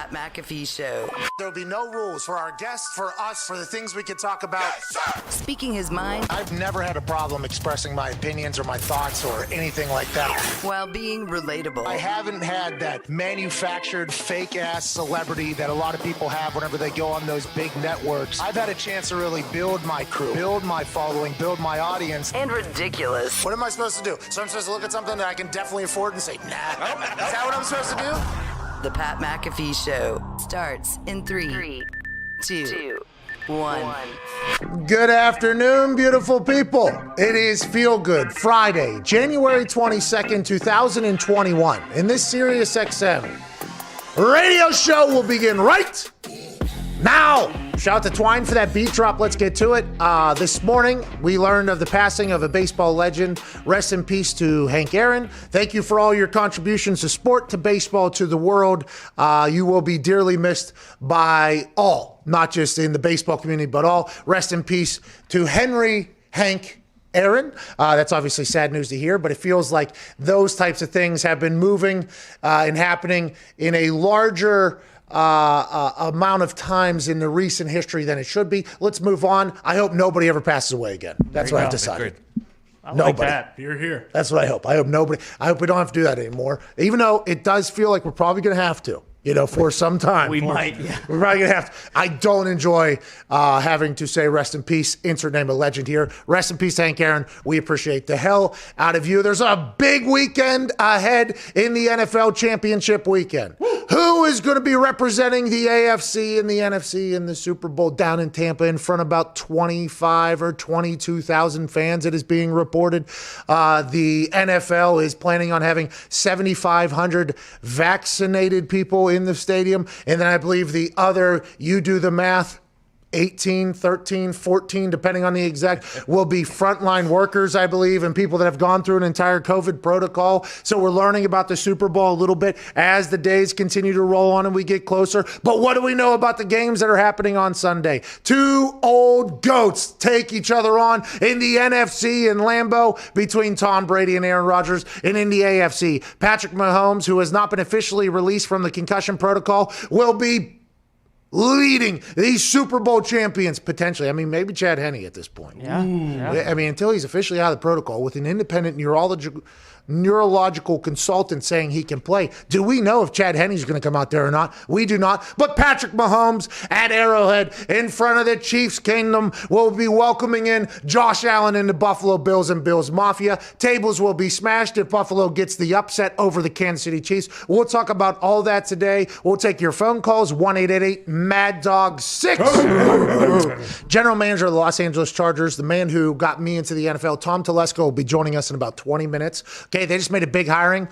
Pat McAfee Show. There'll be no rules for our guests, for us, for the things we can talk about. Yes, speaking his mind. I've never had a problem expressing my opinions or my thoughts or anything like that. While being relatable. I haven't had that manufactured fake-ass celebrity that a lot of people have whenever they go on those big networks. I've had a chance to really build my crew, build my following, build my audience. And ridiculous. What am I supposed to do? So I'm supposed to look at something that I can definitely afford and say, nah. Is that what I'm supposed to do? The Pat McAfee Show starts in 3, 2, 1. Good afternoon, beautiful people. It is Feel Good Friday, January 22nd, 2021. And this SiriusXM radio show will begin right now. Shout out to Twine for that beat drop. Let's get to it. This morning, we learned of the passing of a baseball legend. Rest in peace to Hank Aaron. Thank you for all your contributions to sport, to baseball, to the world. You will be dearly missed by all, not just in the baseball community, but all. Rest in peace to Hank Aaron. That's obviously sad news to hear, but it feels like those types of things have been moving and happening in a larger amount of times in the recent history than it should be. Let's move on. I hope nobody ever passes away again. That's what I've decided. I like that. You're here. That's what I hope. I hope we don't have to do that anymore. Even though it does feel like we're probably going to have to. For some time. We might, yeah. We're probably going to have to. I don't enjoy having to say rest in peace, insert name of legend here. Rest in peace, Hank Aaron. We appreciate the hell out of you. There's a big weekend ahead in the NFL championship weekend. Woo. Who is going to be representing the AFC and the NFC in the Super Bowl down in Tampa in front of about 25 or 22,000 fans, it is being reported. The NFL is planning on having 7,500 vaccinated people in the stadium. And then I believe the other, you do the math, 18, 13, 14, depending on the exact, will be frontline workers, I believe, and people that have gone through an entire COVID protocol. So we're learning about the Super Bowl a little bit as the days continue to roll on and we get closer. But what do we know about the games that are happening on Sunday? Two old goats take each other on in the NFC in Lambeau between Tom Brady and Aaron Rodgers, and in the AFC, Patrick Mahomes, who has not been officially released from the concussion protocol, will be leading these Super Bowl champions, potentially. I mean, maybe Chad Henne at this point. Yeah. I mean, until he's officially out of the protocol with an independent neurological consultant saying he can play. Do we know if Chad Henne's going to come out there or not? We do not. But Patrick Mahomes at Arrowhead in front of the Chiefs Kingdom will be welcoming in Josh Allen and the Buffalo Bills and Bills Mafia. Tables will be smashed if Buffalo gets the upset over the Kansas City Chiefs. We'll talk about all that today. We'll take your phone calls, 1-888-MAD-DOG-6. General manager of the Los Angeles Chargers, the man who got me into the NFL, Tom Telesco, will be joining us in about 20 minutes. Okay, they just made a big hiring.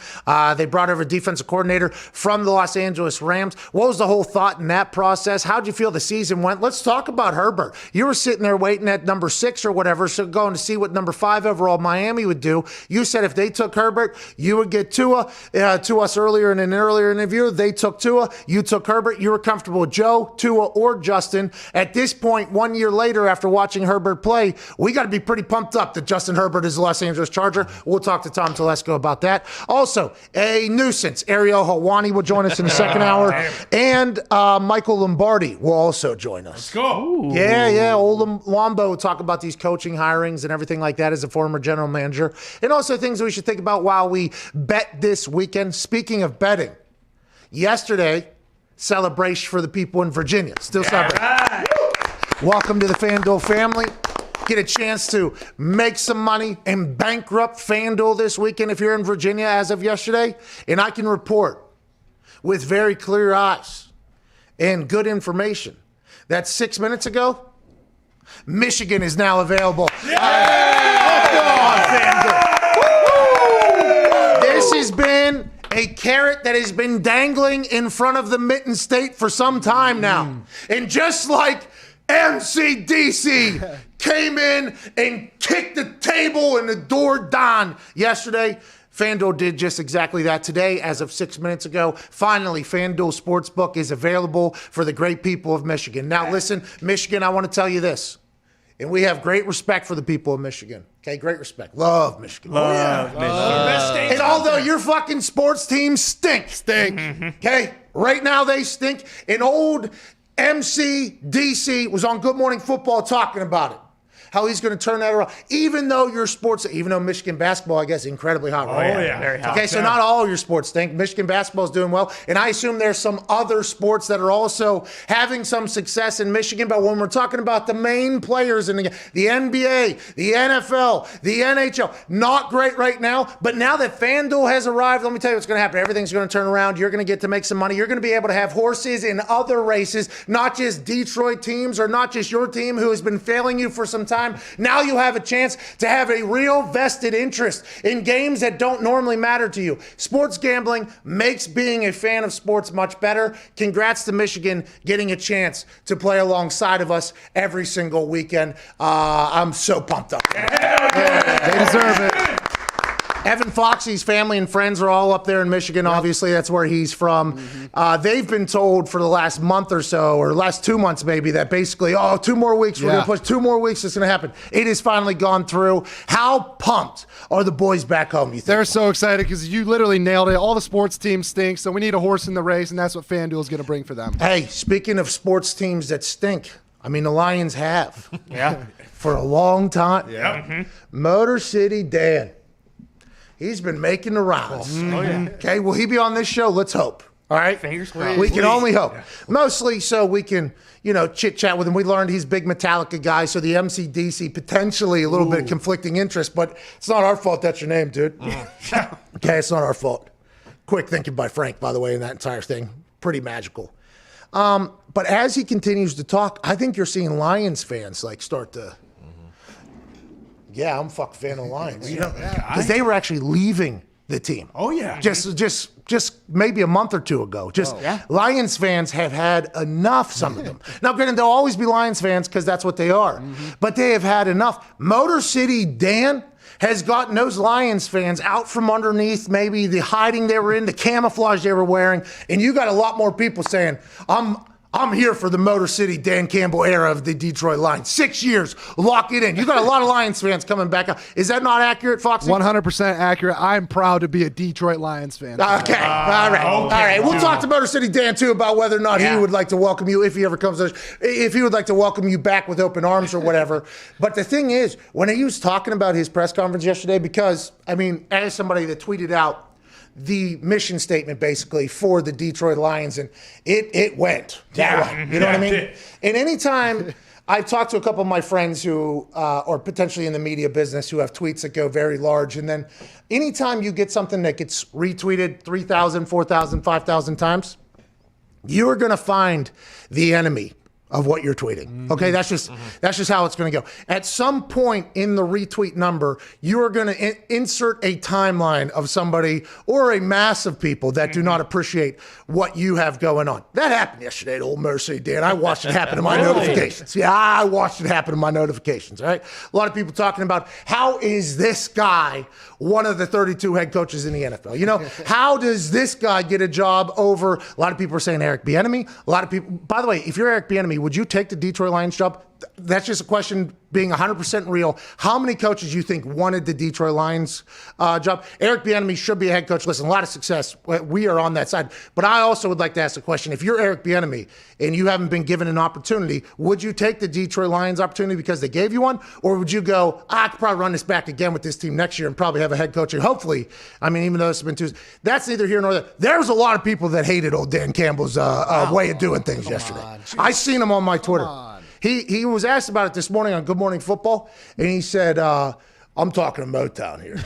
They brought over a defensive coordinator from the Los Angeles Rams. What was the whole thought in that process? How'd you feel the season went? Let's talk about Herbert. You were sitting there waiting at number 6 or whatever, so going to see what number 5 overall Miami would do. You said if they took Herbert, you would get Tua. To us earlier in an earlier interview, they took Tua. You took Herbert. You were comfortable with Joe, Tua, or Justin. At this point, 1 year later, after watching Herbert play, we got to be pretty pumped up that Justin Herbert is a Los Angeles Charger. We'll talk to Tom Telesco about that. Also, a nuisance. Ariel Helwani will join us in the second hour. And Michael Lombardi will also join us. Let's go. Yeah. Old Lombo will talk about these coaching hirings and everything like that as a former general manager. And also things we should think about while we bet this weekend. Speaking of betting, yesterday, celebration for the people in Virginia. Still celebrating. Right. Welcome to the FanDuel family. Get a chance to make some money and bankrupt FanDuel this weekend if you're in Virginia as of yesterday. And I can report with very clear eyes and good information that 6 minutes ago, Michigan is now available. This has been a carrot that has been dangling in front of the Mitten State for some time now. And just like MCDC came in and kicked the table and the door down yesterday, FanDuel did just exactly that today. As of 6 minutes ago, finally, FanDuel Sportsbook is available for the great people of Michigan. Now, listen, Michigan, I want to tell you this. And we have great respect for the people of Michigan. Okay, great respect. Love Michigan. Love Michigan. And although your fucking sports teams stink. Okay? Right now they stink. An old MC DC was on Good Morning Football talking about it. How he's going to turn that around. Even though Michigan basketball, I guess, is incredibly hot right now. Yeah. Very hot. Okay, so not all of your sports stink. Michigan basketball is doing well. And I assume there's some other sports that are also having some success in Michigan. But when we're talking about the main players in the NBA, the NFL, the NHL, not great right now. But now that FanDuel has arrived, let me tell you what's going to happen. Everything's going to turn around. You're going to get to make some money. You're going to be able to have horses in other races, not just Detroit teams or not just your team who has been failing you for some time. Now you have a chance to have a real vested interest in games that don't normally matter to you. Sports gambling makes being a fan of sports much better. Congrats to Michigan getting a chance to play alongside of us every single weekend. I'm so pumped up. They deserve it. Evan Foxy's family and friends are all up there in Michigan. Obviously, that's where he's from. They've been told for the last month or so, or last 2 months maybe, that basically, 2 more weeks, we're going to push 2 more weeks, it's going to happen. It has finally gone through. How pumped are the boys back home, you think? They're so excited because you literally nailed it. All the sports teams stink, so we need a horse in the race, and that's what FanDuel is going to bring for them. Hey, speaking of sports teams that stink, I mean, the Lions have. Yeah. For a long time. Yeah. Mm-hmm. Motor City Dan. He's been making the rounds. Oh, yeah. Okay, will he be on this show? Let's hope. All right? Fingers crossed. We can only hope. Mostly so we can, chit-chat with him. We learned he's a big Metallica guy, so the MCDC potentially a little bit of conflicting interest, but it's not our fault that's your name, dude. Okay, it's not our fault. Quick thinking by Frank, by the way, in that entire thing. Pretty magical. But as he continues to talk, I think you're seeing Lions fans start to... Yeah, I'm a fucking fan of the Lions. Because they were actually leaving the team. Oh, yeah. Just maybe a month or two ago. Lions fans have had enough, some of them. Now, granted, they'll always be Lions fans because that's what they are. But they have had enough. Motor City Dan has gotten those Lions fans out from underneath maybe the hiding they were in, the camouflage they were wearing. And you got a lot more people saying, I'm here for the Motor City Dan Campbell era of the Detroit Lions. 6 years, lock it in. You got a lot of Lions fans coming back out. Is that not accurate, Foxy? 100% accurate. I'm proud to be a Detroit Lions fan. Okay, all right. We'll talk to Motor City Dan too about whether or not he would like to welcome you if he ever comes. If he would like to welcome you back with open arms or whatever. But the thing is, when he was talking about his press conference yesterday, because as somebody that tweeted out the mission statement basically for the Detroit Lions, and it went that way. You know what I mean? And anytime I've talked to a couple of my friends who are potentially in the media business who have tweets that go very large, and then anytime you get something that gets retweeted 3,000, 4,000, 5,000 times, you're going to find the enemy of what you're tweeting. Okay, that's just how it's going to go. At some point in the retweet number, you are going to insert a timeline of somebody or a mass of people that do not appreciate what you have going on. That happened yesterday at Old Mercy, Dan. I watched it happen in my notifications. Yeah, I watched it happen in my notifications, all right? A lot of people talking about, how is this guy one of the 32 head coaches in the NFL? How does this guy get a job over, a lot of people are saying Eric Bieniemy. A lot of people, by the way, if you're Eric Bieniemy, would you take the Detroit Lions job? That's just a question being 100% real. How many coaches you think wanted the Detroit Lions job? Eric Bieniemy should be a head coach. Listen, a lot of success. We are on that side. But I also would like to ask the question, if you're Eric Bieniemy and you haven't been given an opportunity, would you take the Detroit Lions opportunity because they gave you one? Or would you go, I could probably run this back again with this team next year and probably have a head coach? And hopefully, even though it's been Tuesday, that's neither here nor there. There's a lot of people that hated old Dan Campbell's way of doing things yesterday. I seen him on my Twitter. He was asked about it this morning on Good Morning Football, and he said, I'm talking to Motown here.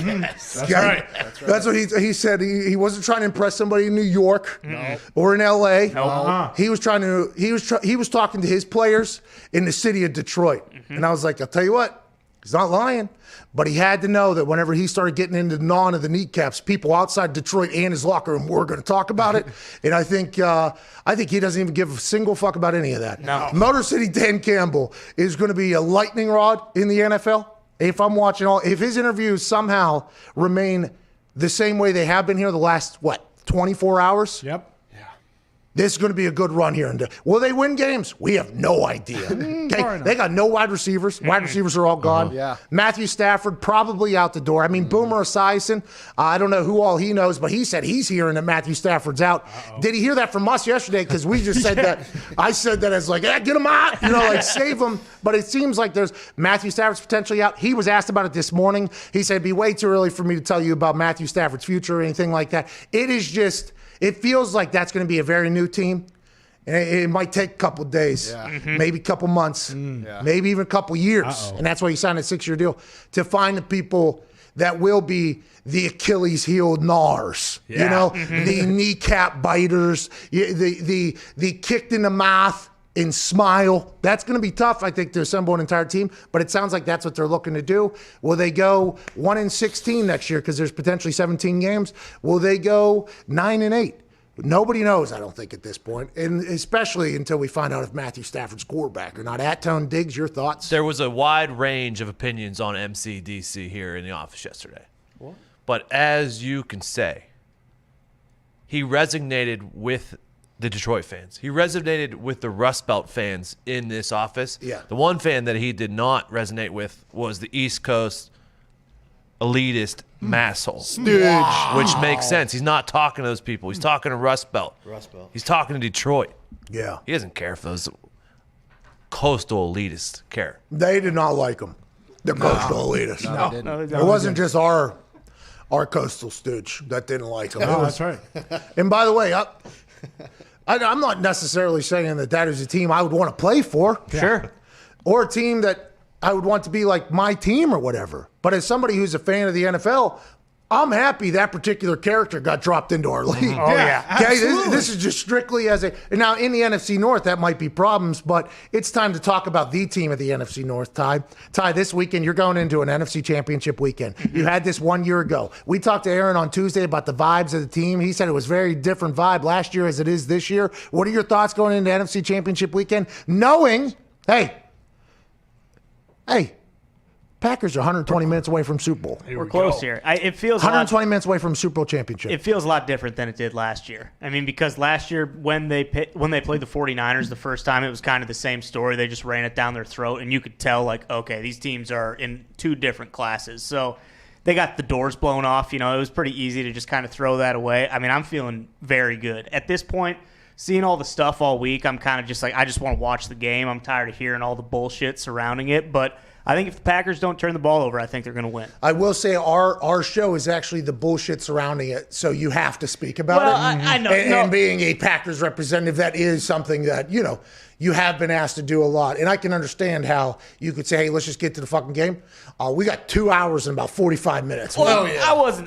Yes, that's right. That's what he said. He wasn't trying to impress somebody in New York or in LA. No. He was talking to his players in the city of Detroit. And I was like, I'll tell you what, he's not lying. But he had to know that whenever he started getting into the gnawing of the kneecaps, people outside Detroit and his locker room were going to talk about it. And I think he doesn't even give a single fuck about any of that. No. Motor City Dan Campbell is going to be a lightning rod in the NFL. If I'm watching if his interviews somehow remain the same way they have been here the last, 24 hours? Yep. This is going to be a good run here. And will they win games? We have no idea. Okay, they got no wide receivers. Wide receivers are all gone. Yeah. Matthew Stafford probably out the door. I mean, Boomer Esiason, I don't know who all he knows, but he said he's hearing that Matthew Stafford's out. Did he hear that from us yesterday? Because we just said that. I said that as like, get him out, like save him. But it seems like there's Matthew Stafford's potentially out. He was asked about it this morning. He said it'd be way too early for me to tell you about Matthew Stafford's future or anything like that. It feels like that's going to be a very new team. And it might take a couple days, maybe a couple months, maybe even a couple years. And that's why you signed a 6-year deal, to find the people that will be the Achilles heel gnars, the kneecap biters, the kicked in the mouth and smile. That's going to be tough, I think, to assemble an entire team, but it sounds like that's what they're looking to do. Will they go 1-16 next year because there's potentially 17 games? Will they go 9-8? Nobody knows, I don't think, at this point, and especially until we find out if Matthew Stafford's quarterback or not. At-Tone Diggs, your thoughts? There was a wide range of opinions on MCDC here in the office yesterday. What? But as you can say, he resonated with the Detroit fans. He resonated with the Rust Belt fans in this office. Yeah. The one fan that he did not resonate with was the East Coast elitist masshole. Wow. Which makes sense. He's not talking to those people. He's talking to Rust Belt. He's talking to Detroit. Yeah. He doesn't care if those coastal elitists care. They did not like him. The coastal elitists. No. It wasn't just our coastal stooge that didn't like him. Oh, that's right. And by the way, I'm not necessarily saying that is a team I would want to play for. Sure. Or a team that I would want to be like my team or whatever. But as somebody who's a fan of the NFL, I'm happy that particular character got dropped into our league. Oh, yeah. Okay, this is just strictly as a – now, in the NFC North, that might be problems, but it's time to talk about the team of the NFC North, Ty. Ty, this weekend, you're going into an NFC Championship weekend. You had this 1 year ago. We talked to Aaron on Tuesday about the vibes of the team. He said it was very different vibe last year as it is this year. What are your thoughts going into NFC Championship weekend, knowing – hey, Packers are 120 minutes away from Super Bowl. We're close here. It feels 120 minutes away from Super Bowl championship. It feels a lot different than it did last year. I mean, because last year when they played the 49ers the first time, it was kind of the same story. They just ran it down their throat, and you could tell, like, okay, these teams are in two different classes. So they got the doors blown off. It was pretty easy to just kind of throw that away. I mean, I'm feeling very good. At this point, seeing all the stuff all week, I'm kind of just like, I just want to watch the game. I'm tired of hearing all the bullshit surrounding it, but I think if the Packers don't turn the ball over, I think they're going to win. I will say our show is actually the bullshit surrounding it, so you have to speak about it. I know. And being a Packers representative, that is something that, you have been asked to do a lot. And I can understand how you could say, hey, let's just get to the fucking game. We got 2 hours and about 45 minutes. Well,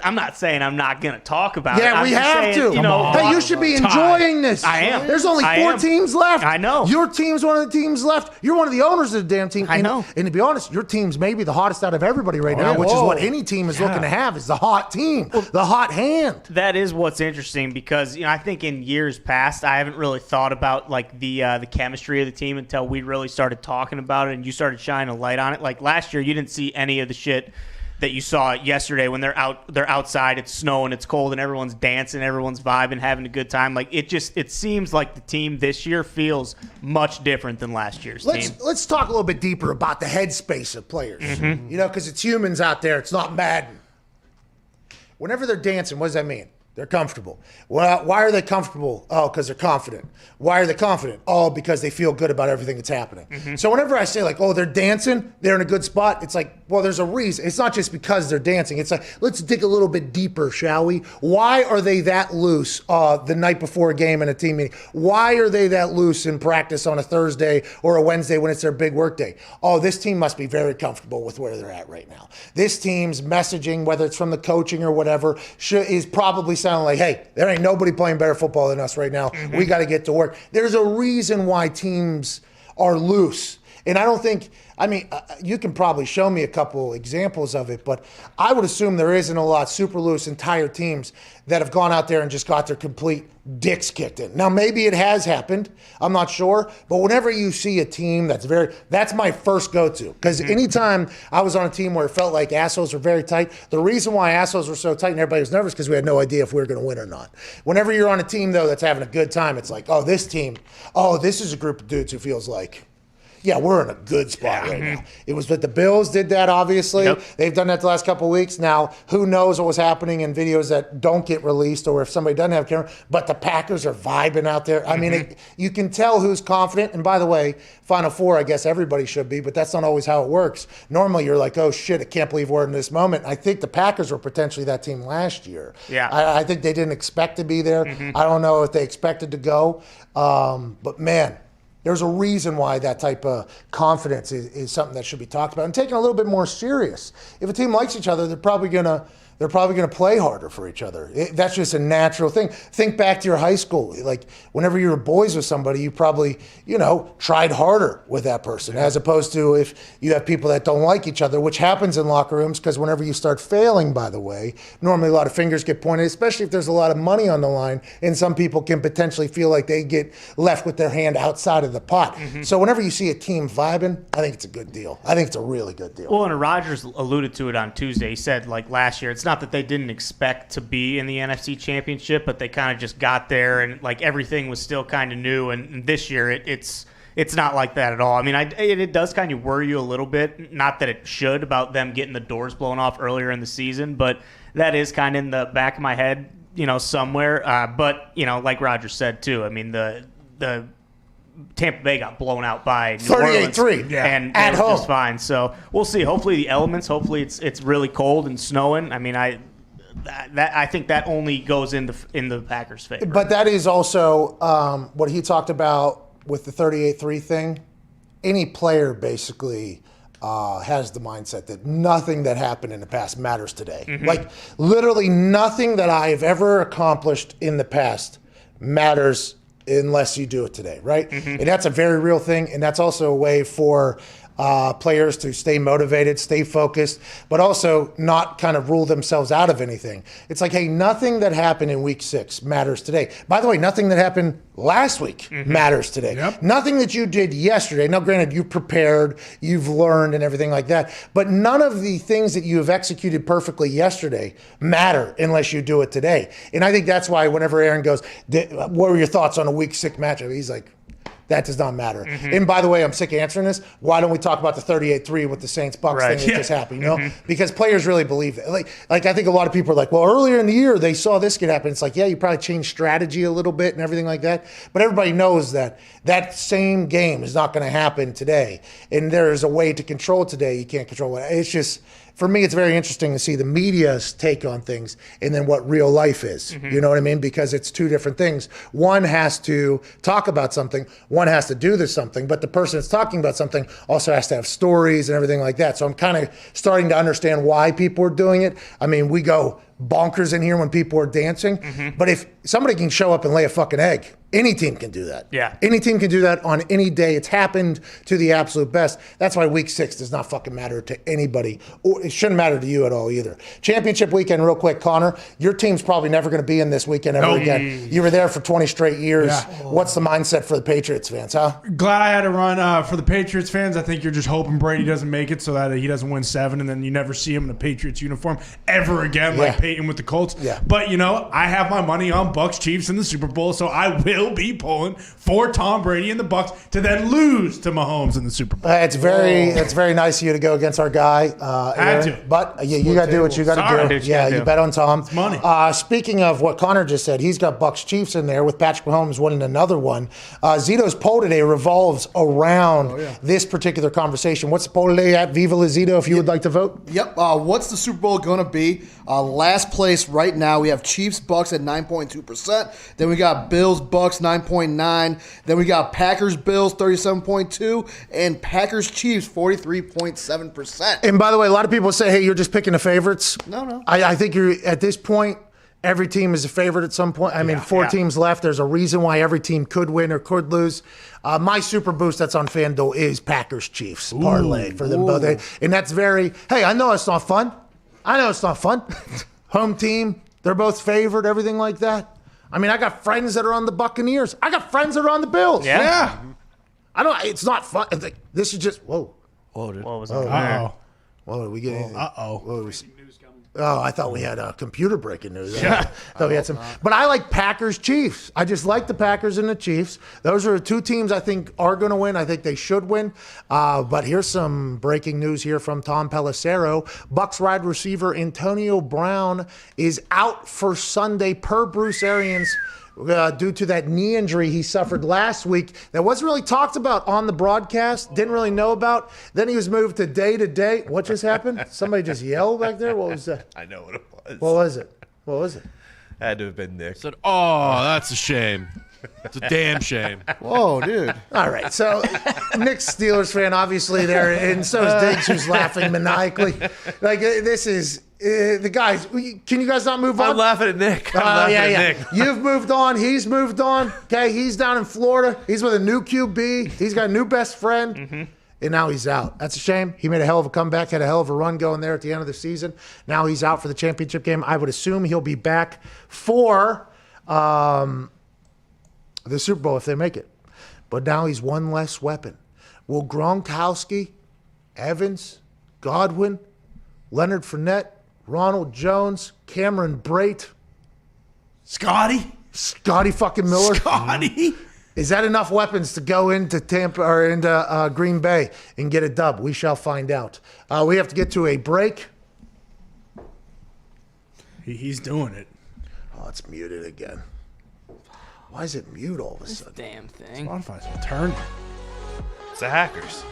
I'm not saying I'm not going to talk about it. Yeah, we have to. Hey, you should be enjoying this. I am. There's only four teams left. I know. Your team's one of the teams left. You're one of the owners of the damn team. I know. And to be honest, your team's maybe the hottest out of everybody right now, which is what any team is looking to have, is the hot team, the hot hand. That is what's interesting because, I think in years past, I haven't really thought about, like, the chemistry of the team until we really started talking about it and you started shining a light on it. Like, last year, you didn't see any of the shit that you saw yesterday when they're outside, it's snowing, it's cold, and everyone's dancing, everyone's vibing, having a good time. Like, it seems like the team this year feels much different than last year's team. Let's talk a little bit deeper about the headspace of players. Because it's humans out there. It's not Madden. Whenever they're dancing, what does that mean? They're comfortable. Well, why are they comfortable? Oh, because they're confident. Why are they confident? Oh, because they feel good about everything that's happening. So whenever I say, like, oh, they're dancing, they're in a good spot, it's like, well, there's a reason. It's not just because they're dancing. It's like, let's dig a little bit deeper, shall we? Why are they that loose the night before a game in a team meeting? Why are they that loose in practice on a Thursday or a Wednesday when it's their big work day? Oh, this team must be very comfortable with where they're at right now. This team's messaging, whether it's from the coaching or whatever, is probably sounding like, hey, there ain't nobody playing better football than us right now. We got to get to work. There's a reason why teams are loose And I don't think, you can probably show me a couple examples of it, but I would assume there isn't a lot super loose entire teams that have gone out there and just got their complete dicks kicked in. Now, maybe it has happened. I'm not sure. But whenever you see a team that's my first go-to. Because anytime I was on a team where it felt like assholes were very tight, the reason why assholes were so tight and everybody was nervous because we had no idea if we were going to win or not. Whenever you're on a team, though, that's having a good time, it's like, this is a group of dudes who feels like, yeah, we're in a good spot right now. It was that the Bills did that, obviously. Yep. They've done that the last couple of weeks. Now, who knows what was happening in videos that don't get released or if somebody doesn't have camera, but the Packers are vibing out there. I mean, you can tell who's confident. And by the way, Final Four, I guess everybody should be, but that's not always how it works. Normally, you're like, oh, shit, I can't believe we're in this moment. I think the Packers were potentially that team last year. Yeah. I think they didn't expect to be there. I don't know if they expected to go. But, man, there's a reason why that type of confidence is something that should be talked about and taken a little bit more serious. If a team likes each other, they're probably gonna play harder for each other. That's just a natural thing. Think back to your high school. Like whenever you were boys with somebody, you probably, tried harder with that person as opposed to if you have people that don't like each other, which happens in locker rooms because whenever you start failing, by the way, normally a lot of fingers get pointed, especially if there's a lot of money on the line and some people can potentially feel like they get left with their hand outside of the pot. So whenever you see a team vibing, I think it's a good deal. I think it's a really good deal. Well, and Rodgers alluded to it on Tuesday. He said, like last year, it's not that they didn't expect to be in the NFC Championship, but they kind of just got there and like everything was still kind of new. And this year, it's not like that at all. I mean, it does kind of worry you a little bit. Not that it should about them getting the doors blown off earlier in the season, but that is kind of in the back of my head, somewhere. But like Rodgers said too. I mean, the Tampa Bay got blown out by 38-3 and at it was home. just fine. So we'll see. Hopefully the elements. Hopefully it's really cold and snowing. I mean, I think that only goes in the Packers' favor. But that is also what he talked about with the 38-3 thing. Any player basically has the mindset that nothing that happened in the past matters today. Like literally nothing that I've ever accomplished in the past matters unless you do it today, right? And that's a very real thing, and that's also a way for players to stay motivated, stay focused, but also not kind of rule themselves out of anything. It's like, hey, nothing that happened in week 6 matters today. By the way, nothing that happened last week matters today. Yep. Nothing that you did yesterday. Now, granted, you prepared, you've learned and everything like that, but none of the things that you have executed perfectly yesterday matter unless you do it today. And I think that's why whenever Aaron goes, what were your thoughts on a week 6 matchup? He's like, that does not matter. And by the way, I'm sick of answering this. Why don't we talk about the 38-3 with the Saints-Bucks thing that just happened? Because players really believe that. Like I think a lot of people are like, well, earlier in the year they saw this could happen. It's like, yeah, you probably changed strategy a little bit and everything like that. But everybody knows that that same game is not going to happen today. And there is a way to control it today. You can't control it. It's just, for me, it's very interesting to see the media's take on things and then what real life is. You know what I mean? Because it's two different things. One has to talk about something. One has to do this something. But the person that's talking about something also has to have stories and everything like that. So I'm kind of starting to understand why people are doing it. I mean, we go bonkers in here when people are dancing. But if somebody can show up and lay a fucking egg, any team can do that. Yeah. Any team can do that on any day. It's happened to the absolute best. That's why week 6 does not fucking matter to anybody. Or it shouldn't matter to you at all either. Championship weekend, real quick, Connor. Your team's probably never going to be in this weekend ever again. You were there for 20 straight years. Yeah. What's the mindset for the Patriots fans, huh? Glad I had to run for the Patriots fans. I think you're just hoping Brady doesn't make it so that he doesn't win 7, and then you never see him in a Patriots uniform ever again, like Peyton with the Colts. Yeah. But, I have my money on Bucks Chiefs in the Super Bowl, so I will be pulling for Tom Brady and the Bucks to then lose to Mahomes in the Super Bowl. It's very nice of you to go against our guy, Aaron. to. But you got to do what you got to do. You bet on Tom. It's money. Speaking of what Connor just said, he's got Bucks Chiefs in there with Patrick Mahomes winning another one. Zito's poll today revolves around this particular conversation. What's the poll today at Viva La Zito if you would like to vote? Yep. What's the Super Bowl going to be? Last place right now, we have Chiefs Bucks at 9.2%. Then we got Bills Bucks 9.9. Then we got Packers Bills 37.2 and Packers Chiefs 43.7%. And by the way, a lot of people say, hey, you're just picking the favorites. No. I think you're at this point, every team is a favorite at some point. I mean, 4 teams left. There's a reason why every team could win or could lose. My super boost that's on FanDuel is Packers-Chiefs parlay for them both. And that's very, hey, I know it's not fun. Home team, they're both favored, everything like that. I mean, I got friends that are on the Buccaneers. I got friends that are on the Bills. Yeah. It's not fun. It's like, this is just, whoa. Whoa, dude. What was on there? Uh-oh. Whoa, are we getting? Uh-oh. Oh, I thought we had computer breaking news. I thought we had some. But I like Packers-Chiefs. I just like the Packers and the Chiefs. Those are 2 teams I think are going to win. I think they should win. But here's some breaking news here from Tom Pelissero. Bucs wide receiver Antonio Brown is out for Sunday per Bruce Arians. Due to that knee injury he suffered last week that wasn't really talked about on the broadcast, didn't really know about. Then he was moved to day-to-day. What just happened? Somebody just yelled back there? What was that? I know what it was. What was it? Had to have been Nick. Said, oh, that's a shame. It's a damn shame. Whoa, dude. All right, so Nick's Steelers fan, obviously there, and so is Diggs, who's laughing maniacally. Like, this is... the guys, can you guys not move on? I'm laughing at Nick. I'm laughing at Nick. You've moved on. He's moved on. Okay, he's down in Florida. He's with a new QB. He's got a new best friend. And now he's out. That's a shame. He made a hell of a comeback, had a hell of a run going there at the end of the season. Now he's out for the championship game. I would assume he'll be back for the Super Bowl if they make it. But now he's one less weapon. Will Gronkowski, Evans, Godwin, Leonard Fournette, Ronald Jones, Cameron Brate, Scotty fucking Miller. Scotty. Is that enough weapons to go into Tampa or into Green Bay and get a dub? We shall find out. We have to get to a break. He's doing it. Oh, it's muted again. Why is it mute all of a sudden? Damn thing. Spotify's turned. It's the hackers.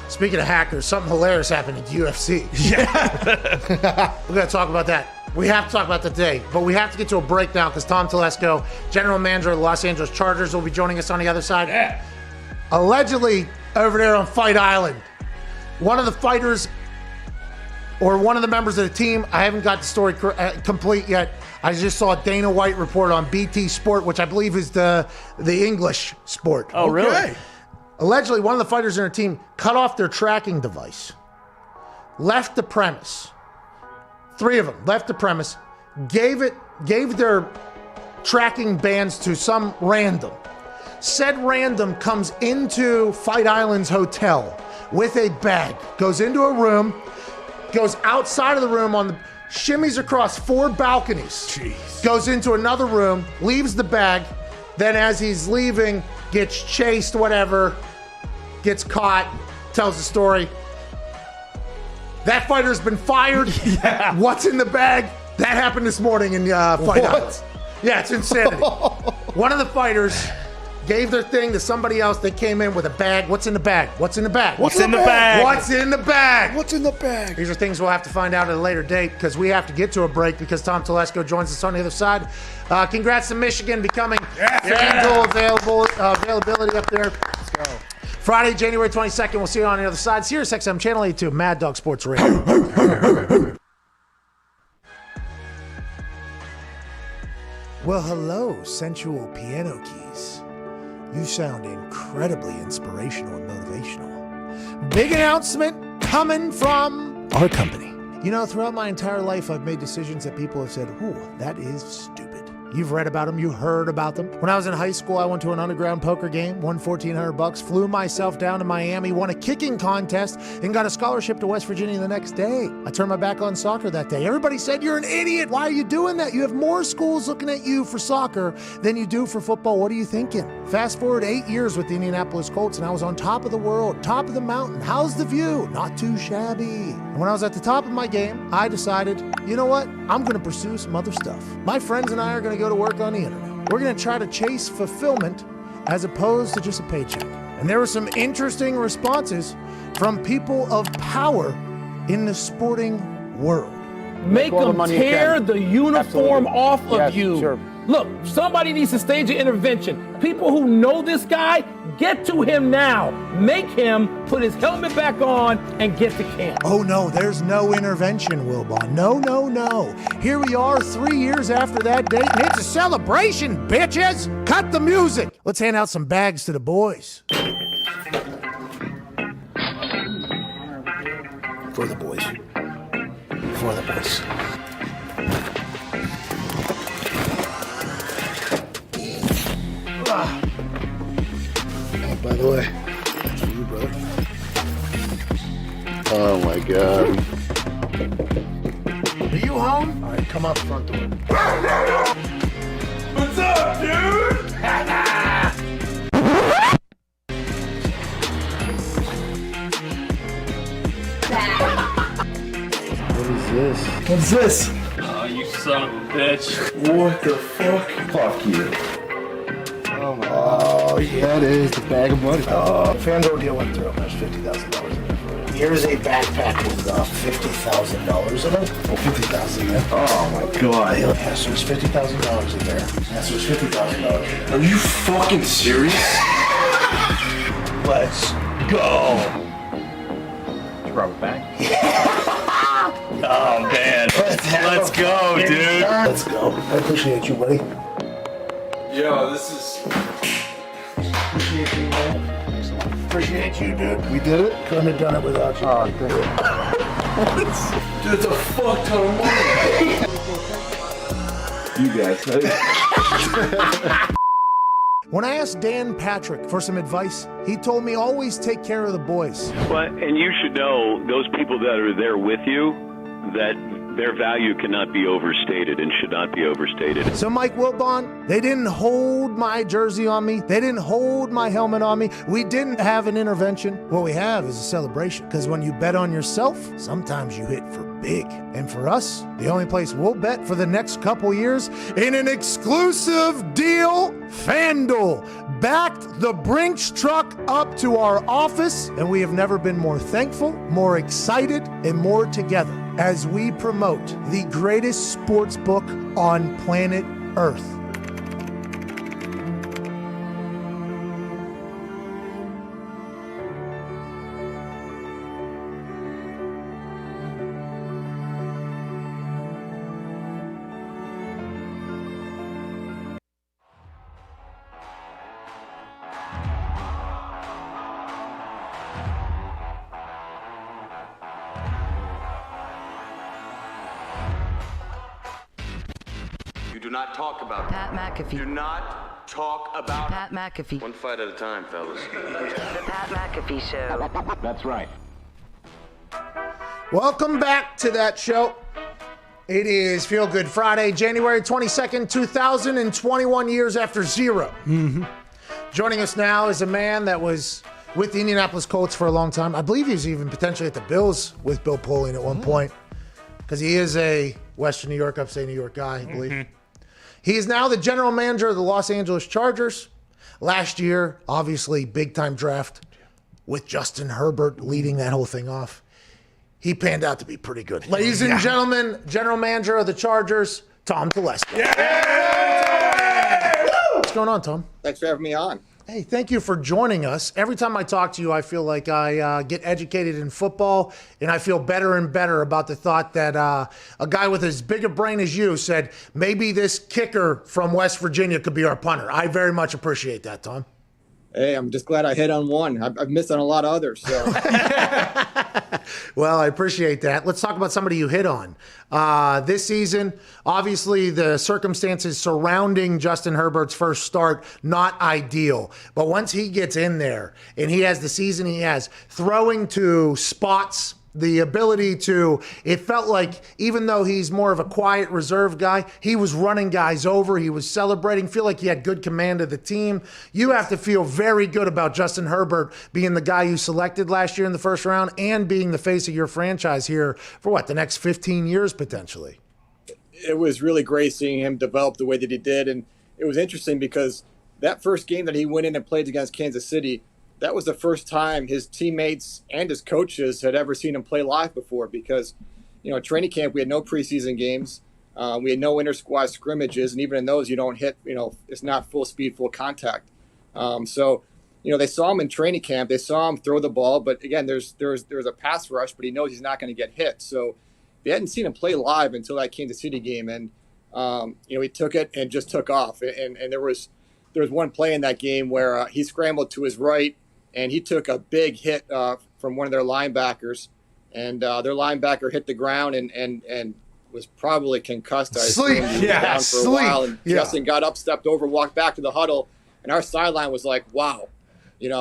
Speaking of hackers, something hilarious happened at UFC. Yeah. We're going to talk about that. We have to talk about that today, but we have to get to a break now because Tom Telesco, general manager of the Los Angeles Chargers, will be joining us on the other side. Yeah. Allegedly, over there on Fight Island, one of the fighters or one of the members of the team, I haven't got the story complete yet. I just saw Dana White report on BT Sport, which I believe is the English sport. Oh, really? Okay. Allegedly, one of the fighters in her team cut off their tracking device, left the premise. 3 of them left the premise, gave their tracking bands to some random. Said random comes into Fight Island's hotel with a bag, goes into a room, goes outside of the room shimmies across 4 balconies, goes into another room, leaves the bag, then as he's leaving, gets chased, whatever, gets caught, tells the story. That fighter's been fired. Yeah. What's in the bag? That happened this morning in Fight Island. Yeah, it's insanity. One of the fighters gave their thing to somebody else. They came in with a bag. What's in the bag? What's in the bag? What's in the bag? What's in the bag? What's in the bag? These are things we'll have to find out at a later date because we have to get to a break because Tom Telesco joins us on the other side. Congrats to Michigan becoming FanDuel availability up there. Let's go. Friday, January 22nd. We'll see you on the other side. Sirius XM Channel 82, Mad Dog Sports Radio. Well, hello, sensual piano keys. You sound incredibly inspirational and motivational. Big announcement coming from our company. You know, throughout my entire life, I've made decisions that people have said, ooh, that is stupid. You've read about them, you heard about them. When I was in high school, I went to an underground poker game, won $1,400, flew myself down to Miami, won a kicking contest, and got a scholarship to West Virginia the next day. I turned my back on soccer that day. Everybody said, you're an idiot. Why are you doing that? You have more schools looking at you for soccer than you do for football. What are you thinking? Fast forward 8 years with the Indianapolis Colts, and I was on top of the world, top of the mountain. How's the view? Not too shabby. And when I was at the top of my game, I decided, you know what? I'm going to pursue some other stuff. My friends and I are going to go to work on the internet. We're going to try to chase fulfillment as opposed to just a paycheck. And there were some interesting responses from people of power in the sporting world. Make them tear the uniform off of you. Sure. Look, somebody needs to stage an intervention. People who know this guy, Get to him now. Make him put his helmet back on and get to camp. Oh, no, there's no intervention, Wilbon. No, no, no. Here we are 3 years after that date, and it's a celebration, bitches. Cut the music. Let's hand out some bags to the boys. For the boys. For the boys. Oh, by the way, that's for you, brother. Oh my God. Are you home? All right, come out the front door. What's up, dude? What is this? What's this? Oh, you son of a bitch. What the fuck? Fuck you. Oh my God. Oh yeah, it is the bag of money. Oh, FanDuel deal went through. There's $50,000 in there for you. Here's a backpack with $50,000 in it. Oh, 50,000 in there. Oh my God. Yeah, so there's $50,000 in there. Yeah, so there's $50,000 in there. Are you fucking serious? Let's go. Rubber bag. Oh, man. Let's go, dude. Let's go. I appreciate you, buddy. Yo, this is. Appreciate you, man. Appreciate you, dude. We did it? Couldn't have done it without you. Oh, thank you. Dude, it's a fuck ton of money. You guys. When I asked Dan Patrick for some advice, he told me always take care of the boys. Well, and you should know those people that are there with you, that their value cannot be overstated and should not be overstated. So, Mike Wilbon, they didn't hold my jersey on me. They didn't hold my helmet on me. We didn't have an intervention. What we have is a celebration. Because when you bet on yourself, sometimes you hit for big. And for us, the only place we'll bet for the next couple years in an exclusive deal, FanDuel backed the Brinks truck up to our office, and we have never been more thankful, more excited, and more together as we promote the greatest sports book on planet Earth. Do not talk about Pat McAfee. Do not talk about Pat McAfee. One fight at a time, fellas. The Pat McAfee Show. That's right. Welcome back to that show. It is Feel Good Friday, January 22nd, 2021, years after zero. Joining us now is a man that was with the Indianapolis Colts for a long time. I believe he was even potentially at the Bills with Bill Polian at one point, because he is a Western New York, upstate New York guy, I believe. He is now the general manager of the Los Angeles Chargers. Last year, obviously, big-time draft with Justin Herbert leading that whole thing off. He panned out to be pretty good. Ladies and gentlemen, general manager of the Chargers, Tom Telesco. What's going on, Tom? Thanks for having me on. Hey, thank you for joining us. Every time I talk to you, I feel like I get educated in football, and I feel better and better about the thought that a guy with as big a brain as you said, maybe this kicker from West Virginia could be our punter. I very much appreciate that, Tom. Hey, I'm just glad I hit on one. I've missed on a lot of others. So. Well, I appreciate that. Let's talk about somebody you hit on. This season, obviously the circumstances surrounding Justin Herbert's first start, not ideal. But once he gets in there and he has the season he has, throwing to spots, the ability to, it felt like even though he's more of a quiet, reserved guy, he was running guys over. He was celebrating, feel like he had good command of the team. You have to feel very good about Justin Herbert being the guy you selected last year in the first round and being the face of your franchise here for what, the next 15 years potentially. It was really great seeing him develop the way that he did. And it was interesting because that first game that he went in and played against Kansas City, that was the first time his teammates and his coaches had ever seen him play live before because, at training camp, we had no preseason games. We had no inter-squad scrimmages. And even in those, you don't hit, it's not full speed, full contact. So they saw him in training camp. They saw him throw the ball, but again, there's a pass rush, but he knows he's not going to get hit. So they hadn't seen him play live until that Kansas City game, and he took it and just took off. And there was one play in that game where he scrambled to his right, and he took a big hit from one of their linebackers, and their linebacker hit the ground and was probably concussed. Sleep. Down for a while, and Justin got up, stepped over, walked back to the huddle, and our sideline was like, wow.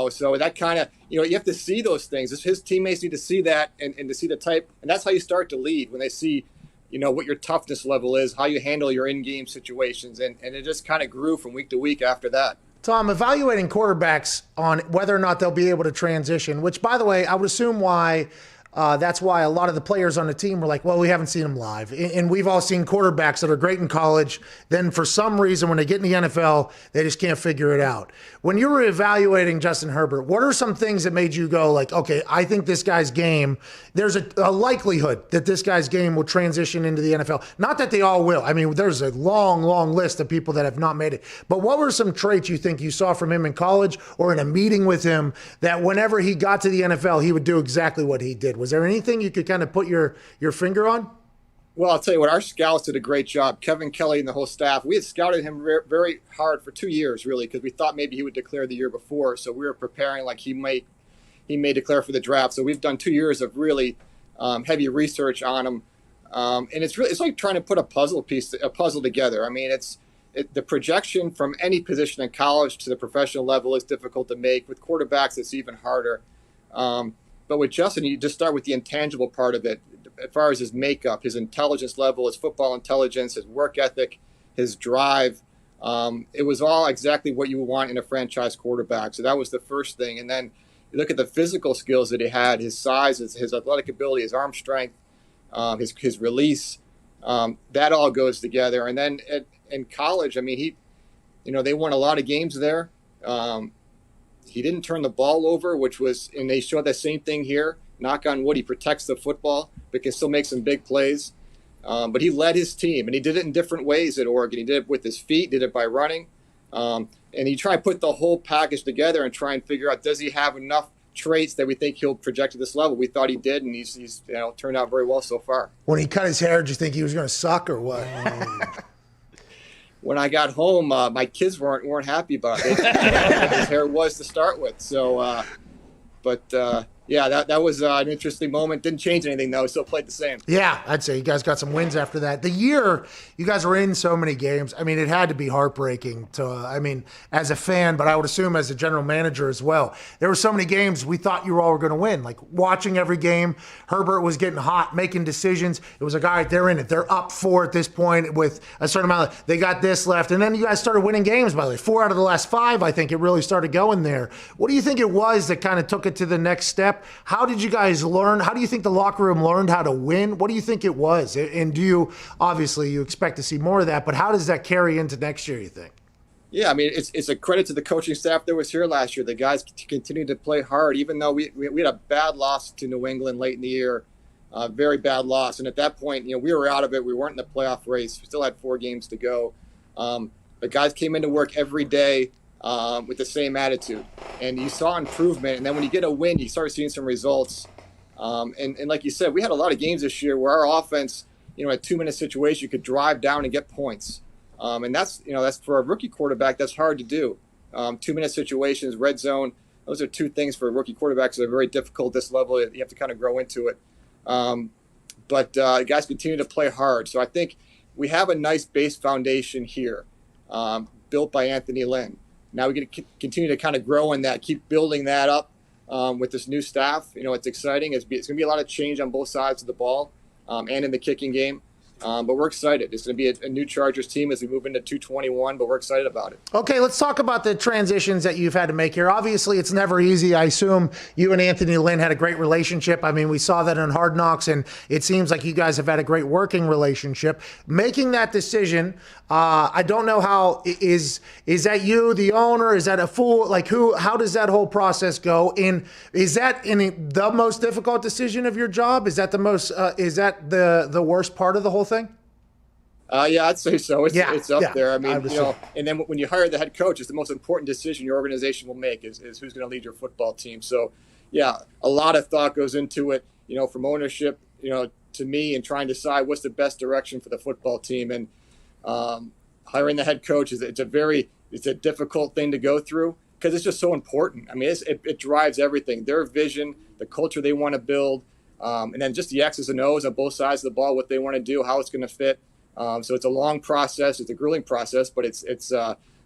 So that kind of, you have to see those things. His teammates need to see that and to see the type. And that's how you start to lead, when they see, what your toughness level is, how you handle your in-game situations. And it just kind of grew from week to week after that. Tom, evaluating quarterbacks on whether or not they'll be able to transition, which, by the way, I would assume that's why a lot of the players on the team were like, well, we haven't seen them live. And we've all seen quarterbacks that are great in college. Then for some reason, when they get in the NFL, they just can't figure it out. When you were evaluating Justin Herbert, what are some things that made you go like, okay, I think this guy's game, there's a likelihood that this guy's game will transition into the NFL. Not that they all will. I mean, there's a long, long list of people that have not made it. But what were some traits you think you saw from him in college or in a meeting with him that whenever he got to the NFL, he would do exactly what he did? Was there anything you could kind of put your finger on? Well, I'll tell you what, our scouts did a great job. Kevin Kelly and the whole staff, we had scouted him very hard for 2 years, really, because we thought maybe he would declare the year before. So we were preparing like he may declare for the draft. So we've done 2 years of really heavy research on him. And it's like trying to put a puzzle together. I mean, the projection from any position in college to the professional level is difficult to make. With quarterbacks, it's even harder. But with Justin, you just start with the intangible part of it, as far as his makeup, his intelligence level, his football intelligence, his work ethic, his drive. It was all exactly what you would want in a franchise quarterback. So that was the first thing. And then you look at the physical skills that he had, his size, his athletic ability, his arm strength, his release. That all goes together. And then in college, I mean, they won a lot of games there. He didn't turn the ball over, and they showed that same thing here. Knock on wood, he protects the football, but can still make some big plays. But he led his team, and he did it in different ways at Oregon. He did it with his feet, did it by running. And he tried to put the whole package together and try and figure out, does he have enough traits that we think he'll project to this level? We thought he did, and he's turned out very well so far. When he cut his hair, did you think he was going to suck or what? When I got home, my kids weren't happy about it. What his hair was to start with. So, that was an interesting moment. Didn't change anything, though. Still played the same. Yeah, I'd say you guys got some wins after that. The year you guys were in so many games, I mean, it had to be heartbreaking as a fan, but I would assume as a general manager as well. There were so many games we thought you all were going to win. Like watching every game, Herbert was getting hot, making decisions. It was a guy, they're in it. They're up 4 at this point with a certain amount they got this left. And then you guys started winning games, by the way. 4 out of the last 5, I think it really started going there. What do you think it was that kind of took it to the next step? How did you guys learn? How do you think the locker room learned how to win? What do you think it was? And you expect to see more of that, but how does that carry into next year, you think? Yeah, I mean, it's a credit to the coaching staff that was here last year. The guys continued to play hard, even though we had a bad loss to New England late in the year, very bad loss. And at that point, we were out of it. We weren't in the playoff race. We still had 4 games to go. The guys came into work every day with the same attitude, and you saw improvement. And then when you get a win, you start seeing some results. And like you said, we had a lot of games this year where our offense, a 2-minute situation, you could drive down and get points. And that's for a rookie quarterback, that's hard to do. 2-minute situations, red zone, those are 2 things for rookie quarterbacks that are very difficult at this level. You have to kind of grow into it. But guys continue to play hard. So I think we have a nice base foundation here, built by Anthony Lynn. Now we can continue to kind of grow in that, keep building that up with this new staff. It's exciting. It's going to be a lot of change on both sides of the ball and in the kicking game. But we're excited. It's going to be a new Chargers team as we move into 221, but we're excited about it. Okay, let's talk about the transitions that you've had to make here. Obviously, it's never easy. I assume you and Anthony Lynn had a great relationship. I mean, we saw that in Hard Knocks, and it seems like you guys have had a great working relationship. Making that decision, I don't know how, is that you, the owner? Is that a full, how does that whole process go? And is that the most difficult decision of your job? Is that the most, is that the worst part of the whole thing? Yeah, I'd say so. It's up there. I mean, say. and then when you hire the head coach, it's the most important decision your organization will make is who's going to lead your football team. So, yeah, a lot of thought goes into it, from ownership, to me, and trying to decide what's the best direction for the football team. And hiring the head coach it's a difficult thing to go through because it's just so important. I mean, it drives everything. Their vision, the culture they want to build, and then just the X's and O's on both sides of the ball, what they want to do, how it's going to fit. So it's a long process. It's a grueling process, but it's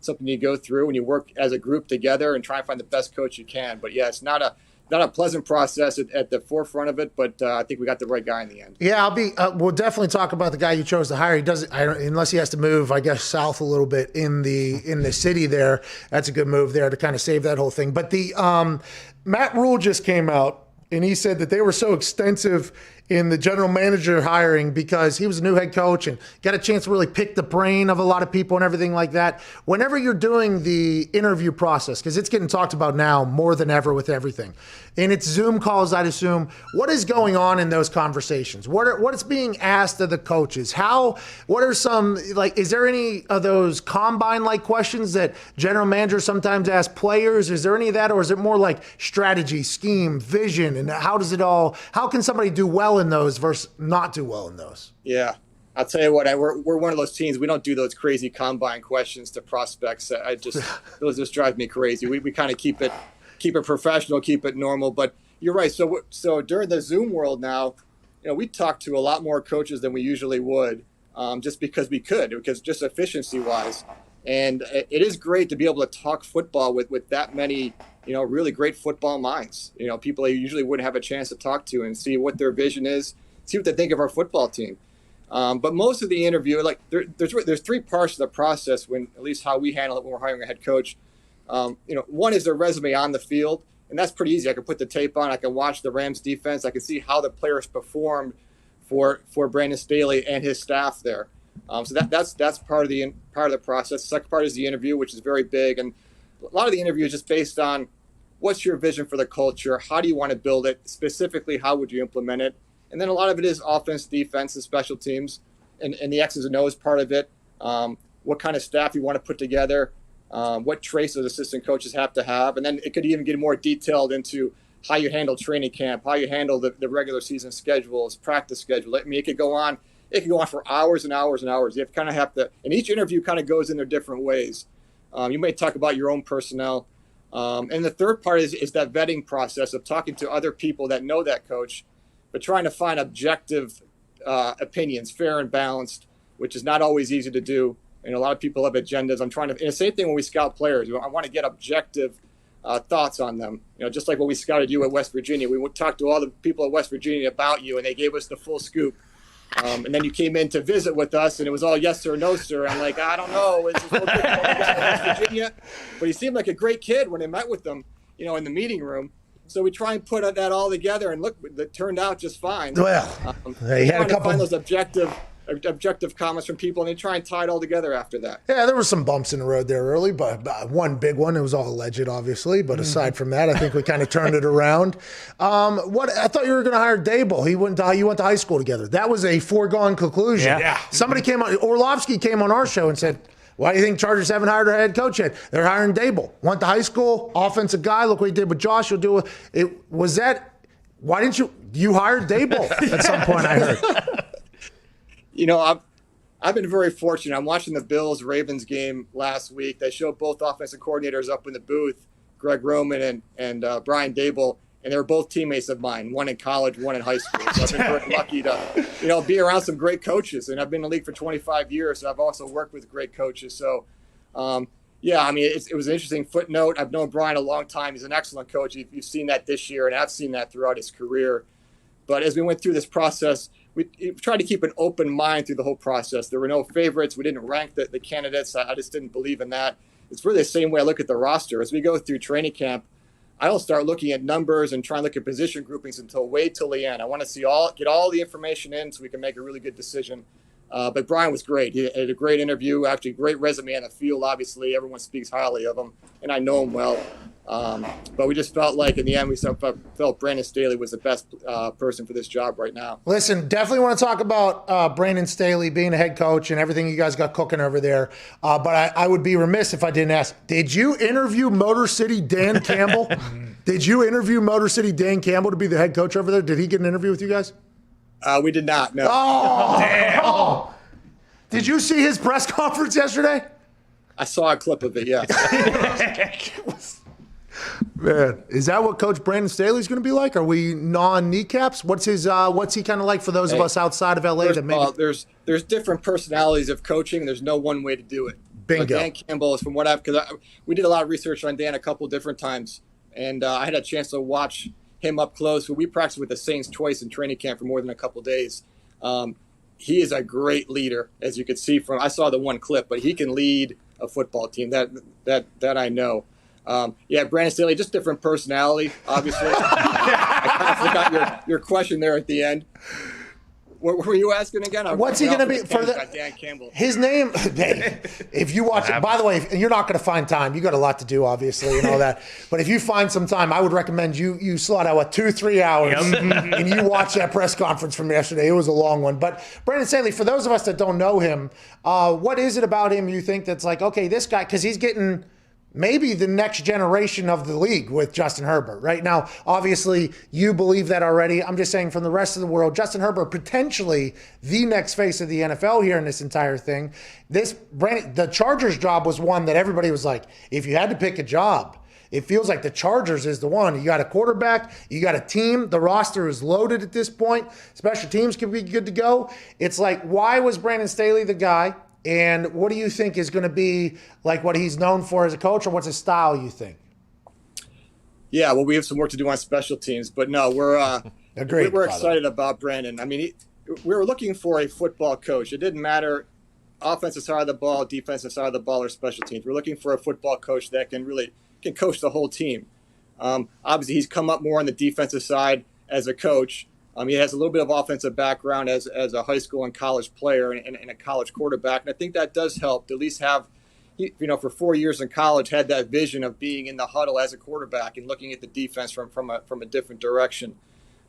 something you go through and you work as a group together and try and find the best coach you can. But yeah, it's not a pleasant process at the forefront of it, but I think we got the right guy in the end. Yeah, we'll definitely talk about the guy you chose to hire. He doesn't, unless he has to move, I guess, south a little bit in the city there. That's a good move there to kind of save that whole thing. But the Matt Rule just came out and he said that they were so extensive in the general manager hiring because he was a new head coach and got a chance to really pick the brain of a lot of people and everything like that. Whenever you're doing the interview process, because it's getting talked about now more than ever with everything, and it's Zoom calls, I'd assume, what is going on in those conversations? What is being asked of the coaches? What are some, is there any of those combine-like questions that general managers sometimes ask players? Is there any of that, or is it more like strategy, scheme, vision, and how can somebody do well in those versus not do well in those? Yeah, I'll tell you what, we're one of those teams. We don't do those crazy combine questions to prospects. Those just drive me crazy. We kind of keep it professional, keep it normal. But you're right. So during the Zoom world now, we talk to a lot more coaches than we usually would, just because because just efficiency wise. And it is great to be able to talk football with that many, really great football minds, people you usually wouldn't have a chance to talk to and see what their vision is, see what they think of our football team. But most of the interview, there's three parts of the process when, at least how we handle it when we're hiring a head coach. One is their resume on the field, and that's pretty easy. I can put the tape on, I can watch the Rams defense, I can see how the players performed for Brandon Staley and his staff there. So that's part of the process. The second part is the interview, which is very big, and a lot of the interview is just based on what's your vision for the culture, how do you want to build it, specifically how would you implement it, and then a lot of it is offense, defense, and special teams, and the X's and O's part of it. What kind of staff you want to put together, what traits those assistant coaches have to have, and then it could even get more detailed into how you handle training camp, how you handle the regular season schedules, practice schedule. I mean, it could go on for hours and hours and hours. You have to, and each interview kind of goes in their different ways. You may talk about your own personnel. And the third part is that vetting process of talking to other people that know that coach, but trying to find objective opinions, fair and balanced, which is not always easy to do. And a lot of people have agendas. And the same thing when we scout players. I want to get objective thoughts on them. Just like when we scouted you at West Virginia, we would talk to all the people at West Virginia about you, and they gave us the full scoop. And then you came in to visit with us, and it was all yes sir, no sir. I'm like, I don't know. Is this what West Virginia? But he seemed like a great kid when I met with them, in the meeting room. So we try and put that all together, and look, it turned out just fine. Well, he had a couple. Find those objective comments from people, and they try and tie it all together after that. Yeah, there were some bumps in the road there early, but one big one. It was all alleged, obviously. But aside from that, I think we kind of turned it around. What I thought you were going to hire Dable. You went to high school together. That was a foregone conclusion. Yeah. Somebody came on. Orlovsky came on our show and said, "Why do you think Chargers haven't hired a head coach yet? They're hiring Dable. Went to high school, offensive guy. Look what he did with Josh. He'll do it. Was that? Why didn't you hire Dable at some point? I heard. I've been very fortunate. I'm watching the Bills-Ravens game last week. They showed both offensive coordinators up in the booth, Greg Roman and Brian Dable, and they were both teammates of mine, one in college, one in high school. So I've been very lucky to, be around some great coaches. And I've been in the league for 25 years, so I've also worked with great coaches. So, it was an interesting footnote. I've known Brian a long time. He's an excellent coach. You've seen that this year, and I've seen that throughout his career. But as we went through this process, we tried to keep an open mind through the whole process. There were no favorites. We didn't rank the candidates. I just didn't believe in that. It's really the same way I look at the roster. As we go through training camp, I don't start looking at numbers and try and look at position groupings until the end. I want to get all the information in so we can make a really good decision. But Brian was great. He had a great interview, actually great resume on the field. Obviously, everyone speaks highly of him, and I know him well. But we just felt like in the end we felt Brandon Staley was the best person for this job right now. Listen, definitely want to talk about Brandon Staley being a head coach and everything you guys got cooking over there. But I would be remiss if I didn't ask, did you interview Motor City Dan Campbell? Did you interview Motor City Dan Campbell to be the head coach over there? Did he get an interview with you guys? We did not, no. Oh, damn. Did you see his press conference yesterday? I saw a clip of it, yeah. Man, is that what Coach Brandon Staley's going to be like? Are we non-kneecaps? What's he kind of like for those of us outside of LA that maybe there's different personalities of coaching. There's no one way to do it. Bingo. Dan Campbell is from what we did a lot of research on Dan a couple different times, and I had a chance to watch him up close. We practiced with the Saints twice in training camp for more than a couple days. He is a great leader, as you could see from. I saw the one clip, but he can lead a football team. That I know. Brandon Staley, just different personality, obviously. I kind of forgot your question there at the end. What were you asking again? What's he going to be for Dan Campbell? His name, if you watch it, by the way, you're not going to find time. You got a lot to do, obviously, and all that. But if you find some time, I would recommend you slot out 2-3 hours and you watch that press conference from yesterday. It was a long one. But Brandon Staley, for those of us that don't know him, what is it about him you think that's like, okay, this guy, because he's getting maybe the next generation of the league with Justin Herbert. Right now, obviously, you believe that already. I'm just saying from the rest of the world, Justin Herbert potentially the next face of the NFL here in this entire thing. The Chargers job was one that everybody was like, if you had to pick a job, it feels like the Chargers is the one. You got a quarterback, you got a team, the roster is loaded at this point. Special teams can be good to go. It's like, why was Brandon Staley the guy? And what do you think is going to be like what he's known for as a coach, or what's his style, you think? Yeah, well, we have some work to do on special teams, but no, we're excited about Brandon. I mean, we were looking for a football coach. It didn't matter offensive side of the ball, defensive side of the ball, or special teams. We're looking for a football coach that can coach the whole team. Obviously, he's come up more on the defensive side as a coach. He has a little bit of offensive background as a high school and college player and a college quarterback. And I think that does help to at least have, for 4 years in college, had that vision of being in the huddle as a quarterback and looking at the defense from a different direction.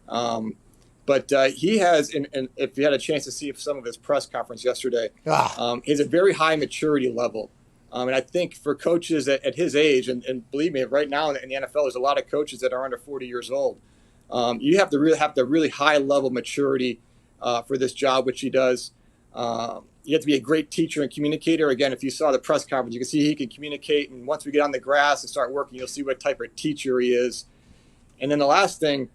But he has, and if you had a chance to see some of his press conference yesterday, he has a very high maturity level. And I think for coaches at his age, and believe me, right now in the NFL, there's a lot of coaches that are under 40 years old. You have to have the really high level maturity for this job, which he does. You have to be a great teacher and communicator. Again, if you saw the press conference, you can see he can communicate. And once we get on the grass and start working, you'll see what type of teacher he is. And then the last thing,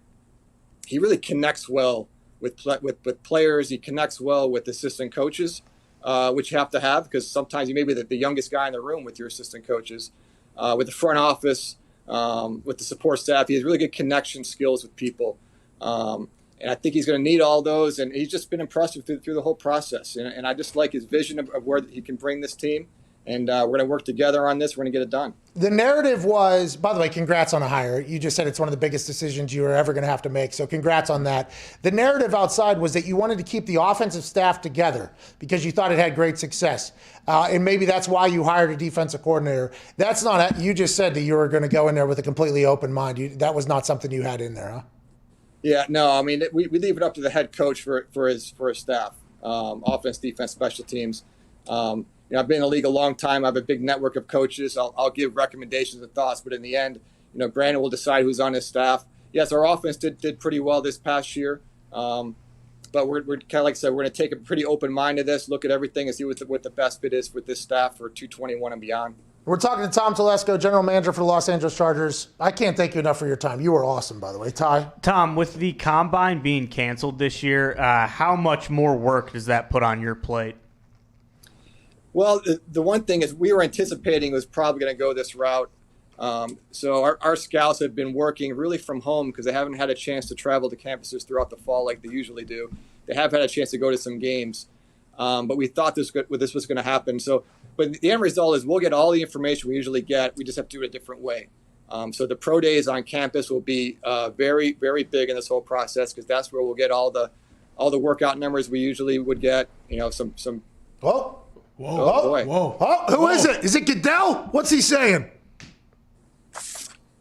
he really connects well with players. He connects well with assistant coaches, which you have to have because sometimes you may be the youngest guy in the room with your assistant coaches, with the front office. With the support staff. He has really good connection skills with people. And I think he's going to need all those. And he's just been impressive through the whole process. And I just like his vision of where he can bring this team. And we're going to work together on this. We're going to get it done. The narrative was, by the way, congrats on the hire. You just said it's one of the biggest decisions you were ever going to have to make. So congrats on that. The narrative outside was that you wanted to keep the offensive staff together because you thought it had great success. And maybe that's why you hired a defensive coordinator. That's not, you just said that you were going to go in there with a completely open mind. That was not something you had in there, huh? Yeah, no, I mean, we leave it up to the head coach for his staff, offense, defense, special teams. I've been in the league a long time. I have a big network of coaches. I'll give recommendations and thoughts, but in the end, Brandon will decide who's on his staff. Yes, our offense did pretty well this past year, but we're kind of like I said, we're going to take a pretty open mind to this, look at everything, and see what the best fit is with this staff for 221 and beyond. We're talking to Tom Telesco, general manager for the Los Angeles Chargers. I can't thank you enough for your time. You were awesome, by the way. Ty? Tom, with the combine being canceled this year, how much more work does that put on your plate? Well, the one thing is we were anticipating it was probably going to go this route. So our scouts have been working really from home because they haven't had a chance to travel to campuses throughout the fall like they usually do. They have had a chance to go to some games, but we thought this was going to happen. But the end result is we'll get all the information we usually get. We just have to do it a different way. So the pro days on campus will be very, very big in this whole process because that's where we'll get all the workout numbers we usually would get. Some. Whoa. Whoa, oh, boy. Whoa. Oh, who is it? Is it Goodell? What's he saying?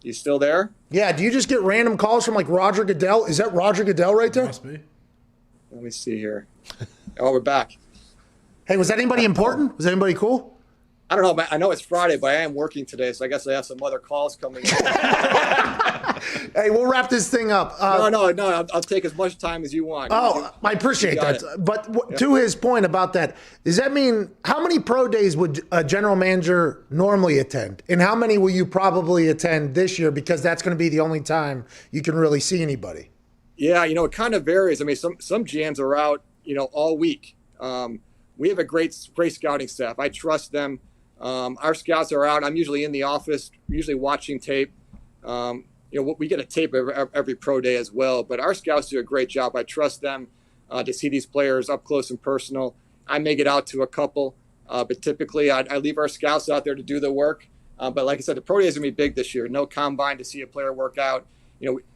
You still there? Yeah. Do you just get random calls from like Roger Goodell? Is that Roger Goodell right there? Must be. Let me see here. Oh, we're back. Hey, was that anybody important? Was anybody cool? I don't know. I know it's Friday, but I am working today, so I guess I have some other calls coming in. Hey, we'll wrap this thing up. No. I'll take as much time as you want. Oh, I appreciate that. It. But to his point about that, does that mean how many pro days would a general manager normally attend? And how many will you probably attend this year? Because that's going to be the only time you can really see anybody. Yeah, it kind of varies. I mean, some GMs are out, all week. We have a great scouting staff. I trust them. Our scouts are out. I'm usually in the office, usually watching tape. We get a tape every pro day as well, but our scouts do a great job. I trust them to see these players up close and personal. I may get out to a couple, but typically I leave our scouts out there to do the work. But like I said, the pro day is going to be big this year. No combine to see a player work out.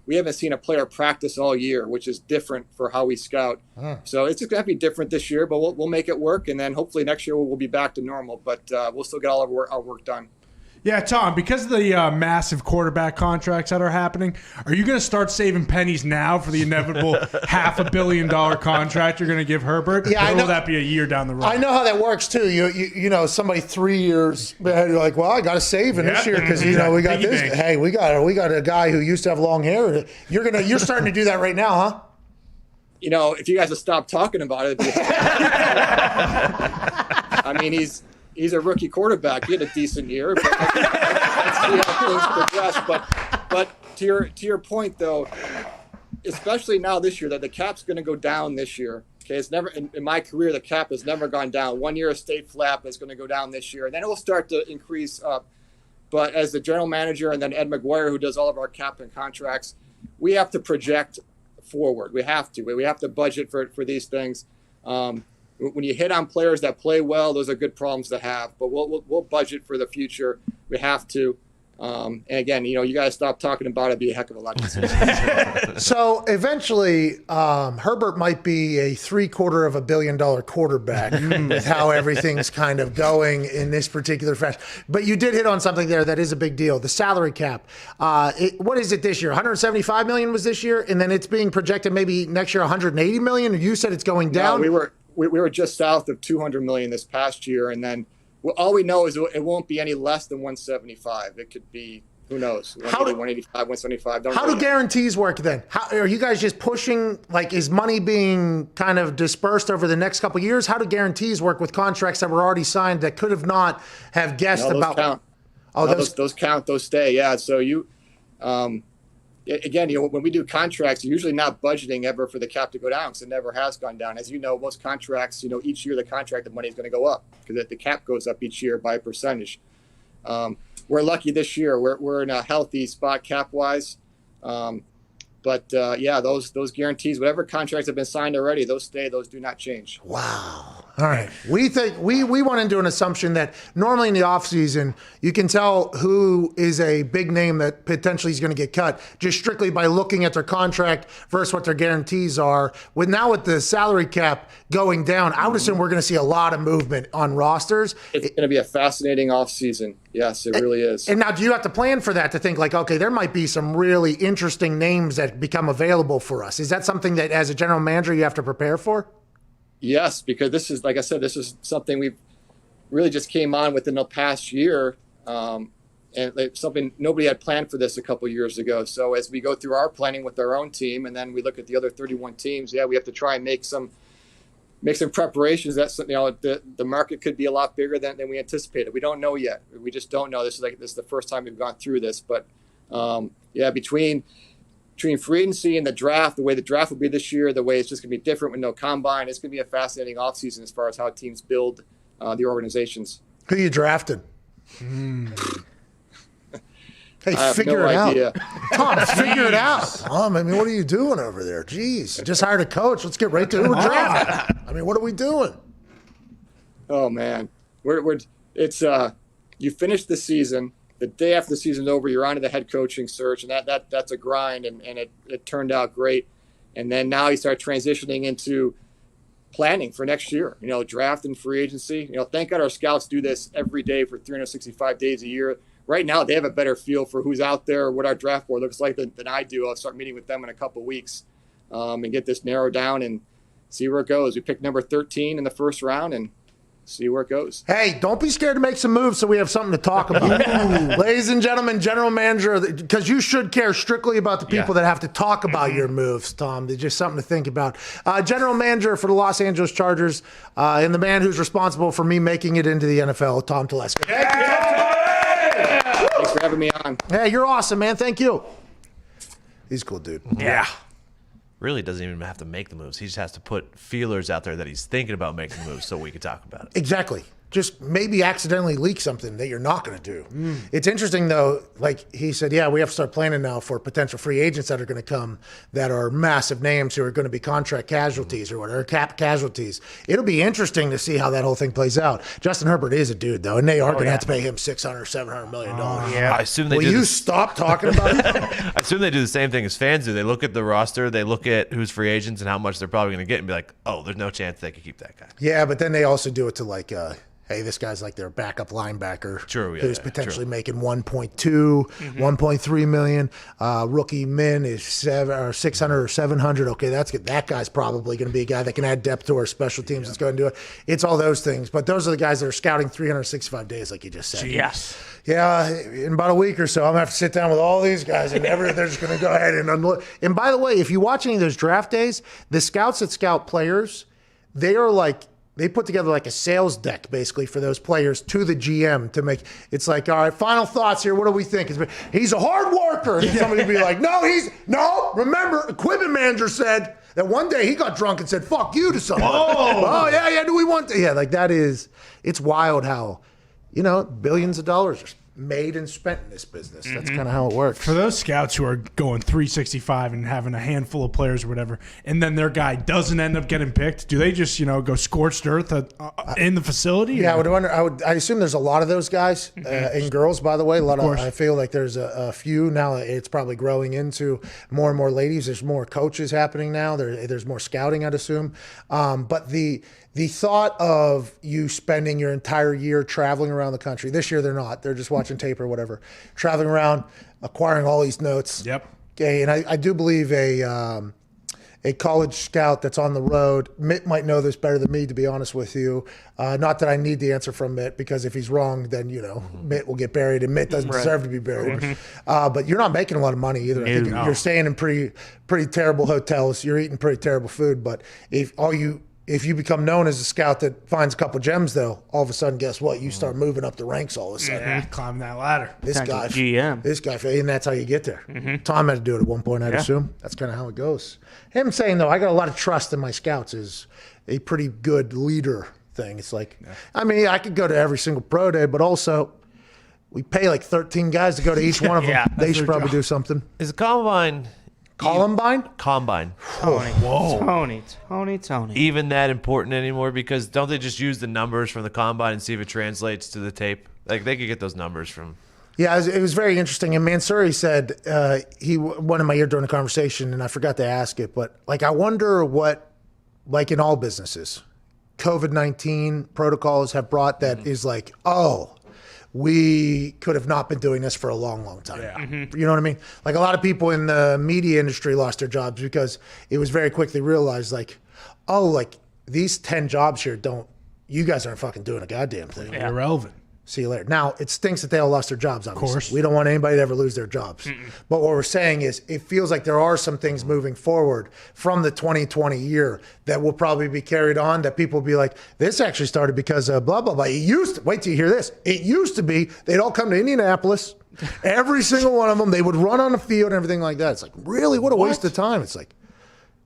We haven't seen a player practice all year, which is different for how we scout. So it's going to be different this year, but we'll make it work. And then hopefully next year we'll be back to normal, but we'll still get all of our work done. Yeah, Tom, because of the massive quarterback contracts that are happening, are you going to start saving pennies now for the inevitable $500 million contract you're going to give Herbert? Yeah, or will that be a year down the road? I know how that works too. You know, somebody 3 years ahead, you're like, well, I got to save in this year because we got this. Bank. Hey, we got a guy who used to have long hair. You're starting to do that right now, huh? If you guys have stopped talking about it, I mean, he's a rookie quarterback. He had a decent year, but let's see how things progress. But to your point, though, especially now this year, that the cap's going to go down this year. Okay, it's never in my career the cap has never gone down. 1 year a state flap is going to go down this year, and then it will start to increase up. But as the general manager and then Ed McGuire, who does all of our cap and contracts, we have to project forward. We have to budget for these things. When you hit on players that play well, those are good problems to have. But we'll budget for the future. We have to. And again, you guys stop talking about it. It'd be a heck of a lot easier. So eventually, Herbert might be a $750 million quarterback with how everything's kind of going in this particular fashion. But you did hit on something there that is a big deal: the salary cap. What is it this year? 175 million was this year, and then it's being projected maybe next year 180 million. You said it's going down. No, we were just south of 200 million this past year, and then all we know is it won't be any less than 175. It could be, who knows, 185, 175. How do guarantees work then? How are you guys just pushing? Like, is money being kind of dispersed over the next couple of years? How do guarantees work with contracts that were already signed that could have not have guessed about? Count. Oh, no, those count. Those stay. Yeah. So again, when we do contracts, you're usually not budgeting ever for the cap to go down because it never has gone down. As you know, most contracts, each year the money is going to go up because the cap goes up each year by a percentage. We're lucky this year. We're in a healthy spot cap-wise. But those guarantees, whatever contracts have been signed already, those stay. Those do not change. Wow. All right. We think we went into an assumption that normally in the offseason, you can tell who is a big name that potentially is going to get cut just strictly by looking at their contract versus what their guarantees are. With the salary cap going down, I would assume we're going to see a lot of movement on rosters. It's going to be a fascinating offseason. Yes, it really is. And now do you have to plan for that to think like, okay, there might be some really interesting names that become available for us? Is that something that as a general manager you have to prepare for? Yes, because this is, like I said, this is something we've really just came on within the past year, and something nobody had planned for this a couple of years ago. So as we go through our planning with our own team, and then we look at the other 31 teams, we have to try and make some preparations. That's the market could be a lot bigger than we anticipated. We don't know yet. We just don't know. This is the first time we've gone through this, but between free agency and the draft, the way the draft will be this year, the way it's just going to be different with no combine, it's going to be a fascinating offseason as far as how teams build the organizations. Who you drafted? Hey, figure it out. Tom, figure it out. Tom, I mean, what are you doing over there? Jeez, just hired a coach. Let's get right to the draft. I mean, what are we doing? Oh, man. It's you finish the season. The day after the season's over, you're on to the head coaching search, and that's a grind, and it turned out great. And then now you start transitioning into planning for next year, draft and free agency. Thank God our scouts do this every day for 365 days a year. right now they have a better feel for who's out there, what our draft board looks like than I do. I'll start meeting with them in a couple weeks and get this narrowed down and see where it goes. We picked number 13 in the first round and see where it goes. Hey, don't be scared to make some moves so we have something to talk about. Ladies and gentlemen, general manager, because you should care strictly about the people that have to talk about your moves, Tom. There's just something to think about. General manager for the Los Angeles Chargers and the man who's responsible for me making it into the NFL, Tom Telesco. Thanks for having me on. Hey, you're awesome, man. Thank you. He's a cool dude. Yeah. Really doesn't even have to make the moves. He just has to put feelers out there that he's thinking about making moves so we can talk about it. Exactly. Just maybe accidentally leak something that you're not going to do. It's interesting, though, like he said, yeah, we have to start planning now for potential free agents that are going to come that are massive names who are going to be contract casualties or whatever, cap casualties. It'll be interesting to see how that whole thing plays out. Justin Herbert is a dude, though, and they are going to have to pay him $600, $700 million. I assume they Will you stop talking about it? I assume they do the same thing as fans do. They look at the roster, they look at who's free agents and how much they're probably going to get and be like, oh, there's no chance they could keep that guy. Yeah, but then they also do it to like, hey, this guy's like their backup linebacker who's potentially making 1.2, 1.3 million. Rookie Min is 600 or 700. Okay, that's good. That guy's probably going to be a guy that can add depth to our special teams. Let's go and do it. It's all those things. But those are the guys that are scouting 365 days, like you just said. Yes. Yeah, in about a week or so, I'm going to have to sit down with all these guys, and they're just going to go ahead and unload. And by the way, if you watch any of those draft days, the scouts that scout players, they are like, they put together like a sales deck basically for those players to the GM to make it's like, all right, final thoughts here. What do we think? He's a hard worker. And somebody would be like, no, remember, equipment manager said that one day he got drunk and said, fuck you to someone. Oh, yeah, do we want to? Yeah, like it's wild how, billions of dollars are made and spent in this business. That's kind of how it works. For those scouts who are going 365 and having a handful of players or whatever, and then their guy doesn't end up getting picked, do they just go scorched earth in the facility? Yeah, I assume there's a lot of those guys and girls. By the way, I feel like there's a few now. It's probably growing into more and more ladies. There's more coaches happening now. There's more scouting, I'd assume. But the thought of you spending your entire year traveling around the country, this year they're not. They're just watching tape or whatever. Traveling around, acquiring all these notes. Yep. Okay, and I do believe a college scout that's on the road, Mitt might know this better than me, to be honest with you. Not that I need the answer from Mitt, because if he's wrong, then, Mitt will get buried, and Mitt doesn't deserve to be buried. But you're not making a lot of money either. I think you're staying in pretty terrible hotels. You're eating pretty terrible food. But if you become known as a scout that finds a couple gems, though, all of a sudden, guess what? You start moving up the ranks all of a sudden. Yeah, climbing that ladder. This guy, and that's how you get there. Tom had to do it at one point, I'd assume. That's kind of how it goes. Him saying, though, I got a lot of trust in my scouts is a pretty good leader thing. It's like, I could go to every single pro day, but also we pay like 13 guys to go to each one of them. They should probably do something. Is a combine... Combine? Tony. Even that important anymore? Because don't they just use the numbers from the combine and see if it translates to the tape? Like, they could get those numbers from... Yeah, it was very interesting. And Mansouri said, he went in my ear during the conversation, and I forgot to ask it, but I wonder what, in all businesses, COVID-19 protocols have brought that is like, we could have not been doing this for a long, long time. Yeah. You know what I mean? Like, a lot of people in the media industry lost their jobs because it was very quickly realized, these 10 jobs here you guys aren't fucking doing a goddamn thing. Yeah. Irrelevant. See you later. Now, it stinks that they all lost their jobs, obviously. Of course. We don't want anybody to ever lose their jobs. But what we're saying is it feels like there are some things moving forward from the 2020 year that will probably be carried on, that people will be like, this actually started because of blah, blah, blah. Wait till you hear this. It used to be they'd all come to Indianapolis, every single one of them, they would run on the field and everything like that. It's like, really? What a waste of time. It's like,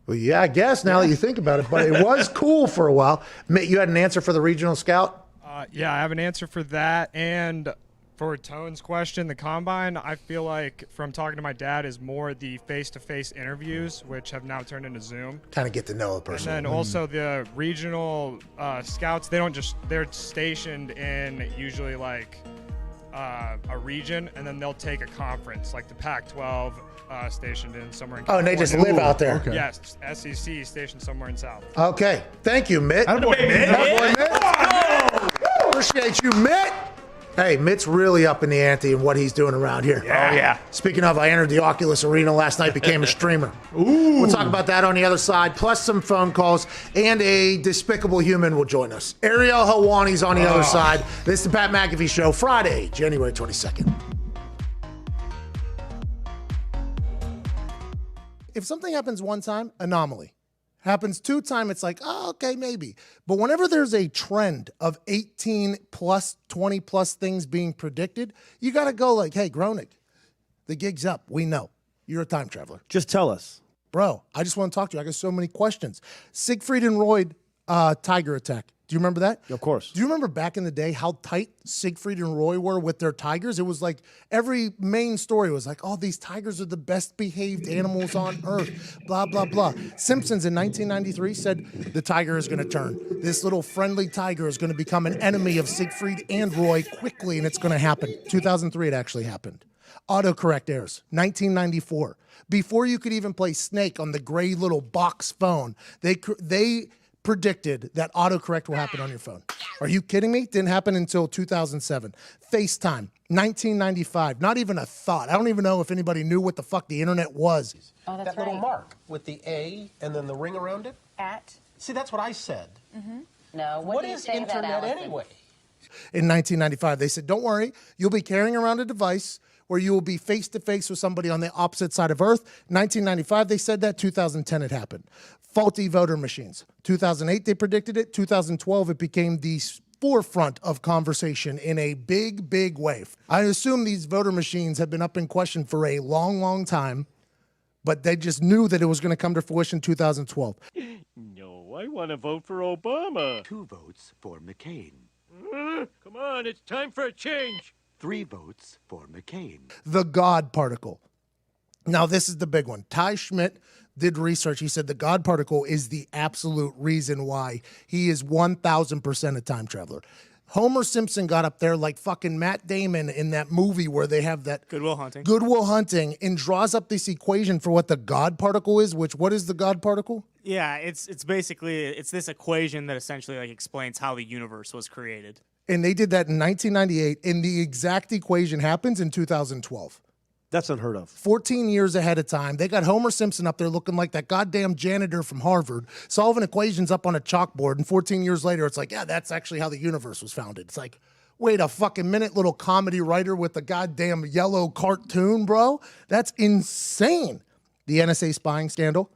well, yeah, I guess now that you think about it, but it was cool for a while. Mitt, you had an answer for the regional scout? Yeah, I have an answer for that. And for Tone's question, the combine, I feel like from talking to my dad is more the face-to-face interviews, which have now turned into Zoom. Kind of get to know a person. And then also the regional scouts, they're stationed in usually a region, and then they'll take a conference, like the Pac-12 stationed in somewhere in California. Oh, and they just live out there. Okay. Yes, SEC stationed somewhere in South. Okay, thank you, Mitt. Attaboy, Mitt. Attaboy, Mitt. Appreciate you, Mitt. Hey, Mitt's really up in the ante in what he's doing around here. Yeah. Oh, yeah. Speaking of, I entered the Oculus Arena last night, became a streamer. Ooh. We'll talk about that on the other side, plus some phone calls, and a despicable human will join us. Ariel Helwani's on the other side. This is the Pat McAfee Show, Friday, January 22nd. If something happens one time, anomaly. Happens 2 times, it's like, oh, okay, maybe. But whenever there's a trend of 18 plus, 20 plus things being predicted, you got to go like, hey, Groening, the gig's up. We know. You're a time traveler. Just tell us. Bro, I just want to talk to you. I got so many questions. Siegfried and Roy tiger attack. Do you remember that? Of course. Do you remember back in the day how tight Siegfried and Roy were with their tigers? It was like every main story was like, oh, these tigers are the best behaved animals on earth, blah, blah, blah. Simpsons in 1993 said the tiger is going to turn. This little friendly tiger is going to become an enemy of Siegfried and Roy quickly, and it's going to happen. 2003, it actually happened. Autocorrect errors, 1994. Before you could even play Snake on the gray little box phone, they predicted that autocorrect will happen on your phone. Are you kidding me? Didn't happen until 2007. FaceTime, 1995. Not even a thought. I don't even know if anybody knew what the fuck the internet was. Oh, that's that little mark with the A and then the ring around it? At? See, that's what I said. Mm-hmm. No, What is internet anyway? In 1995, they said, don't worry, you'll be carrying around a device where you will be face-to-face with somebody on the opposite side of Earth. 1995, they said that. 2010, it happened. Faulty voter machines. 2008, they predicted it. 2012, it became the forefront of conversation in a big, big way. I assume these voter machines have been up in question for a long, long time, but they just knew that it was going to come to fruition in 2012. No, I want to vote for Obama. 2 votes for McCain. Come on, it's time for a change. 3 votes for McCain. The God particle. Now, this is the big one. Ty Schmidt did research. He said the God particle is the absolute reason why he is 1,000% a time traveler. Homer Simpson got up there like fucking Matt Damon in that movie where they have that Good Will Hunting. Good Will Hunting, and draws up this equation for what the God particle is, which what is the God particle? Yeah, it's basically this equation that essentially like explains how the universe was created. And they did that in 1998, and the exact equation happens in 2012. That's unheard of. 14 years ahead of time. They got Homer Simpson up there looking like that goddamn janitor from Harvard, solving equations up on a chalkboard, and 14 years later, it's like, yeah, that's actually how the universe was founded. It's like, wait a fucking minute, little comedy writer with the goddamn yellow cartoon, bro. That's insane. The NSA spying scandal.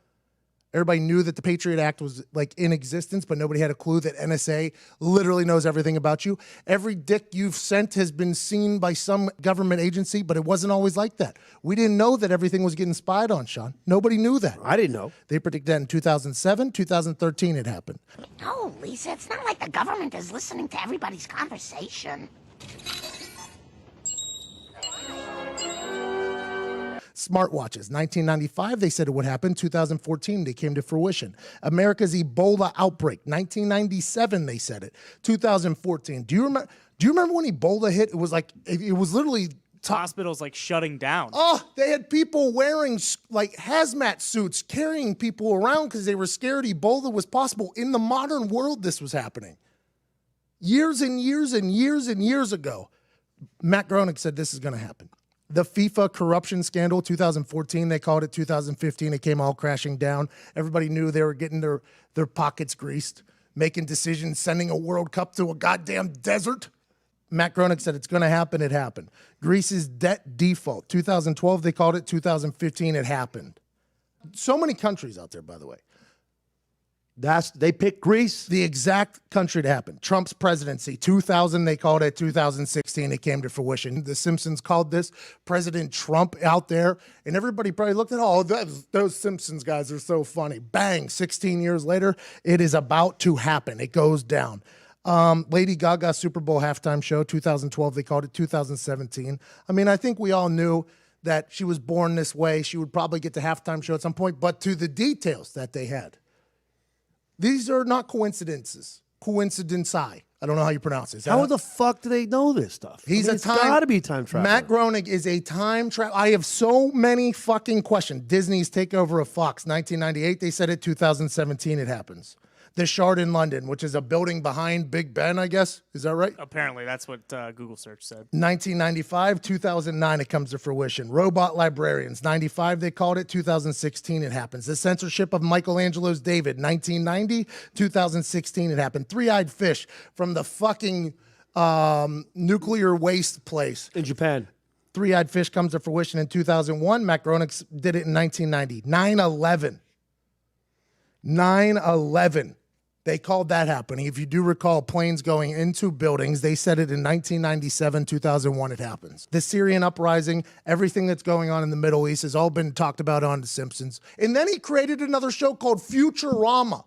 Everybody knew that the Patriot Act was like in existence, but nobody had a clue that NSA literally knows everything about you. Every dick you've sent has been seen by some government agency, but it wasn't always like that. We didn't know that everything was getting spied on, Sean. Nobody knew that. I didn't know. They predicted that in 2007, 2013 it happened. No, Lisa, it's not like the government is listening to everybody's conversation. Smartwatches, 1995, they said it would happen. 2014, they came to fruition. America's Ebola outbreak, 1997, they said it. 2014, do you remember when Ebola hit? It was like, it was literally... Hospitals like shutting down. Oh, they had people wearing like hazmat suits, carrying people around because they were scared Ebola was possible. In the modern world, this was happening. Years and years and years and years ago, Matt Groening said this is going to happen. The FIFA corruption scandal, 2014, they called it. 2015, it came all crashing down. Everybody knew they were getting their pockets greased, making decisions, sending a World Cup to a goddamn desert. Matt Groening said it's going to happen. It happened. Greece's debt default, 2012, they called it. 2015, it happened. So many countries out there, by the way. They picked Greece? The exact country to happen. Trump's presidency, 2000, they called it. 2016, it came to fruition. The Simpsons called this President Trump out there, and everybody probably looked at, oh, those Simpsons guys are so funny. Bang, 16 years later, it is about to happen. It goes down. Lady Gaga Super Bowl halftime show, 2012, they called it. 2017. I mean, I think we all knew that she was born this way. She would probably get the halftime show at some point, but to the details that they had. These are not coincidences. Coincidenci. I don't know how you pronounce it. How the fuck do they know this stuff? He's it's got to be time travel. Matt Groening is a time travel. I have so many fucking questions. Disney's takeover of Fox, 1998. They said it. 2017, it happens. the Shard in London, which is a building behind Big Ben, I guess. Is that right? Apparently, that's what Google search said. 1995, 2009, it comes to fruition. Robot Librarians, 95, they called it. 2016, it happens. The censorship of Michelangelo's David, 1990, 2016, it happened. Three-Eyed Fish from the fucking nuclear waste place. In Japan. Three-Eyed Fish comes to fruition in 2001. Matt Groening did it in 1990. 9/11. 9/11. They called that happening. If you do recall planes going into buildings, they said it in 1997, 2001 it happens. The Syrian uprising, everything that's going on in the Middle East has all been talked about on The Simpsons. And then he created another show called Futurama.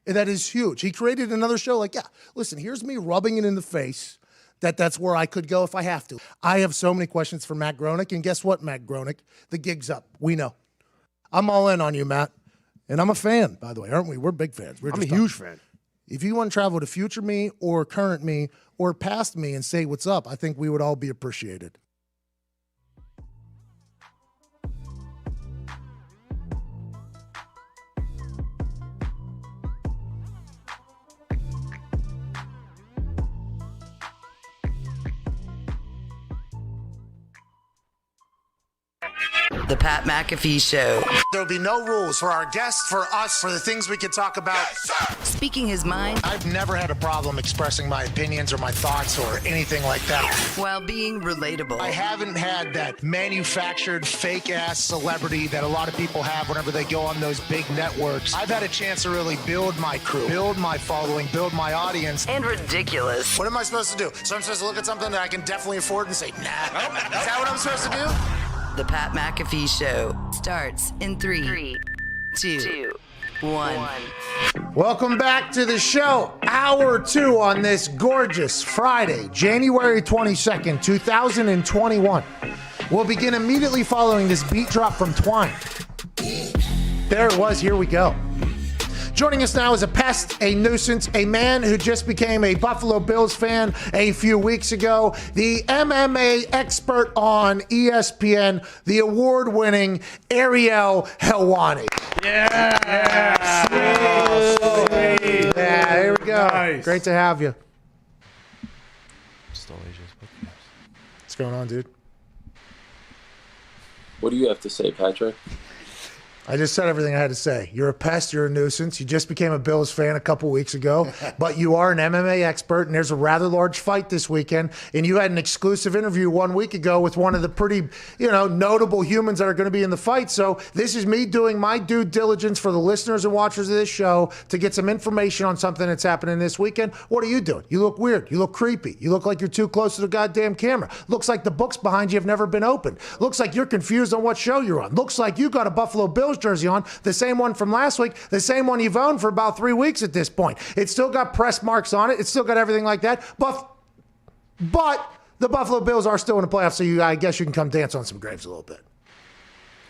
That is huge. He created another show like, yeah, listen, here's me rubbing it in the face. That's where I could go if I have to. I have so many questions for Matt Groening, and guess what, Matt Groening? The gig's up. We know. I'm all in on you, Matt. And I'm a fan, by the way, aren't we? We're big fans. I'm a huge fan. If you want to travel to future me or current me or past me and say what's up, I think we would all be appreciated. The Pat McAfee Show. There'll be no rules for our guests, for us, for the things we can talk about. Speaking his mind. I've never had a problem expressing my opinions or my thoughts or anything like that. While being relatable. I haven't had that manufactured fake-ass celebrity that a lot of people have whenever they go on those big networks. I've had a chance to really build my crew, build my following, build my audience. And ridiculous. What am I supposed to do? So I'm supposed to look at something that I can definitely afford and say, nah. Is that what I'm supposed to do? The Pat McAfee Show starts in 3, 2, 1. Welcome back to the show. Hour 2 on this gorgeous Friday, January 22nd, 2021. We'll begin immediately following this beat drop from Twine. There it was. Here we go. Joining us now is a pest, a nuisance, a man who just became a Buffalo Bills fan a few weeks ago, the MMA expert on ESPN, the award-winning Ariel Helwani. Yeah. Yeah, there we go. Nice. Great to have you. Stole AJ's book. What's going on, dude? What do you have to say, Patrick? I just said everything I had to say. You're a pest. You're a nuisance. You just became a Bills fan a couple weeks ago, but you are an MMA expert, and there's a rather large fight this weekend, and you had an exclusive interview 1 week ago with one of the pretty, notable humans that are going to be in the fight. So this is me doing my due diligence for the listeners and watchers of this show to get some information on something that's happening this weekend. What are you doing? You look weird. You look creepy. You look like you're too close to the goddamn camera. Looks like the books behind you have never been opened. Looks like you're confused on what show you're on. Looks like you got a Buffalo Bills jersey on, the same one from last week, the same one you've owned for about 3 weeks at this point. It's still got press marks on it. It's still got everything like that. But the Buffalo Bills are still in the playoffs, so I guess you can come dance on some graves a little bit.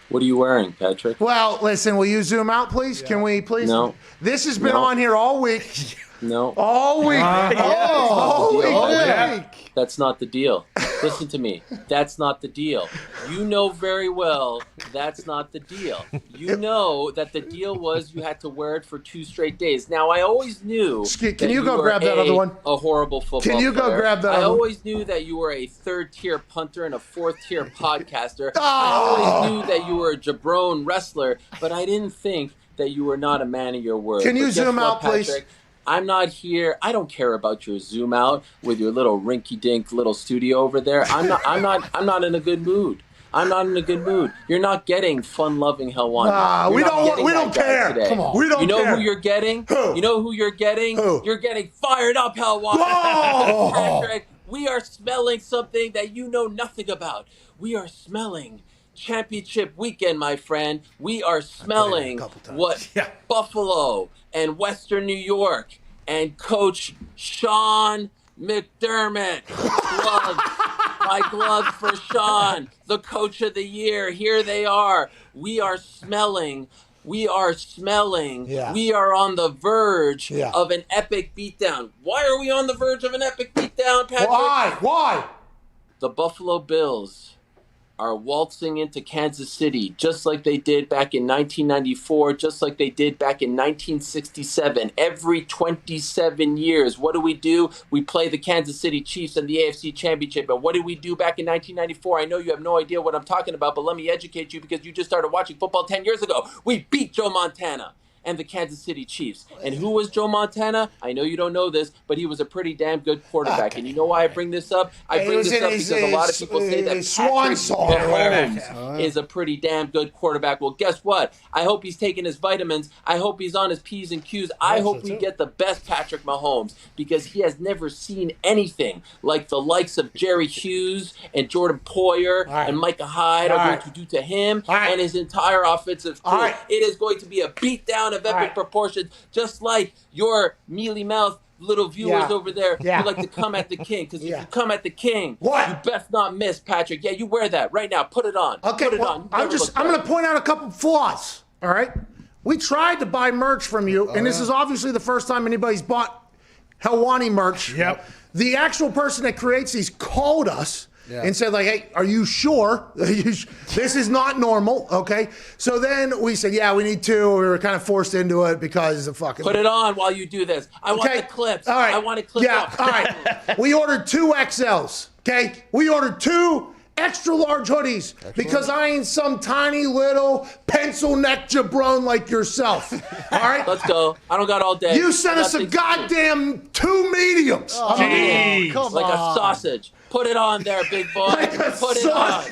What are you wearing, Patrick? Well, listen, will you zoom out, please? Yeah. Can we, please? No. This has been on here all week. No. All week. All week. That's not the deal. Listen to me. That's not the deal. You know very well that's not the deal. You know that the deal was you had to wear it for 2 straight days. Now, I always knew Can you go grab that other one? A horrible football player. Can you go grab that I other one? always knew that you were a 3rd-tier punter and a 4th-tier podcaster. I always knew that you were a jabron wrestler, but I didn't think that you were not a man of your word. Can you But guess zoom what, out, please? Patrick? I'm not here. I don't care about your zoom out with your little rinky-dink little studio over there. I'm not in a good mood. I'm not in a good mood. You're not getting fun-loving Helwani. We don't care. Today. Come on. We don't care. You know who you're getting? Who? You know who you're getting? Who? You're getting fired up Helwani. Whoa! Patrick, we are smelling something that you know nothing about. We are smelling championship weekend, my friend. We are smelling what Buffalo and Western New York and Coach Sean McDermott gloves. My gloves for Sean, the coach of the year. Here they are. We are smelling. We are on the verge of an epic beatdown. Why are we on the verge of an epic beatdown, Patrick? Why? The Buffalo Bills are waltzing into Kansas City just like they did back in 1994, just like they did back in 1967. Every 27 years, what do? We play the Kansas City Chiefs in the AFC Championship. And what did we do back in 1994? I know you have no idea what I'm talking about, but let me educate you because you just started watching football 10 years ago. We beat Joe Montana and the Kansas City Chiefs. And who was Joe Montana? I know you don't know this, but he was a pretty damn good quarterback. And you know why I bring this up? I bring this up because a lot of people say that Swan song Mahomes is a pretty damn good quarterback. Well, guess what? I hope he's taking his vitamins. I hope he's on his P's and Q's. I hope we get the best Patrick Mahomes because he has never seen anything like the likes of Jerry Hughes and Jordan Poyer and Micah Hyde are going to do to him and his entire offensive crew. It is going to be a beatdown of epic proportions, just like your mealy mouth little viewers over there who like to come at the king. Because if you come at the king, you best not miss, Patrick. Yeah, you wear that right now. Put it on. Okay, put it on. I'm going to point out a couple flaws. All right, we tried to buy merch from you, and this is obviously the first time anybody's bought Helwani merch. Yep. The actual person that creates these called us. And said, like, hey, are you sure? This is not normal, okay? So then we said, yeah, we need two. We were kind of forced into it because of fucking... Put it on while you do this. I want the clips. All right. I want it clipped up. All right. We ordered 2 XLs, okay? We ordered 2 extra large hoodies because I ain't some tiny little pencil neck jabron like yourself. All right? Let's go. I don't got all day. You sent us a goddamn 2 mediums. Oh, come like on. A sausage. Put it on there, big boy. Put it on.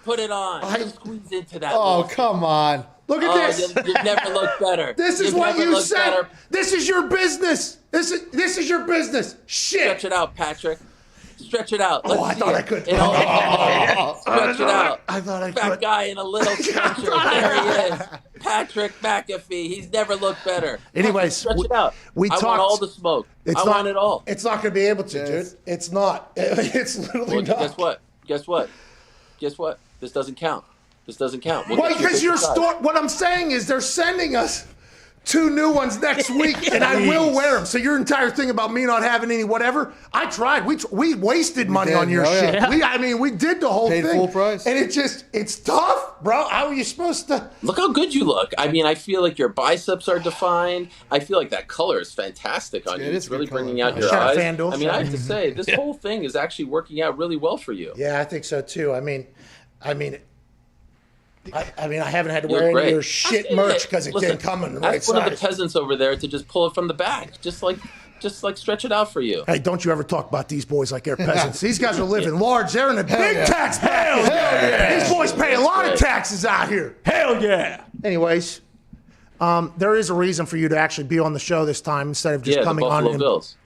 Put it on. Just squeeze into that. Oh, come on. Look at this. You've never looked better. This is what you said. Better. This is your business. This is your business. Shit. Stretch it out, Patrick. Stretch it out. I thought I could. Stretch it out. I thought I could. Fat guy in a little stretcher. There he is. Patrick McAfee. He's never looked better. Anyways, stretch it out. I want all the smoke. I want it all. It's not going to be able to, dude. It's not. It's literally not. Guess what? This doesn't count. Why? Because what I'm saying is they're sending us 2 new ones next week, and I will wear them. So your entire thing about me not having any whatever, I tried. We wasted money on your shit. Yeah. We did the whole thing. Paid full price. And it's tough, bro. How are you supposed to? Look how good you look. I feel like your biceps are defined. I feel like that color is fantastic on you. It's really bringing out your eyes. I have to say, this whole thing is actually working out really well for you. Yeah, I think so too. I haven't had to wear any of your shit merch because it didn't come in the right size. Ask one of the peasants over there to just pull it from the back, just like stretch it out for you. Hey, don't you ever talk about these boys like they're peasants. These guys are living large. They're in a big tax bracket. Hell yeah. These boys pay a lot of taxes out here. Hell yeah. Anyways, there is a reason for you to actually be on the show this time instead of just coming the Buffalo on. Bills.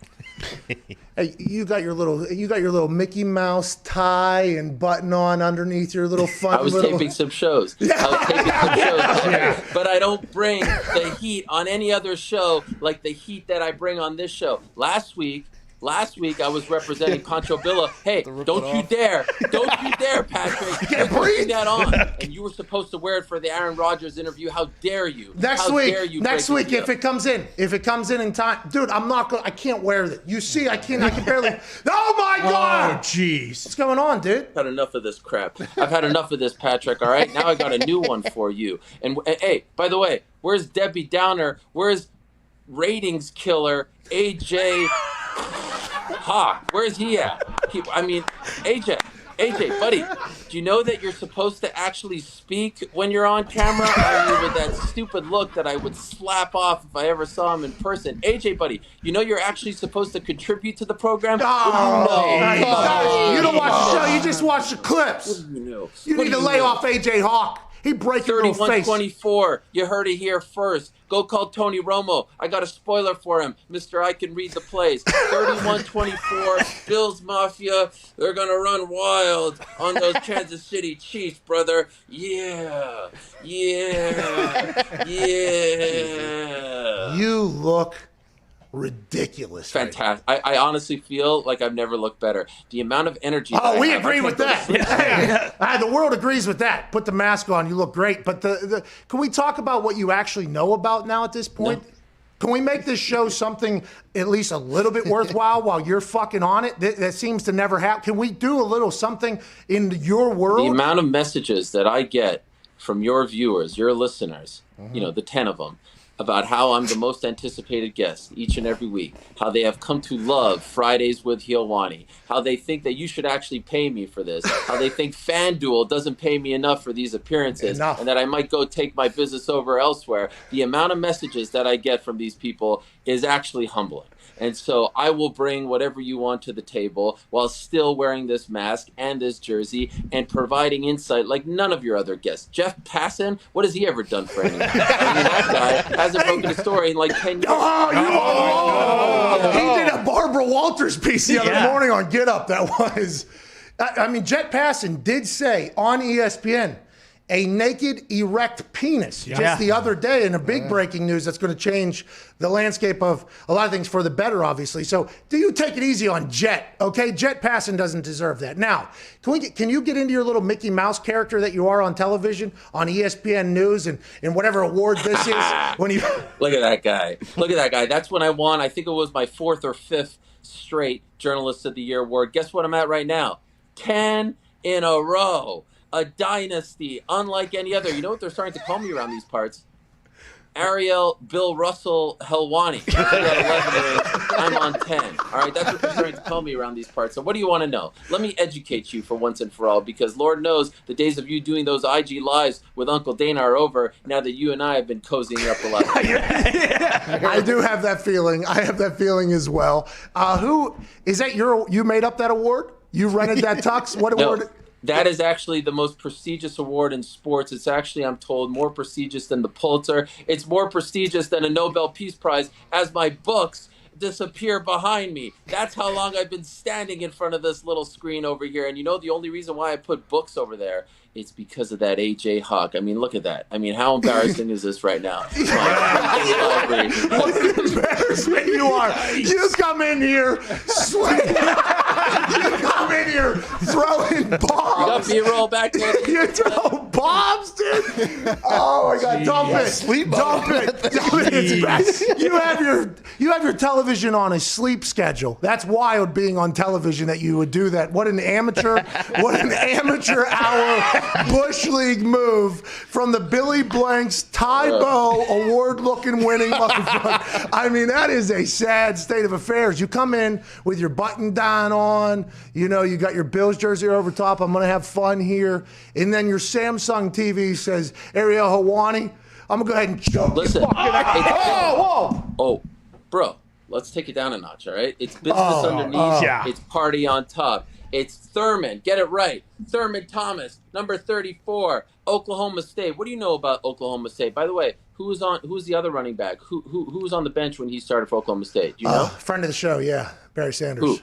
Hey, you got your little Mickey Mouse tie and button on underneath your little fun. I was taping some shows. But I don't bring the heat on any other show like the heat that I bring on this show. Last week I was representing Pancho Villa. Hey, don't you dare, Patrick. Can't breathe. That on. And you were supposed to wear it for the Aaron Rodgers interview. How dare you? Next week, if it comes in in time, dude, I can't wear it. You see, I can barely. Oh my God! Oh jeez, what's going on, dude? I've had enough of this crap. I've had enough of this, Patrick. All right, now I got a new one for you. And hey, by the way, where's Debbie Downer? Where's ratings killer AJ Hawk? Where's he at? AJ, buddy, do you know that you're supposed to actually speak when you're on camera? With that stupid look that I would slap off if I ever saw him in person. AJ, buddy, you know you're actually supposed to contribute to the program? You don't watch the show, you just watch the clips. What do you know? You need to lay off AJ Hawk. He break your little face. 31-24. You heard it here first. Go call Tony Romo. I got a spoiler for him. Mr. I can read the plays. 31-24. Bills Mafia. They're going to run wild on those Kansas City Chiefs, brother. Yeah. You look ridiculous. Fantastic. Right? I honestly feel like I've never looked better. The amount of energy. We agree with that. The world agrees with that. Put the mask on. You look great. But can we talk about what you actually know about now at this point? Can we make this show something at least a little bit worthwhile while you're fucking on it? That seems to never happen. Can we do a little something in your world? The amount of messages that I get from your viewers, your listeners, the 10 of them, about how I'm the most anticipated guest each and every week, how they have come to love Fridays with Helwani, how they think that you should actually pay me for this, how they think FanDuel doesn't pay me enough for these appearances, and that I might go take my business over elsewhere. The amount of messages that I get from these people is actually humbling. And so I will bring whatever you want to the table while still wearing this mask and this jersey and providing insight like none of your other guests. Jeff Passan, what has he ever done for anyone? That guy hasn't broken a story in like 10 years. He did a Barbara Walters piece the other morning on Get Up. That was, Jet Passan did say on ESPN, a naked, erect penis just the other day in a big breaking news that's going to change the landscape of a lot of things for the better, obviously. So do you take it easy on Jet, okay? Jet Passan doesn't deserve that. Now, can you get into your little Mickey Mouse character that you are on television, on ESPN News and whatever award this is? When you Look at that guy. Look at that guy. That's when I won. I think it was my 4th or 5th straight Journalist of the Year award. Guess what I'm at right now? 10 in a row. A dynasty, unlike any other. You know what they're starting to call me around these parts? Ariel, Bill Russell, Helwani. I'm on 10. All right, that's what they're starting to call me around these parts. So what do you want to know? Let me educate you for once and for all, because Lord knows the days of you doing those IG lives with Uncle Dana are over now that you and I have been cozying up a lot. I do have that feeling. I have that feeling as well. Who is that? You made up that award? You rented that tux? What award? That is actually the most prestigious award in sports. It's actually, I'm told, more prestigious than the Pulitzer. It's more prestigious than a Nobel Peace Prize, as my books disappear behind me. That's how long I've been standing in front of this little screen over here. And you know the only reason why I put books over there, it's because of that AJ Hawk. I mean, look at that. I mean, how embarrassing is this right now? What an embarrassment you are. You come in here sweating. You come in here throwing bombs. You got B-roll back there. You throw bombs, dude. Oh my God, dump it. Dump it. It's back. You have your television on a sleep schedule. That's wild being on television that you would do that. What an amateur hour Bush League move from the Billy Blanks Tybo award-looking winning motherfucker. I mean, that is a sad state of affairs. You come in with your button down on, you got your Bills jersey over top. I'm going to have fun here. And then your Samsung TV says, Ariel Helwani, I'm going to go ahead and choke. Listen. Whoa. Bro, let's take it down a notch, all right? It's business underneath. It's party on top. It's Thurman. Get it right. Thurman Thomas, number 34, Oklahoma State. What do you know about Oklahoma State? By the way, who's the other running back? Who was on the bench when he started for Oklahoma State? Do you know? Friend of the show, yeah. Barry Sanders. Who?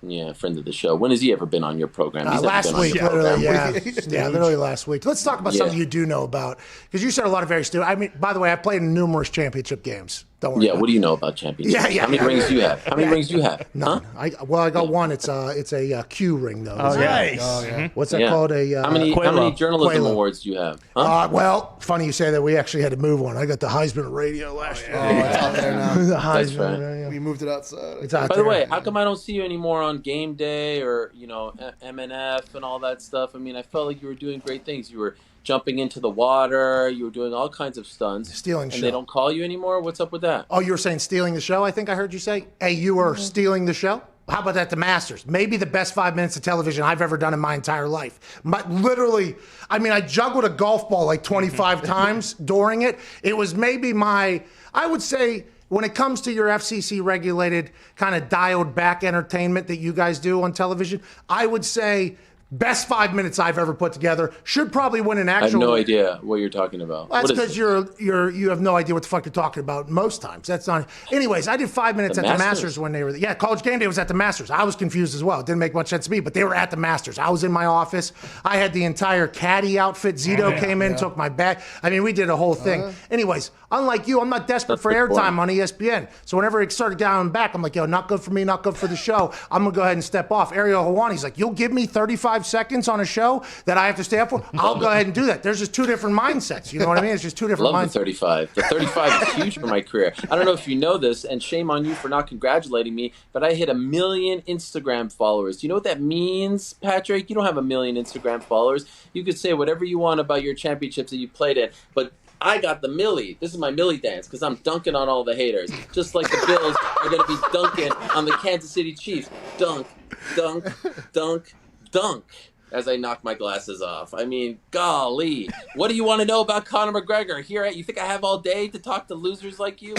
Yeah, friend of the show. When has he ever been on your program? He's last week, literally, literally last week. Let's talk about something you do know about, because you said a lot of very stupid. I mean, by the way, I played in numerous championship games. Don't worry. Yeah, what do you know about championships? How many rings do you have? How many rings do you have? None. I got one. It's a Q ring though. Oh, nice. What's that called? How many journalism awards do you have? Well, funny you say that. We actually had to move one. I got the Heisman Radio last year. It's out there now. The Heisman. We moved it outside. It's out By the way, how come I don't see you anymore on game day or MNF and all that stuff? I mean, I felt like you were doing great things. You were jumping into the water. You were doing all kinds of stunts. Stealing show. And they don't call you anymore? What's up with that? Oh, you were saying stealing the show, I think I heard you say? Hey, you were stealing the show? How about that, the Masters? Maybe the best 5 minutes of television I've ever done in my entire life. But literally, I mean, I juggled a golf ball like 25 times during it. It was maybe I would say, when it comes to your FCC regulated kind of dialed back entertainment that you guys do on television, I would say best 5 minutes I've ever put together. Should probably win an actual. I have no idea what you're talking about. That's because you have no idea what the fuck you're talking about most times. That's not. Anyways, I did 5 minutes at the Masters when they were. Yeah, College Game Day was at the Masters. I was confused as well. It didn't make much sense to me, but they were at the Masters. I was in my office. I had the entire caddy outfit. Zito came in, took my bag. I mean, we did a whole thing. Anyways, unlike you, I'm not desperate for airtime on ESPN. So whenever it started down back, I'm like, yo, not good for me, not good for the show. I'm gonna go ahead and step off. Ariel Helwani's like, you'll give me 35 45 seconds on a show that I have to stay up for, I'll go ahead and do that. There's just two different mindsets. You know what I mean? It's just two different Love mindsets. the 35. The 35 is huge for my career. I don't know if you know this, and shame on you for not congratulating me, but I hit 1 million Instagram followers. Do you know what that means, Patrick? You don't have 1 million Instagram followers. You could say whatever you want about your championships that you played in, but I got the millie. This is my millie dance because I'm dunking on all the haters. Just like the Bills are going to be dunking on the Kansas City Chiefs. Dunk, dunk, dunk, dunk. As I knock my glasses off. I mean, golly. What do you want to know about Conor McGregor? You think I have all day to talk to losers like you?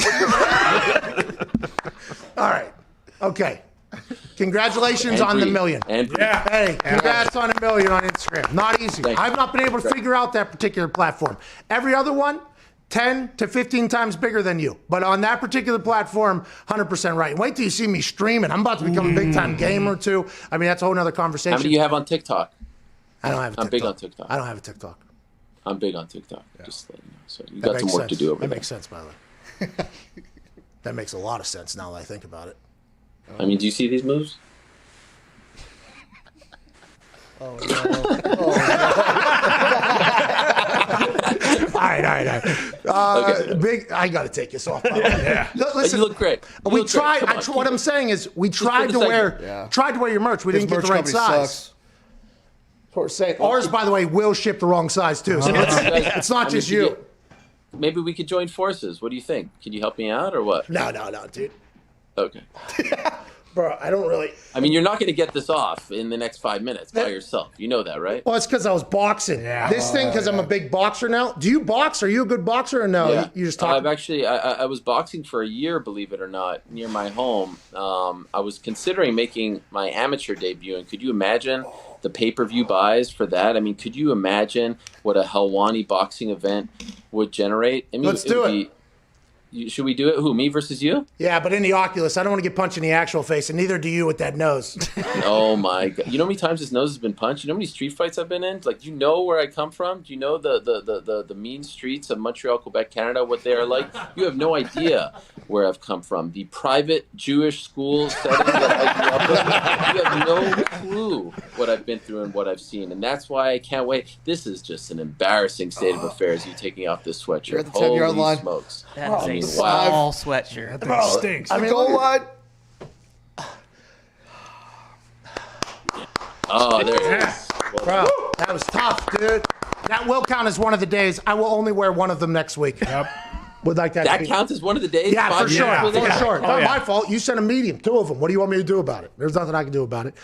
All right. Okay. Congratulations on the million. Hey, congrats on 1 million on Instagram. Not easy. I've not been able to figure out that particular platform. Every other one, 10 to 15 times bigger than you. But on that particular platform, 100% right. Wait till you see me streaming. I'm about to become a big-time gamer, too. I mean, that's a whole other conversation. How many do you have on TikTok? I don't have a TikTok. I'm big on TikTok. I don't have a TikTok. I'm big on TikTok. Just letting you know. So you got some work to do over there. That makes sense, by the way. That makes a lot of sense now that I think about it. I mean, do you see these moves? Oh, no. All right. Big. I got to take this off. Listen, you look great. We tried. What I'm saying is, we tried to wear your merch. We didn't get the right size. Ours, by the way, will ship the wrong size too. So it's not just you. Maybe we could join forces. What do you think? Can you help me out or what? No, dude. Okay. Bro, I don't really. I mean, you're not going to get this off in the next 5 minutes by yourself. You know that, right? Well, it's because I was boxing. This thing, because I'm a big boxer now. Do you box? Are you a good boxer or no? Yeah. You just talk. I've actually, I was boxing for a year, believe it or not, near my home. I was considering making my amateur debut, and could you imagine the pay-per-view buys for that? I mean, could you imagine what a Helwani boxing event would generate? I mean, Let's do it. Should we do it? Who, me versus you? Yeah, but in the Oculus, I don't want to get punched in the actual face, and neither do you with that nose. Oh my God! You know how many times his nose has been punched? You know how many street fights I've been in? Like, do you know where I come from? Do you know the mean streets of Montreal, Quebec, Canada? What they are like? You have no idea where I've come from. The private Jewish school setting that I grew up in. You have no clue what I've been through and what I've seen, and that's why I can't wait. This is just an embarrassing state of affairs. You taking off this sweatshirt? You're at the 10-yard line. Smokes! That's a Wow. small sweatshirt. That thing stinks. I mean, goal line. Oh, there it is. Bro, that was tough, dude. That will count as one of the days. I will only wear one of them next week. Yep. Would like that. That counts as one of the days? Yeah, for sure. Yeah. For sure. Not yeah. my fault. You sent a medium, 2 of them. What do you want me to do about it? There's nothing I can do about it.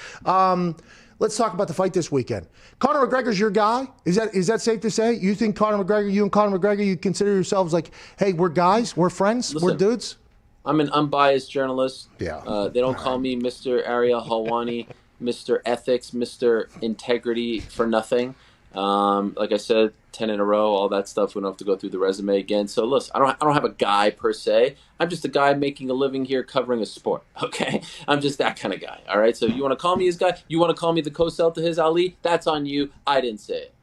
Let's talk about the fight this weekend. Conor McGregor's your guy. Is that safe to say? You think you and Conor McGregor, you consider yourselves like, hey, we're guys, we're friends, we're dudes? I'm an unbiased journalist. Yeah. They don't call me Mr. Ariel Helwani, Mr. Ethics, Mr. Integrity for nothing. Like I said, 10 in a row, all that stuff. We don't have to go through the resume again. So listen, I don't have a guy per se. I'm just a guy making a living here covering a sport. Okay, I'm just that kind of guy. All right. So you want to call me his guy? You want to call me the co-sell to his Ali? That's on you. I didn't say it.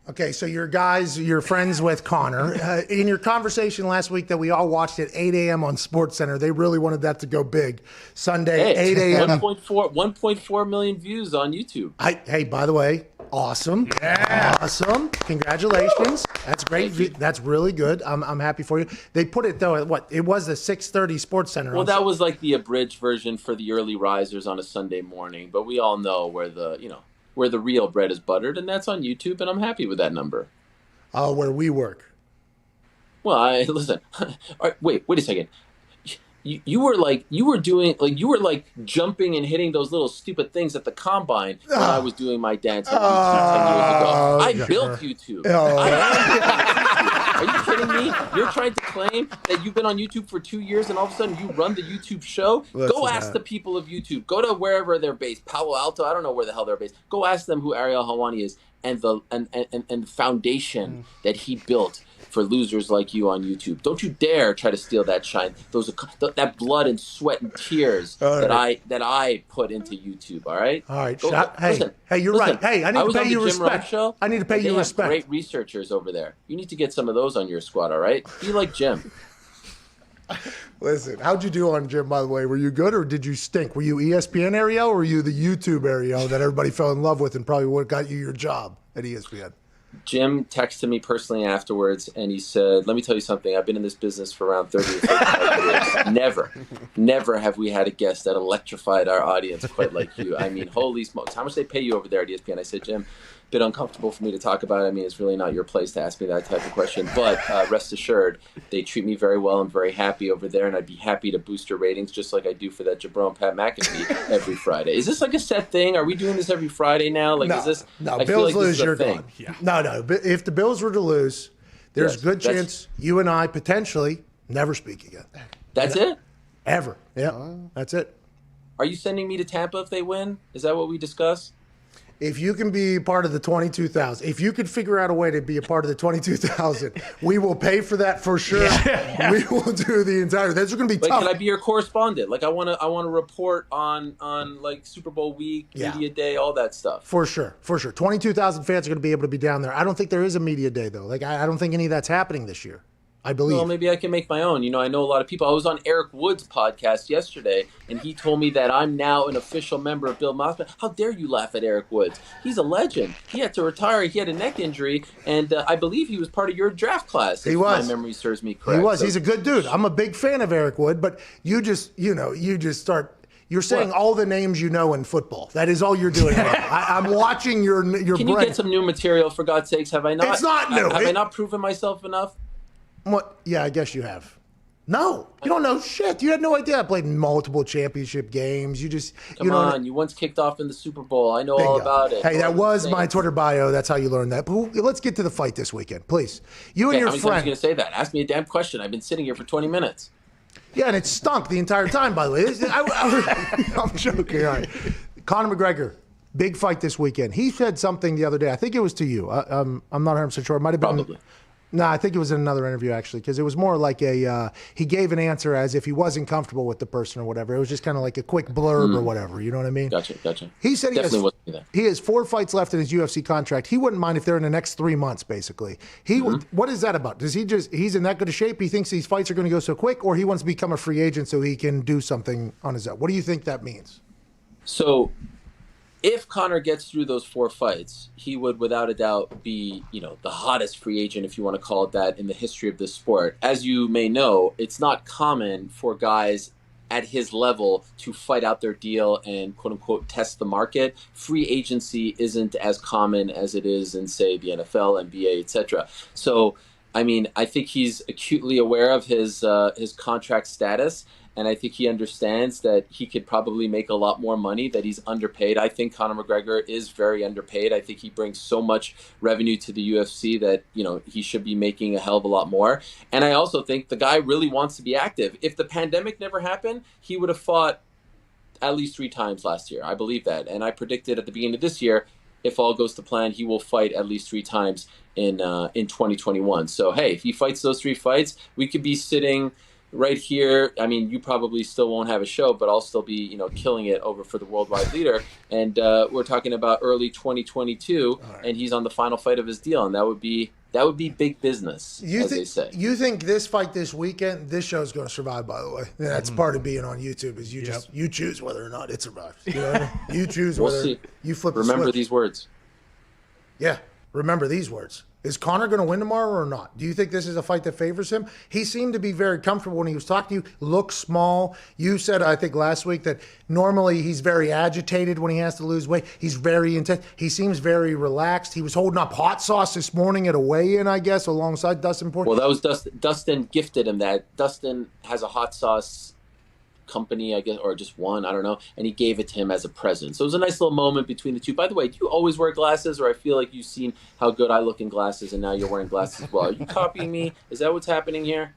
Okay, so you're friends with Conor. In your conversation last week that we all watched at 8 a.m. on SportsCenter, they really wanted that to go big. Sunday, 8 a.m. 1.4 million views on YouTube. Hey, by the way, awesome. Yeah. Awesome. Congratulations. That's great. That's really good. I'm happy for you. They put it, though, at what? It was the 6:30 SportsCenter. Well, that was like the abridged version for the early risers on a Sunday morning. But we all know where the real bread is buttered, and that's on YouTube, and I'm happy with that number. Where we work. Well, listen. All right, wait a second. You were jumping and hitting those little stupid things at the combine when I was doing my dance on YouTube 10 years ago. I built YouTube. Are you kidding me? You're trying to claim that you've been on YouTube for 2 years and all of a sudden you run the YouTube show? Go ask the people of YouTube. Go to wherever they're based. Palo Alto, I don't know where the hell they're based. Go ask them who Ariel Helwani is and the foundation that he built for losers like you on YouTube. Don't you dare try to steal that shine. That blood and sweat and tears that I put into YouTube. All right. All right. Hey, you're right. Hey, I need to pay you respect. I need to pay you respect. Great researchers over there. You need to get some of those on your squad. All right. Be like Jim. Listen, how'd you do on Jim, by the way? Were you good or did you stink? Were you ESPN Ariel or were you the YouTube Ariel that everybody fell in love with and probably would have got you your job at ESPN? Jim texted me personally afterwards, and he said, let me tell you something. I've been in this business for around 30 to 35 years. Never have we had a guest that electrified our audience quite like you. I mean, holy smokes. How much they pay you over there at ESPN? I said, Jim, a bit uncomfortable for me to talk about it. I mean, it's really not your place to ask me that type of question. But rest assured, they treat me very well. I'm very happy over there, and I'd be happy to boost your ratings just like I do for that Jabron Pat McAfee every Friday. Is this like a set thing? Are we doing this every Friday now? Like, No, is this? no. I Bills feel like lose, this is a you're thing. gone. Yeah. No. But if the Bills were to lose, there's Yes, a good that's- chance you and I potentially never speak again. That's it? Ever. Yeah. That's it. Are you sending me to Tampa if they win? Is that what we discussed? If you can be part of the 22,000, if you could figure out a way to be a part of the 22,000, we will pay for that for sure. We will do the entire. That's going to be Like, tough. can I be your correspondent? Like, I want to report on like Super Bowl week, media day, all that stuff. For sure. 22,000 fans are going to be able to be down there. I don't think there is a media day though. Like I don't think any of that's happening this year. I believe. Well, maybe I can make my own. You know, I know a lot of people. I was on Eric Wood's podcast yesterday, and he told me that I'm now an official member of Bill Mossman. How dare you laugh at Eric Woods? He's a legend. He had to retire. He had a neck injury, and I believe he was part of your draft class. He was. If my memory serves me correct. He was. So- He's a good dude. I'm a big fan of Eric Wood, but you just start. You're saying all the names you know in football. That is all you're doing. I'm watching your Can brain. you get some new material, for God's sakes? Have I not? It's not new. Have I not proven myself enough? What? Yeah, I guess you have. No, you don't know shit. You had no idea. I played multiple championship games. You just Come on, you once kicked off in the Super Bowl. I know There you all go. about it. Hey, that All was the my things. Twitter bio. That's how you learned that. But let's get to the fight this weekend, please. You and Okay, your how many times are friend. you going to say that? Ask me a damn question. I've been sitting here for 20 minutes. Yeah, and it stunk the entire time, by the way. I'm joking. All right. Conor McGregor, big fight this weekend. He said something the other day. I think it was to you. I'm not 100% sure. It might have been. Probably. No, I think it was in another interview, actually, because it was more like he gave an answer as if he wasn't comfortable with the person or whatever. It was just kind of like a quick blurb or whatever. You know what I mean? Gotcha. He said Definitely wasn't me there. he has 4 fights left in his UFC contract. He wouldn't mind if they're in the next 3 months, basically. What is that about? Does he's in that good a shape? He thinks these fights are going to go so quick, or he wants to become a free agent so he can do something on his own? What do you think that means? So, if Conor gets through those 4 fights, he would without a doubt be, the hottest free agent, if you want to call it that, in the history of this sport. As you may know, it's not common for guys at his level to fight out their deal and quote unquote test the market. Free agency isn't as common as it is in, say, the NFL, NBA, etc. So, I mean, I think he's acutely aware of his contract status. And I think he understands that he could probably make a lot more money, that he's underpaid. I think Conor McGregor is very underpaid. I think he brings so much revenue to the UFC that, he should be making a hell of a lot more. And I also think the guy really wants to be active. If the pandemic never happened, he would have fought at least 3 times last year. I believe that. And I predicted at the beginning of this year, if all goes to plan, he will fight at least 3 times in 2021. So, hey, if he fights those 3 fights, we could be sitting right here. I mean, you probably still won't have a show, but I'll still be, killing it over for the worldwide leader. And we're talking about early 2022, and he's on the final fight of his deal, and that would be big business, they say. You think this fight this weekend, this show's going to survive, by the way. And that's part of being on YouTube is you choose whether or not it survives. You know what I mean? You choose We'll whether see. you flip Remember the switch. these words. Yeah, remember these words. Is Conor going to win tomorrow or not? Do you think this is a fight that favors him? He seemed to be very comfortable when he was talking to you, looks small. You said, I think last week, that normally he's very agitated when he has to lose weight. He's very intense. He seems very relaxed. He was holding up hot sauce this morning at a weigh-in, I guess, alongside Dustin Poirier. Well, that was Dustin. Dustin gifted him that. Dustin has a hot sauce company, I guess, or just one, I don't know, and he gave it to him as a present. So it was a nice little moment between the two. By the way, do you always wear glasses, or I feel like you've seen how good I look in glasses and now you're wearing glasses as well? Are you copying me? Is that what's happening here?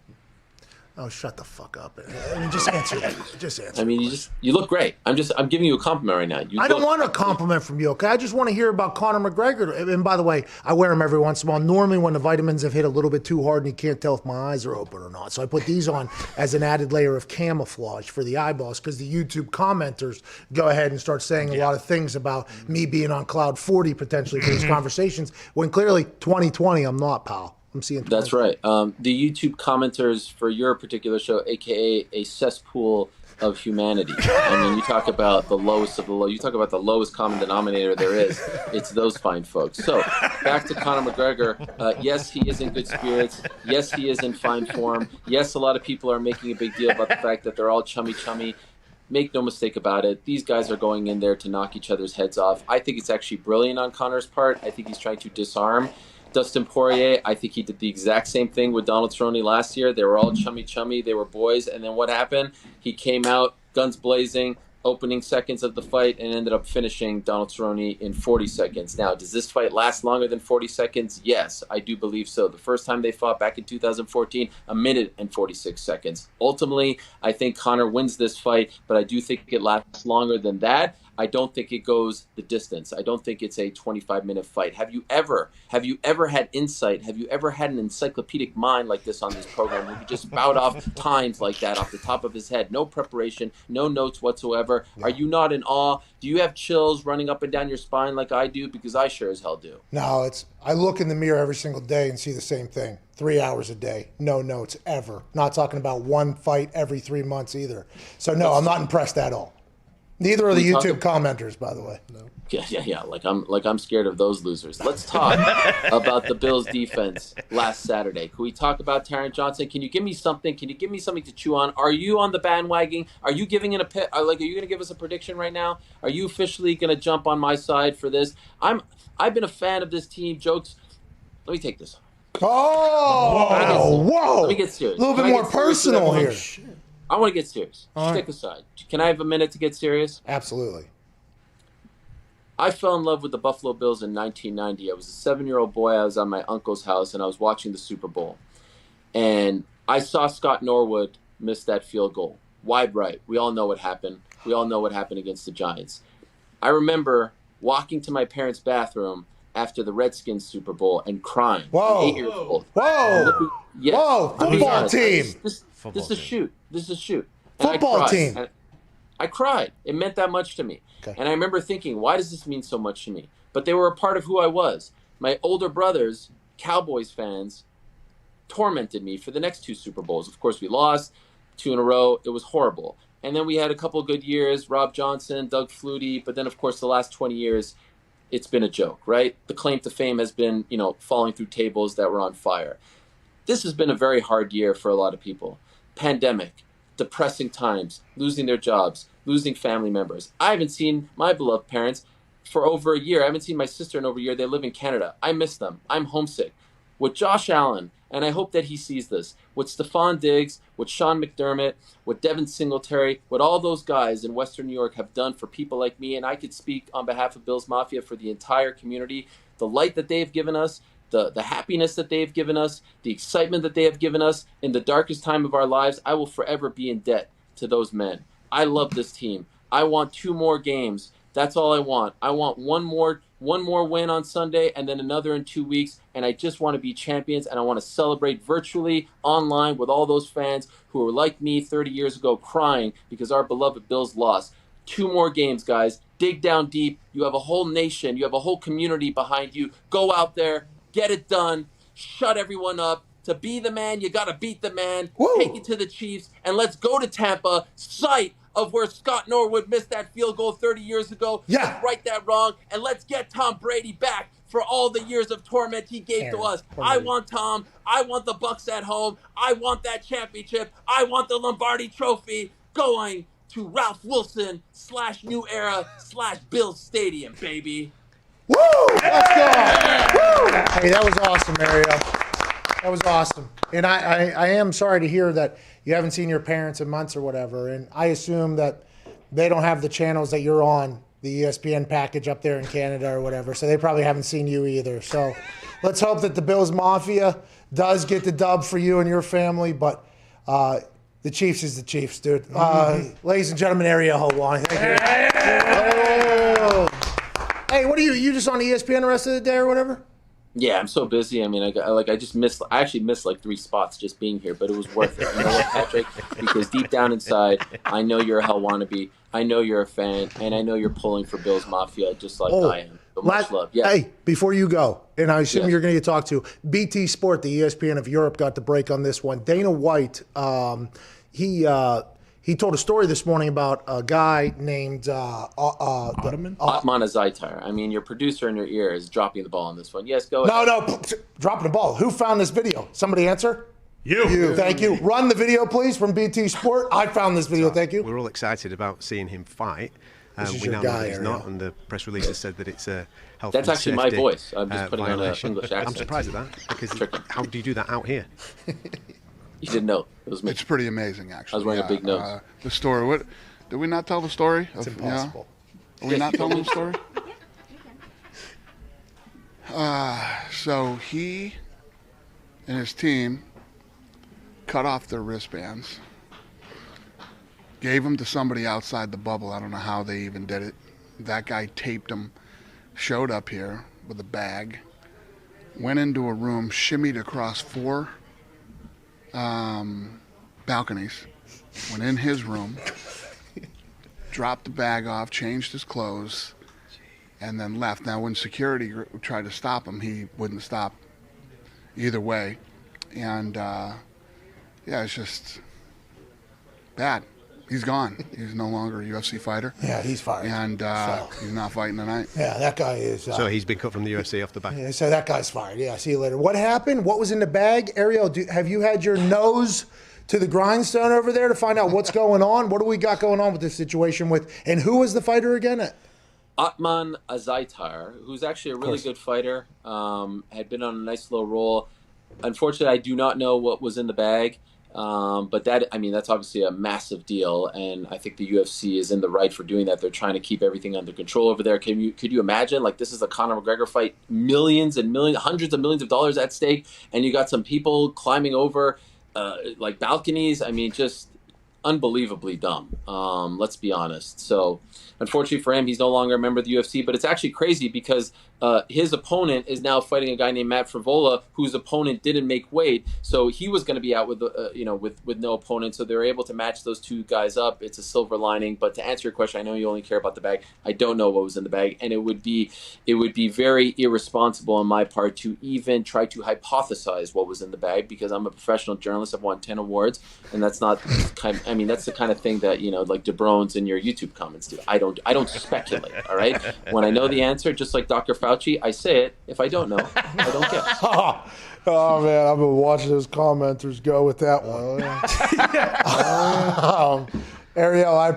Oh, shut the fuck up. I mean, just answer that. Just answer. I mean, you look great. I'm giving you a compliment right now. I don't want a compliment from you, okay? I just want to hear about Conor McGregor. And by the way, I wear them every once in a while. Normally when the vitamins have hit a little bit too hard and you can't tell if my eyes are open or not. So I put these on as an added layer of camouflage for the eyeballs, because the YouTube commenters go ahead and start saying a lot of things about me being on cloud 40 potentially for these conversations, when clearly 2020 I'm not, pal. I'm seeing. That's right. The YouTube commenters for your particular show, aka a cesspool of humanity. I mean, you talk about the lowest of the low. You talk about the lowest common denominator there is. It's those fine folks. So back to Conor McGregor. Yes, he is in good spirits. Yes, he is in fine form. Yes, a lot of people are making a big deal about the fact that they're all chummy. Make no mistake about it. These guys are going in there to knock each other's heads off. I think it's actually brilliant on Conor's part. I think he's trying to disarm Dustin Poirier. I think he did the exact same thing with Donald Cerrone last year. They were all chummy. They were boys. And then what happened? He came out, guns blazing, opening seconds of the fight, and ended up finishing Donald Cerrone in 40 seconds. Now, does this fight last longer than 40 seconds? Yes, I do believe so. The first time they fought back in 2014, 1 minute and 46 seconds. Ultimately, I think Conor wins this fight, but I do think it lasts longer than that. I don't think it goes the distance. I don't think it's a 25-minute fight. Have you ever had insight? Have you ever had an encyclopedic mind like this on this program where you just spout off times like that off the top of his head? No preparation, no notes whatsoever. Yeah. Are you not in awe? Do you have chills running up and down your spine like I do? Because I sure as hell do. No, I look in the mirror every single day and see the same thing. 3 hours a day, no notes ever. Not talking about one fight every 3 months either. So no, I'm not impressed at all. Neither are the YouTube commenters, by the way. No. Yeah. Like I'm scared of those losers. Let's talk about the Bills' defense last Saturday. Can we talk about Taron Johnson? Can you give me something? Can you give me something to chew on? Are you on the bandwagon? Are you giving it a pit? Are you going to give us a prediction right now? Are you officially going to jump on my side for this? I've been a fan of this team. Jokes. Let me take this. Whoa! Let me get serious. A little bit more personal here. I want to get serious. Stick aside. Can I have a minute to get serious? Absolutely. I fell in love with the Buffalo Bills in 1990. I was a 7-year-old boy. I was at my uncle's house, and I was watching the Super Bowl. And I saw Scott Norwood miss that field goal. Wide right. We all know what happened. We all know what happened against the Giants. I remember walking to my parents' bathroom after the Redskins Super Bowl and crying. Whoa. I'm 8 years old. Whoa. Yes. Whoa. Football team. This is a shoot. This is a shoot. Football team. I cried. It meant that much to me. Okay. And I remember thinking, why does this mean so much to me? But they were a part of who I was. My older brothers, Cowboys fans, tormented me for the next 2 Super Bowls. Of course, we lost 2 in a row. It was horrible. And then we had a couple of good years, Rob Johnson, Doug Flutie. But then, of course, the last 20 years, it's been a joke, right? The claim to fame has been, falling through tables that were on fire. This has been a very hard year for a lot of people. Pandemic, depressing times, losing their jobs, losing family members. I haven't seen my beloved parents for over a year. I haven't seen my sister in over a year. They live in Canada. I miss them. I'm homesick. With Josh Allen, and I hope that he sees this, with Stephon Diggs, with Sean McDermott, with Devin Singletary, what all those guys in Western New York have done for people like me, and I could speak on behalf of Bills Mafia for the entire community, the light that they've given us, the happiness that they've given us, the excitement that they have given us in the darkest time of our lives, I will forever be in debt to those men. I love this team. I want 2 more games. That's all I want. I want one more win on Sunday and then another in 2 weeks, and I just want to be champions, and I want to celebrate virtually online with all those fans who were like me 30 years ago crying because our beloved Bills lost. 2 more games, guys. Dig down deep. You have a whole nation. You have a whole community behind you. Go out there. Get it done. Shut everyone up. To be the man, you got to beat the man. Woo. Take it to the Chiefs, and let's go to Tampa, site of where Scott Norwood missed that field goal 30 years ago. Yeah. Let's right that wrong, and let's get Tom Brady back for all the years of torment he gave to us. I want Tom. I want the Bucs at home. I want that championship. I want the Lombardi Trophy going to Ralph Wilson / New Era / Bills Stadium, baby. Woo! Let's go! Woo! Hey, that was awesome, Mario. That was awesome. And I am sorry to hear that you haven't seen your parents in months or whatever. And I assume that they don't have the channels that you're on, the ESPN package up there in Canada or whatever. So they probably haven't seen you either. So let's hope that the Bills Mafia does get the dub for you and your family. But the Chiefs is the Chiefs, dude. Ladies and gentlemen, Ariel Hawani. Thank you. Hey, what are you just on ESPN the rest of the day or whatever? Yeah, I'm so busy. I mean, I actually missed like 3 spots just being here, but it was worth it. You know what, Patrick? Because deep down inside, I know you're a hell wannabe. I know you're a fan, and I know you're pulling for Bills Mafia just like I am. So much love. Yeah. Hey, before you go, and I assume Yes. you're going to get talked to, BT Sport, the ESPN of Europe, got the break on this one. Dana White, he told a story this morning about a guy named Otman Azaitar. I mean, your producer in your ear is dropping the ball on this one. Yes, go ahead. No, dropping the ball. Who found this video? Somebody answer? You. Thank you. Run the video, please, from BT Sport. I found this video. Thank you. We're all excited about seeing him fight. This is We your now know guy, that he's Ariel. not, and the press release has said that it's a health That's and actually my safety, voice. I'm just putting on an violation. English I'm accent. surprised at that, because how do you do that out here? You didn't know. It was me. It's pretty amazing, actually. I was wearing a big nose. The story. What? Did we not tell the story? It's impossible. Are we not telling the story? So he and his team cut off their wristbands, gave them to somebody outside the bubble. I don't know how they even did it. That guy taped them, showed up here with a bag, went into a room, shimmied across 4 balconies, went in his room, dropped the bag off, changed his clothes, and then left. Now, when security tried to stop him, he wouldn't stop either way. And, yeah, it's just bad. He's gone. He's no longer a UFC fighter. Yeah, he's fired. And he's not fighting tonight. Yeah, that guy is. So he's been cut from the UFC off the back. Yeah, so that guy's fired. Yeah, see you later. What happened? What was in the bag? Ariel, have you had your nose to the grindstone over there to find out what's going on? What do we got going on with this situation and who was the fighter again? Otman Azaitar, who's actually a really good fighter, had been on a nice little roll. Unfortunately, I do not know what was in the bag. But that's obviously a massive deal, and I think the UFC is in the right for doing that. They're trying to keep everything under control over there. Could you imagine? Like, this is a Conor McGregor fight, millions and millions, hundreds of millions of dollars at stake, and you got some people climbing over like balconies. I mean, just unbelievably dumb. Let's be honest. So, unfortunately for him, he's no longer a member of the UFC. But it's actually crazy because his opponent is now fighting a guy named Matt Frivola, whose opponent didn't make weight. So he was going to be out with with no opponent. So they were able to match those two guys up. It's a silver lining. But to answer your question, I know you only care about the bag. I don't know what was in the bag, and it would be very irresponsible on my part to even try to hypothesize what was in the bag, because I'm a professional journalist. I've won 10 awards, and that's not that's the kind of thing that like DeBrones in your YouTube comments do. I don't speculate. All right. When I know the answer, just like Dr. Fauci, I say it. If I don't know, I don't guess. Oh man, I've been watching those commenters go with that one. Ariel, I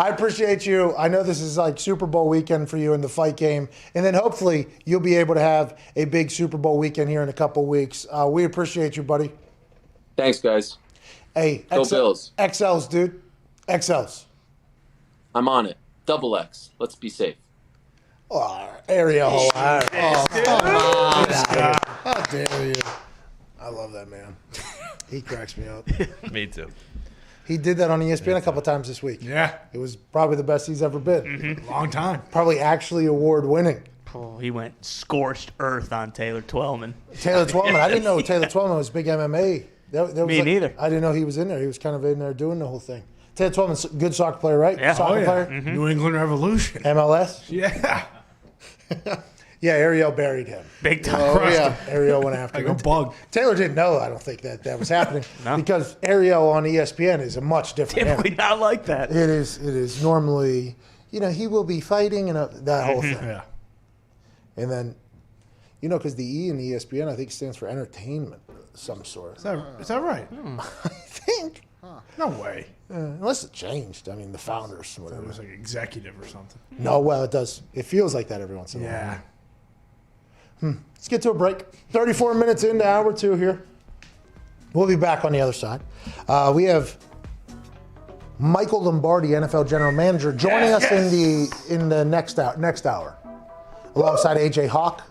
appreciate you. I know this is like Super Bowl weekend for you in the fight game, and then hopefully you'll be able to have a big Super Bowl weekend here in a couple weeks. We appreciate you, buddy. Thanks, guys. Hey, Go Bills. XLs, dude. XLs. I'm on it. Double X. Let's be safe. Oh, Ariel. How dare you? I love that man. He cracks me up. Me too. He did that on ESPN a couple times this week. Yeah. It was probably the best he's ever been. Long time. Probably actually award winning. Oh, he went scorched earth on Taylor Twellman. Taylor Twellman. I didn't know Taylor Twellman was big MMA. Me neither. I didn't know he was in there. He was kind of in there doing the whole thing. Taylor Twellman's a good soccer player, right? Yeah. Soccer player. Mm-hmm. New England Revolution. MLS? Yeah. Yeah, Ariel buried him. Big time. Oh, yeah. Ariel went after Like him. a bug. Taylor didn't know, I don't think, that was happening. No. Because Ariel on ESPN is a much different Typically animal. not like that. It is normally, he will be fighting and that whole thing. Yeah. And then, because the E in ESPN, I think, stands for entertainment of some sort. Is that right? I think. No way. Unless it changed. I mean, the founders. It Whatever. was like executive or something. No, well, it does. It feels like that every once in a while. Yeah. Let's get to a break. 34 minutes into hour 2 here. We'll be back on the other side. We have Michael Lombardi, NFL General Manager, joining us in the next hour, alongside AJ Hawk.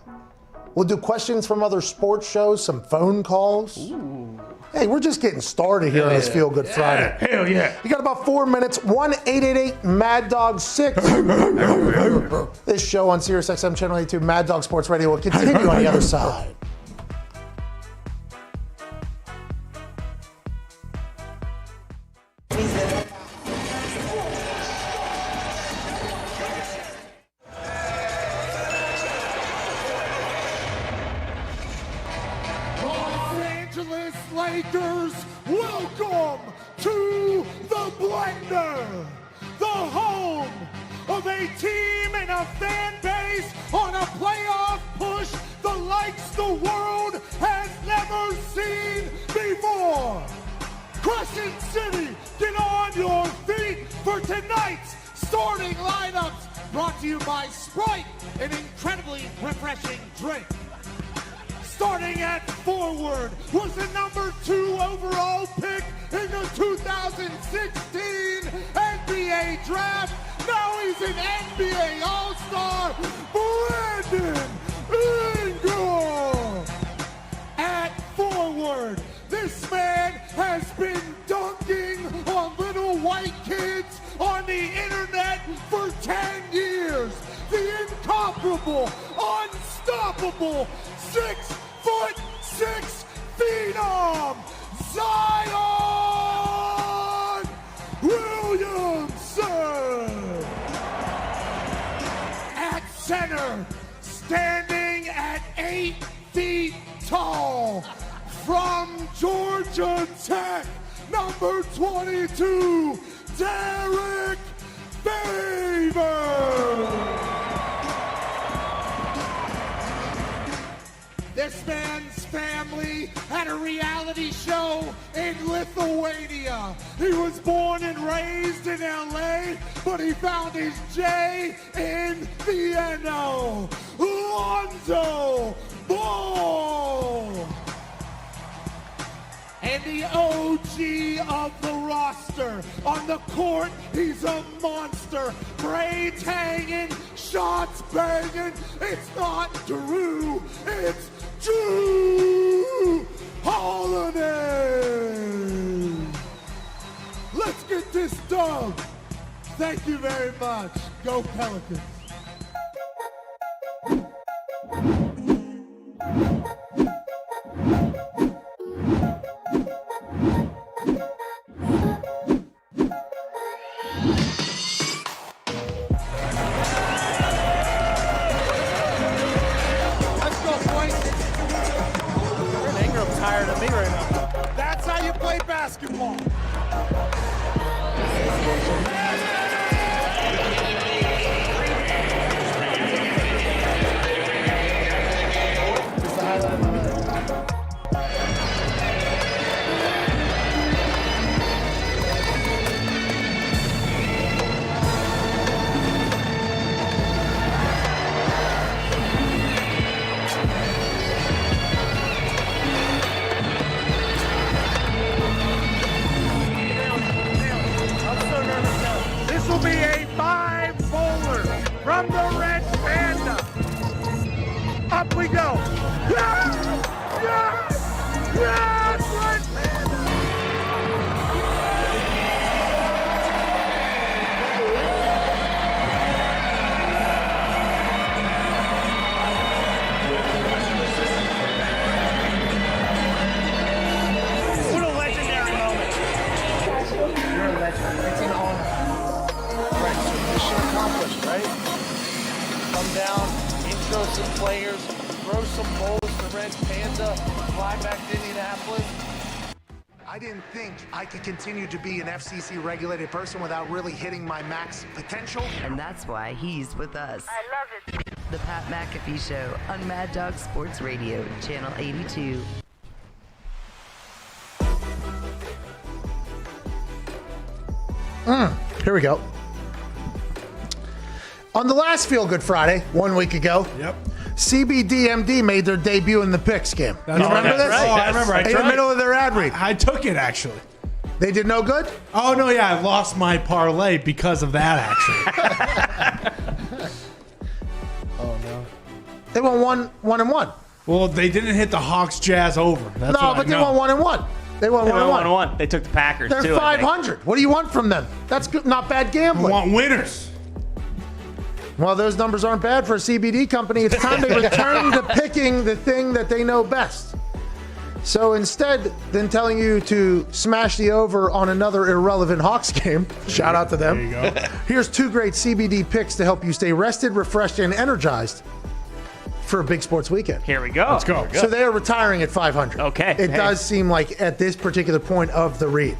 We'll do questions from other sports shows, some phone calls. Ooh. Hey, we're just getting started here on this Feel Good Friday. Hell yeah. You got about 4 minutes. 1-888-MAD-DOG-6. This show on SiriusXM Channel 82, Mad Dog Sports Radio, will continue on the other side. Angeles Lakers, welcome to the Blender, the home of a team and a fan base on a playoff push the likes the world has never seen before. Crescent City, get on your feet for tonight's starting lineups, brought to you by Sprite, an incredibly refreshing drink. Starting at forward was the number 2 overall pick in the 2016 NBA draft. Now he's an NBA All-Star, Brandon Ingram. At forward, this man has been dunking on little white kids on the internet for 10 years. The incomparable, unstoppable, 6'6" phenom, Zion Williamson. At center, standing at 8 feet tall, from Georgia Tech, number 22, Derek Favors. This man's family had a reality show in Lithuania. He was born and raised in LA, but he found his J in Vienna. Lonzo Ball. And the OG of the roster. On the court, he's a monster. Braids hanging, shots banging. It's not Drew, it's Drew Holiday. Let's get this done. Thank you very much. Go Pelicans. Tired of me right now. That's how you play basketball. This will be a 5-bowler from the Red Panda. Up we go. Yes! Yes! Yes! Red Panda! What a legendary moment. You're a legend. It's an honor. Right, so mission accomplished, right? Come down, intro some players, throw some bowls to Red Panda, fly back to Indianapolis. I didn't think I could continue to be an FCC regulated person without really hitting my max potential. And that's why he's with us. I love it. The Pat McAfee Show on Mad Dog Sports Radio, Channel 82. Here we go. On the last Feel Good Friday, 1 week ago, CBDMD made their debut in the picks game. You remember this? Right. Oh, I remember. In the middle of their ad read. I took it, actually. They did no good? Oh, no, yeah. I lost my parlay because of that, actually. Oh, no. They won 1-1. Well, they didn't hit the Hawks Jazz over. That's No, but they won 1-1. They won 1-1. They took the Packers, They're too. 500. What do you want from them? That's good, not bad gambling. We want winners. Well, those numbers aren't bad for a CBD company. It's time they return to picking the thing that they know best. So instead than telling you to smash the over on another irrelevant Hawks game, shout out to them. There you go. Here's 2 great CBD picks to help you stay rested, refreshed, and energized for a big sports weekend. Here we go. Let's go. So they are retiring at 500. Okay. It does seem like at this particular point of the read.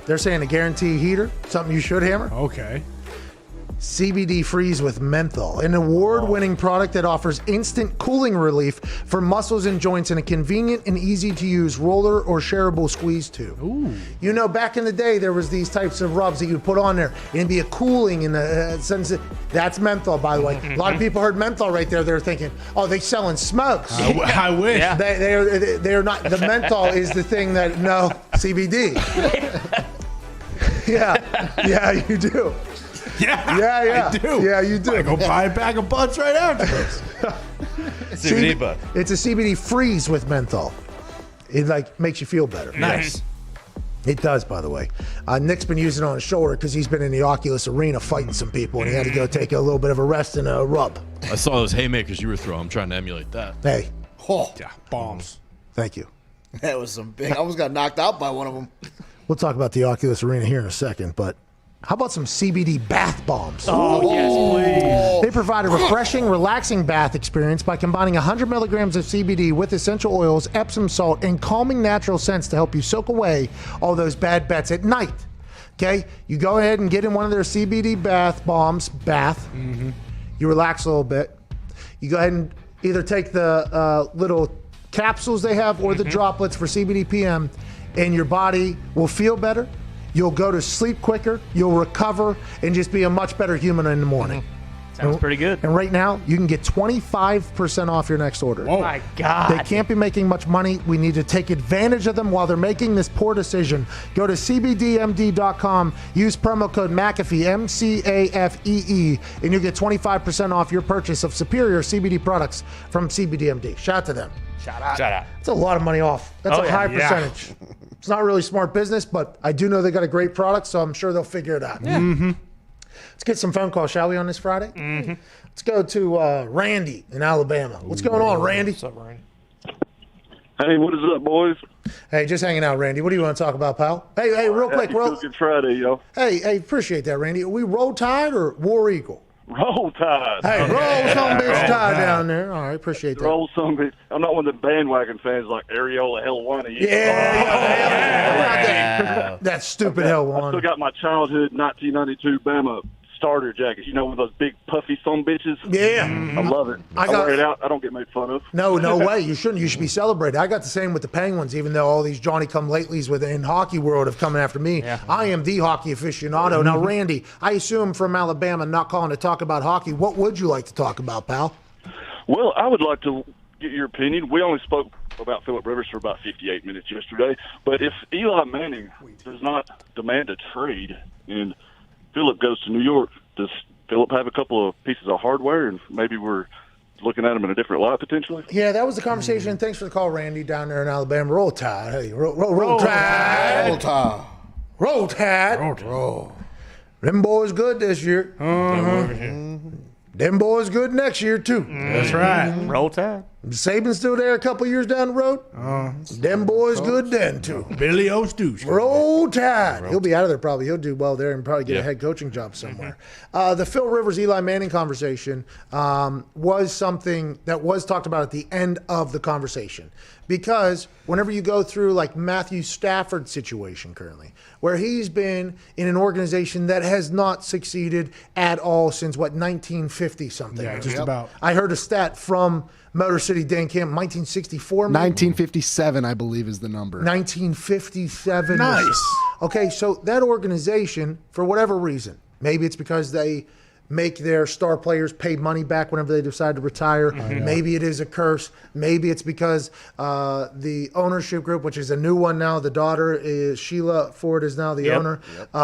They're saying a guarantee heater, something you should hammer. Okay. CBD Freeze with menthol, an award-winning product that offers instant cooling relief for muscles and joints in a convenient and easy-to-use roller or shareable squeeze tube. Ooh. You know, back in the day, there was these types of rubs that you would put on there, and it'd be a cooling and a sense. That's menthol, by the way. A lot of people heard menthol right there. They're thinking, oh, they're selling smokes. I wish. Yeah. They're not. The menthol is the thing that, no, CBD. Yeah, you do. Yeah, I do. Yeah, you do. I go buy a bag of buds right after this. CBD bud. It's a CBD Freeze with menthol. It like makes you feel better. Nice. It does, by the way. Nick's been using it on his shoulder because he's been in the Oculus arena fighting some people, and he had to go take a little bit of a rest and a rub. I saw those haymakers you were throwing. I'm trying to emulate that. Hey. Oh, Yeah, bombs. Thank you. that was some big. I almost got knocked out by one of them. We'll talk about the Oculus arena here in a second, but how about some CBD bath bombs? Oh, yes, please. They provide a refreshing, relaxing bath experience by combining 100 milligrams of CBD with essential oils, Epsom salt, and calming natural scents to help you soak away all those bad bets at night. Okay? You go ahead and get in one of their CBD bath bombs, You relax a little bit. You go ahead and either take the little capsules they have or the droplets for CBD PM, and your body will feel better. You'll go to sleep quicker, you'll recover, and just be a much better human in the morning. Sounds pretty good. And right now, you can get 25% off your next order. Oh, my God. They can't be making much money. We need to take advantage of them while they're making this poor decision. Go to cbdmd.com, use promo code McAfee, MCAFEE, and you get 25% off your purchase of superior CBD products from CBDMD. Shout out to them. Shout out. That's a lot of money off. That's a high percentage. It's not really smart business, but I do know they got a great product, so I'm sure they'll figure it out. Mm-hmm. Let's get some phone calls, shall we, on this Friday? Let's go to Randy in Alabama. What's going on, Randy? What's up, Randy? Hey, what is up, boys? Hey, just hanging out, Randy. What do you want to talk about, pal? Hey, real quick. Good Friday, yo. Hey, appreciate that, Randy. Are we Roll Tide or War Eagle? Roll Tide. Hey, roll some bitch Tide down there. All right, appreciate that. Roll some bitch. I'm not one of the bandwagon fans like Areola Helwani. Yeah. That stupid I Helwani. still got my childhood 1992 Bama starter jackets. You know, with those big puffy son bitches? Yeah. I love it. I wear it out. I don't get made fun of. No way. You shouldn't. You should be celebrated. I got the same with the Penguins, even though all these Johnny-come-latelys within hockey world have come after me. Yeah. I am the hockey aficionado. Now, Randy, I assume from Alabama, not calling to talk about hockey. What would you like to talk about, pal? Well, I would like to get your opinion. We only spoke about Phillip Rivers for about 58 minutes yesterday. But if Eli Manning does not demand a trade and Phillip goes to New York, does Phillip have a couple of pieces of hardware and maybe we're looking at him in a different light potentially? Yeah, that was the conversation. Thanks for the call, Randy, down there in Alabama. Roll Tide. Hey, roll Tide. Roll Tide. Roll Tide. Roll. Them boys good this year. Them boys good next year, too. That's right. Roll Tide. Saban's still there a couple years down the road. Them boys good then, too. Billy O'Stoosh. Roll Tide. He'll be out of there probably. He'll do well there and probably get a head coaching job somewhere. The Phil Rivers, Eli Manning conversation was something that was talked about at the end of the conversation. Because whenever you go through like Matthew Stafford's situation currently, where he's been in an organization that has not succeeded at all since, 1950 something. Yeah, just about. I heard a stat from Motor City Dan Camp, 1964. 1957, I believe, is the number. 1957. Nice. Okay, so that organization, for whatever reason, maybe it's because they make their star players pay money back whenever they decide to retire. Maybe it is a curse. Maybe it's because the ownership group, which is a new one now, the daughter is Sheila Ford is now the owner.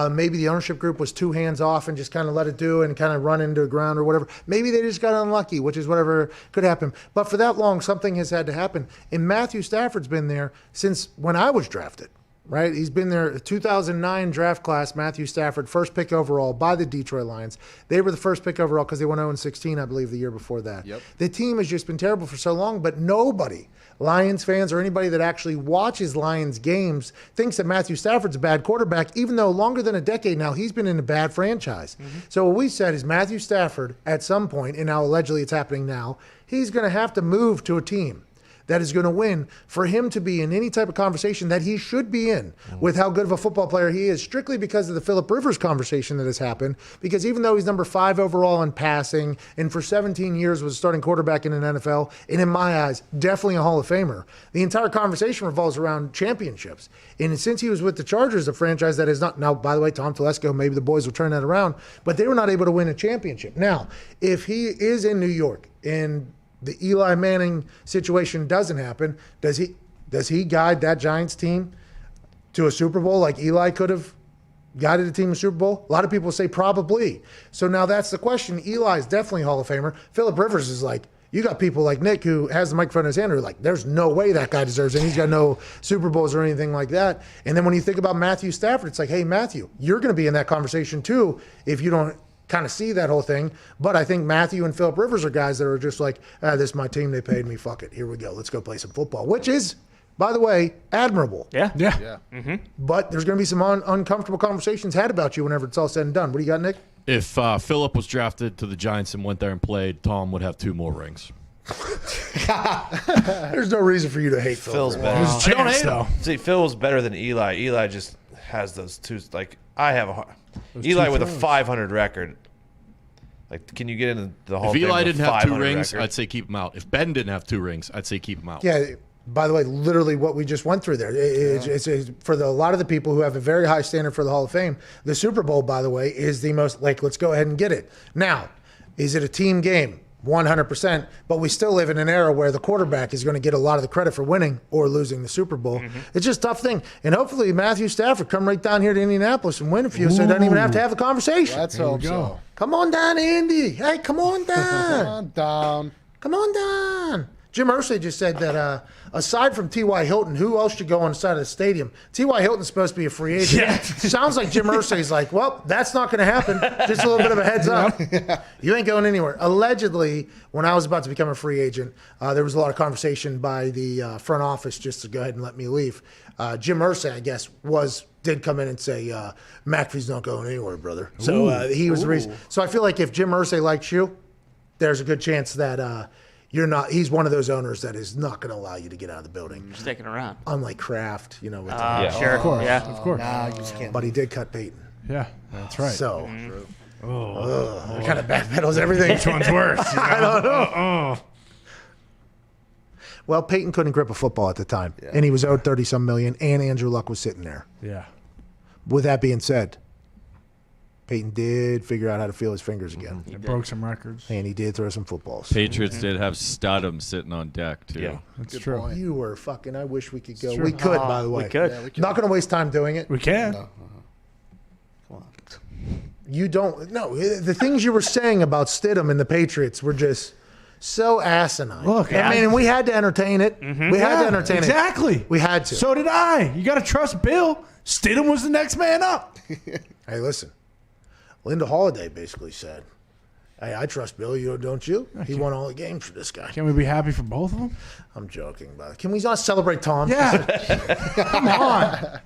Maybe the ownership group was two hands off and just kind of let it do and kind of run into the ground or whatever. Maybe they just got unlucky, which is whatever could happen. But for that long, something has had to happen. And Matthew Stafford's been there since when I was drafted. right? He's been there. 2009 draft class, Matthew Stafford, first pick overall by the Detroit Lions. They were the first pick overall because they went 0-16, I believe, the year before that. Yep. The team has just been terrible for so long, but nobody, Lions fans or anybody that actually watches Lions games, thinks that Matthew Stafford's a bad quarterback, even though longer than a decade now, he's been in a bad franchise. So what we said is Matthew Stafford, at some point, and now allegedly it's happening now, he's going to have to move to a team that is going to win for him to be in any type of conversation that he should be in with how good of a football player he is, strictly because of the Phillip Rivers conversation that has happened. Because even though he's number 5 overall in passing and for 17 years was a starting quarterback in an NFL, and in my eyes, definitely a Hall of Famer, the entire conversation revolves around championships. And since he was with the Chargers, a franchise that is not, now, by the way, Tom Telesco, maybe the boys will turn that around, but they were not able to win a championship. Now, if he is in New York and the Eli Manning situation doesn't happen, does he guide that Giants team to a Super Bowl like Eli could have guided a team to Super Bowl? A lot of people say probably. So now that's the question. Eli is definitely a Hall of Famer. Phillip Rivers is like, you got people like Nick who has the microphone in his hand who are like, there's no way that guy deserves it. He's got no Super Bowls or anything like that. And then when you think about Matthew Stafford, it's like, hey, Matthew, you're going to be in that conversation too if you don't kind of see that whole thing. But I think Matthew and Phillip Rivers are guys that are just like, this is my team, they paid me, fuck it, here we go, let's go play some football, which is, by the way, admirable. Yeah. But there's going to be some uncomfortable conversations had about you whenever it's all said and done. What do you got, Nick? If Phillip was drafted to the Giants and went there and played, Tom would have 2 more rings. There's no reason for you to hate Phil's Phil. better. There's a I don't chance, hate him. though. See, Phil's better than Eli. Eli just has those 2. Like, I have Eli with a 500 record. Like, can you get into the Hall If of Fame Eli with didn't have 2 500 rings, record? I'd say keep him out. If Ben didn't have 2 rings, I'd say keep him out. Yeah. By the way, literally what we just went through there. It's for a lot of the people who have a very high standard for the Hall of Fame, the Super Bowl, by the way, is the most, like, let's go ahead and get it. Now, is it a team game? 100%. But we still live in an era where the quarterback is going to get a lot of the credit for winning or losing the Super Bowl. It's just a tough thing. And hopefully Matthew Stafford come right down here to Indianapolis and win a few so he doesn't even have to have a conversation. Let's hope so. Come on down, Andy. Hey, come on down. Come on down. Jim Irsay just said that aside from T.Y. Hilton, who else should go on the side of the stadium? T.Y. Hilton's supposed to be a free agent. Yeah. Sounds like Jim Irsay's like, well, that's not going to happen. Just a little bit of a heads up. You ain't going anywhere. Allegedly, when I was about to become a free agent, there was a lot of conversation by the front office just to go ahead and let me leave. Jim Irsay, I guess, did come in and say, McAfee's not going anywhere, brother. So he was the reason. So I feel like if Jim Irsay likes you, there's a good chance that you're not. He's one of those owners that is not going to allow you to get out of the building. Sticking around. Unlike Kraft, with Sure. Of course. Yeah. Of course. Nah, you just can't. But he did cut Peyton. Yeah, that's right. So, Oh. kind of backpedals everything. Which one's worse? I don't know. Well, Peyton couldn't grip a football at the time, and he was owed 30-some million, and Andrew Luck was sitting there. Yeah. With that being said, Peyton did figure out how to feel his fingers again. It broke some records. And he did throw some footballs. Patriots did have Studham sitting on deck, too. Yeah, that's true. You were fucking, I wish we could go. true. We could, by the way. We could. Yeah, we could. Not going to waste time doing it. We can. Come on. You don't, no, the things you were saying about Stidham and the Patriots were just so asinine. Look, I mean, we had to entertain it. We had to entertain it. Exactly. We had to. So did I. You got to trust Bill. Stidham was the next man up. Hey, listen. Linda Holiday basically said, hey, I trust Bill, don't you? He won all the games for this guy. Can we be happy for both of them? I'm joking about it. Can we not celebrate Tom? Yeah. Come on.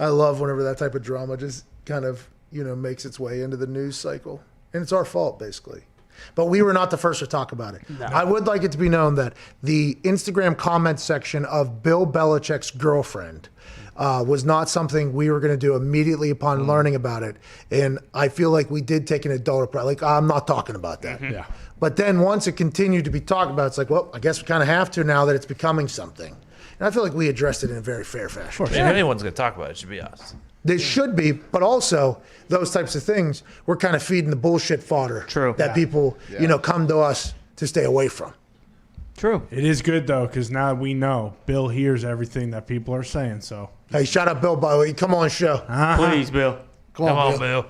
I love whenever that type of drama just kind of, makes its way into the news cycle. And it's our fault, basically. But we were not the first to talk about it. No. I would like it to be known that the Instagram comment section of Bill Belichick's girlfriend was not something we were going to do immediately upon learning about it. And I feel like we did take an adult approach. Like, I'm not talking about that. Yeah. But then once it continued to be talked about, it's like, well, I guess we kind of have to now that it's becoming something. And I feel like we addressed it in a very fair fashion. If anyone's going to talk about it, it should be us. They should be, but also those types of things, we're kind of feeding the bullshit fodder that people, come to us to stay away from. True. It is good, though, because now we know Bill hears everything that people are saying. So, hey, shout out Bill, by the way. Come on, show. Please, Bill. Come on, Bill.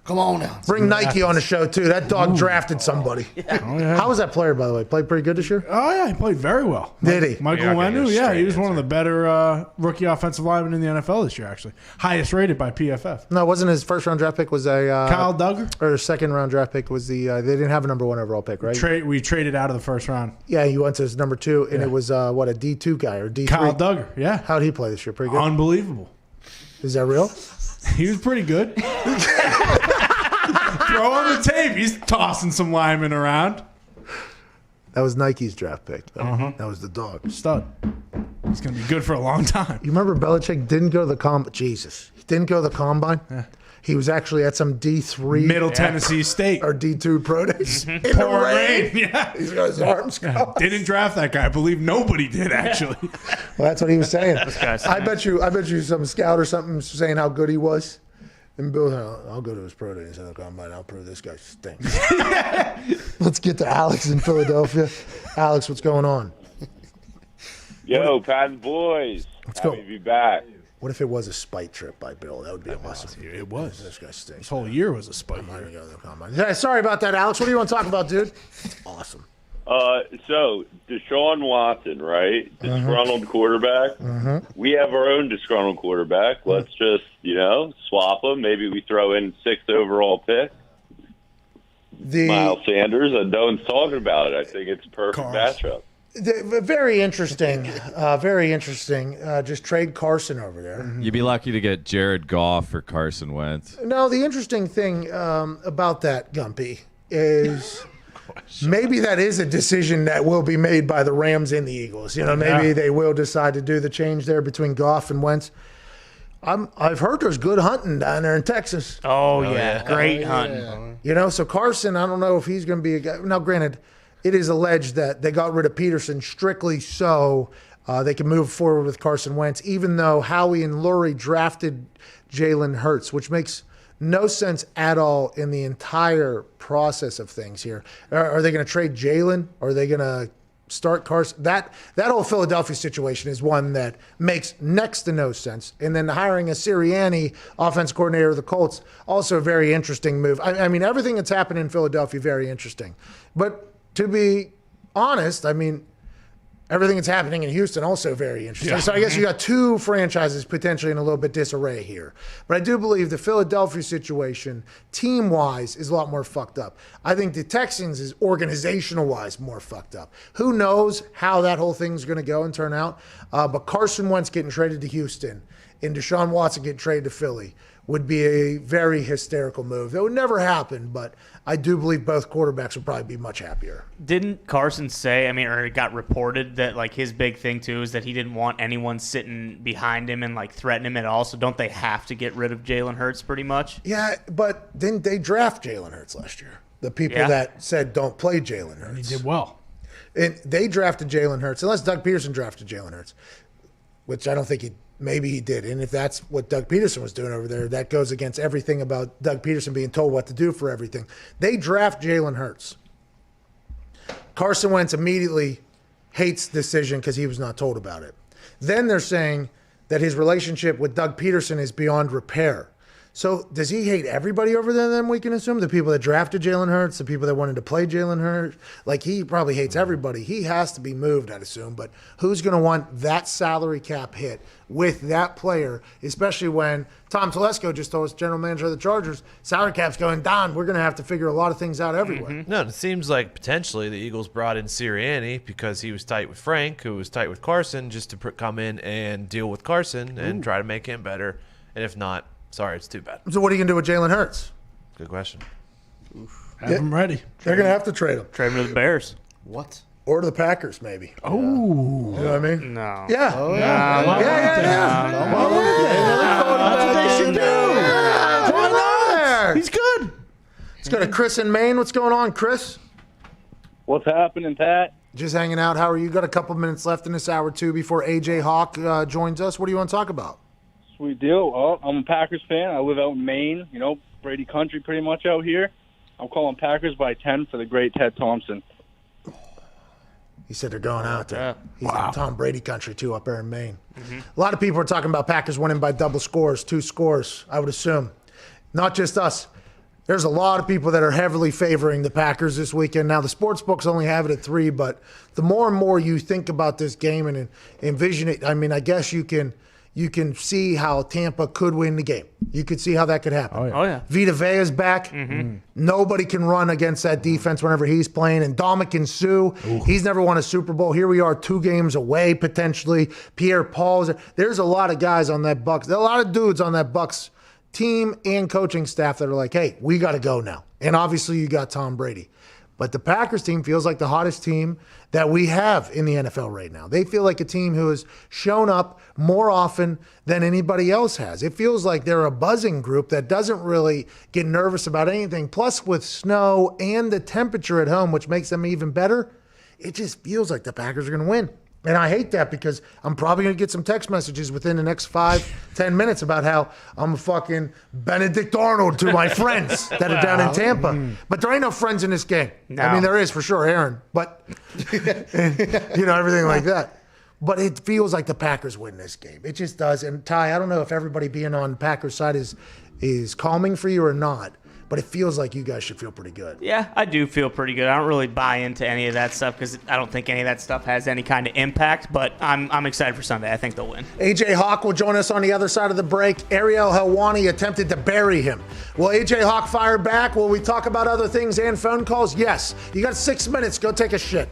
Come on now. Bring Nike on the show, too. That dog drafted somebody. How was that player, by the way? Played pretty good this year? Oh, yeah, he played very well. Did he? Michael Wenu, he was one of the better rookie offensive linemen in the NFL this year, actually. Highest rated by PFF. No, wasn't his first-round draft pick was a... Kyle Duggar? Or second-round draft pick was the... they didn't have a number 1 overall pick, right? We traded out of the first round. Yeah, he went to his number 2, and it was, a D2 guy or D3? Kyle Duggar, yeah. How'd he play this year? Pretty good? Unbelievable. Is that real? He was pretty good. Throw on the tape. He's tossing some linemen around. That was Nike's draft pick. Uh-huh. That was the dog. Stud. He's going to be good for a long time. You remember Belichick didn't go to the combine? Jesus. He didn't go to the combine? Yeah. He was actually at some D3. Middle Tennessee State. Or D2 pro days. In the Pouring rain. Yeah. He's got his arms crossed. Didn't draft that guy. I believe nobody did, actually. Well, that's what he was saying. I bet you some scout or something was saying how good he was. And Bill, I'll go to his pro days and the combine. I'll prove this guy stinks. Let's get to Alex in Philadelphia. Alex, what's going on? Yo, Patton boys. Let's Happy go. to be back. What if it was a spite trip by Bill? That would be awesome. It was. This guy stinks. This whole year was a spite. I'm not going to go to the combine. Yeah, sorry about that, Alex. What do you want to talk about, dude? Awesome. So Deshaun Watson, right? Disgruntled quarterback. We have our own disgruntled quarterback. Let's just, swap him. Maybe we throw in 6th overall pick. Miles Sanders. And no one's talking about it. I think it's a perfect matchup. Very interesting. Very interesting. Just trade Carson over there. You'd be lucky to get Jared Goff or Carson Wentz. No, the interesting thing about that, Gumpy, is maybe that is a decision that will be made by the Rams and the Eagles. Maybe they will decide to do the change there between Goff and Wentz. I've heard there's good hunting down there in Texas. Oh yeah. Great hunting. So Carson, I don't know if he's going to be a guy. Now, granted, it is alleged that they got rid of Peterson strictly so they can move forward with Carson Wentz, even though Howie and Lurie drafted Jalen Hurts, which makes no sense at all in the entire process of things here. Are they going to trade Jalen? Are they going to start Carson? That whole Philadelphia situation is one that makes next to no sense. And then hiring a Sirianni, offense coordinator of the Colts, also a very interesting move. I mean, everything that's happened in Philadelphia, very interesting. But to be honest, everything that's happening in Houston also very interesting. So I guess you got two franchises potentially in a little bit disarray here. But I do believe the Philadelphia situation, team-wise, is a lot more fucked up. I think the Texans is organizational-wise more fucked up. Who knows how that whole thing's going to go and turn out. But Carson Wentz getting traded to Houston and Deshaun Watson getting traded to Philly would be a very hysterical move. That would never happen, but I do believe both quarterbacks would probably be much happier. Didn't Carson say, or it got reported that his big thing too is that he didn't want anyone sitting behind him and threaten him at all. So don't they have to get rid of Jalen Hurts pretty much? Yeah, but didn't they draft Jalen Hurts last year? The people that said don't play Jalen Hurts. He did well. And they drafted Jalen Hurts, unless Doug Peterson drafted Jalen Hurts, which I don't think maybe he did. And if that's what Doug Peterson was doing over there, that goes against everything about Doug Peterson being told what to do for everything. They draft Jalen Hurts. Carson Wentz immediately hates the decision because he was not told about it. Then they're saying that his relationship with Doug Peterson is beyond repair. So does he hate everybody over there then, we can assume? The people that drafted Jalen Hurts, the people that wanted to play Jalen Hurts? He probably hates everybody. He has to be moved, I'd assume. But who's going to want that salary cap hit with that player, especially when Tom Telesco just told us, general manager of the Chargers, salary cap's going down. We're going to have to figure a lot of things out everywhere. No, it seems like potentially the Eagles brought in Sirianni because he was tight with Frank, who was tight with Carson, just to come in and deal with Carson and try to make him better. And if not, sorry, it's too bad. So what are you going to do with Jalen Hurts? Good question. Have him ready. They're going to have to trade him. Trade him to the Bears. What? Or to the Packers, maybe. Oh. You know what I mean? No. Yeah. Oh, yeah. That's what they should do. Why not? He's good. Let's go to Chris in Maine. What's going on, Chris? What's happening, Pat? Just hanging out. How are you? Got a couple minutes left in this hour, too, before AJ Hawk joins us. What do you want to talk about? Sweet deal. Well, I'm a Packers fan. I live out in Maine, Brady country pretty much out here. I'm calling Packers by 10 for the great Ted Thompson. He said they're going out there. He's Wow. in Tom Brady country, too, up there in Maine. A lot of people are talking about Packers winning by double scores, 2 scores, I would assume. Not just us. There's a lot of people that are heavily favoring the Packers this weekend. Now, the sports books only have it at 3, but the more and more you think about this game and envision it, I mean, I guess you can see how Tampa could win the game. You could see how that could happen. Oh, yeah. Vita Vea's back. Nobody can run against that defense whenever he's playing. And Ndamukong Suh, he's never won a Super Bowl. Here we are 2 games away potentially. Pierre Paul's. There's a lot of guys on that Bucs. There are a lot of dudes on that Bucs team and coaching staff that are like, hey, we got to go now. And obviously you got Tom Brady. But the Packers team feels like the hottest team that we have in the NFL right now. They feel like a team who has shown up more often than anybody else has. It feels like they're a buzzing group that doesn't really get nervous about anything. Plus, with snow and the temperature at home, which makes them even better, it just feels like the Packers are going to win. And I hate that because I'm probably going to get some text messages within the next 5-10 minutes about how I'm a fucking Benedict Arnold to my friends that are down in Tampa. But there ain't no friends in this game. No. I mean, there is for sure, Aaron. But, and, everything like that. But it feels like the Packers win this game. It just does. And, Ty, I don't know if everybody being on Packers' side is calming for you or not. But it feels like you guys should feel pretty good. Yeah, I do feel pretty good. I don't really buy into any of that stuff because I don't think any of that stuff has any kind of impact, but I'm excited for Sunday. I think they'll win. A.J. Hawk will join us on the other side of the break. Ariel Helwani attempted to bury him. Will A.J. Hawk fire back? Will we talk about other things and phone calls? Yes. You got 6 minutes. Go take a shit.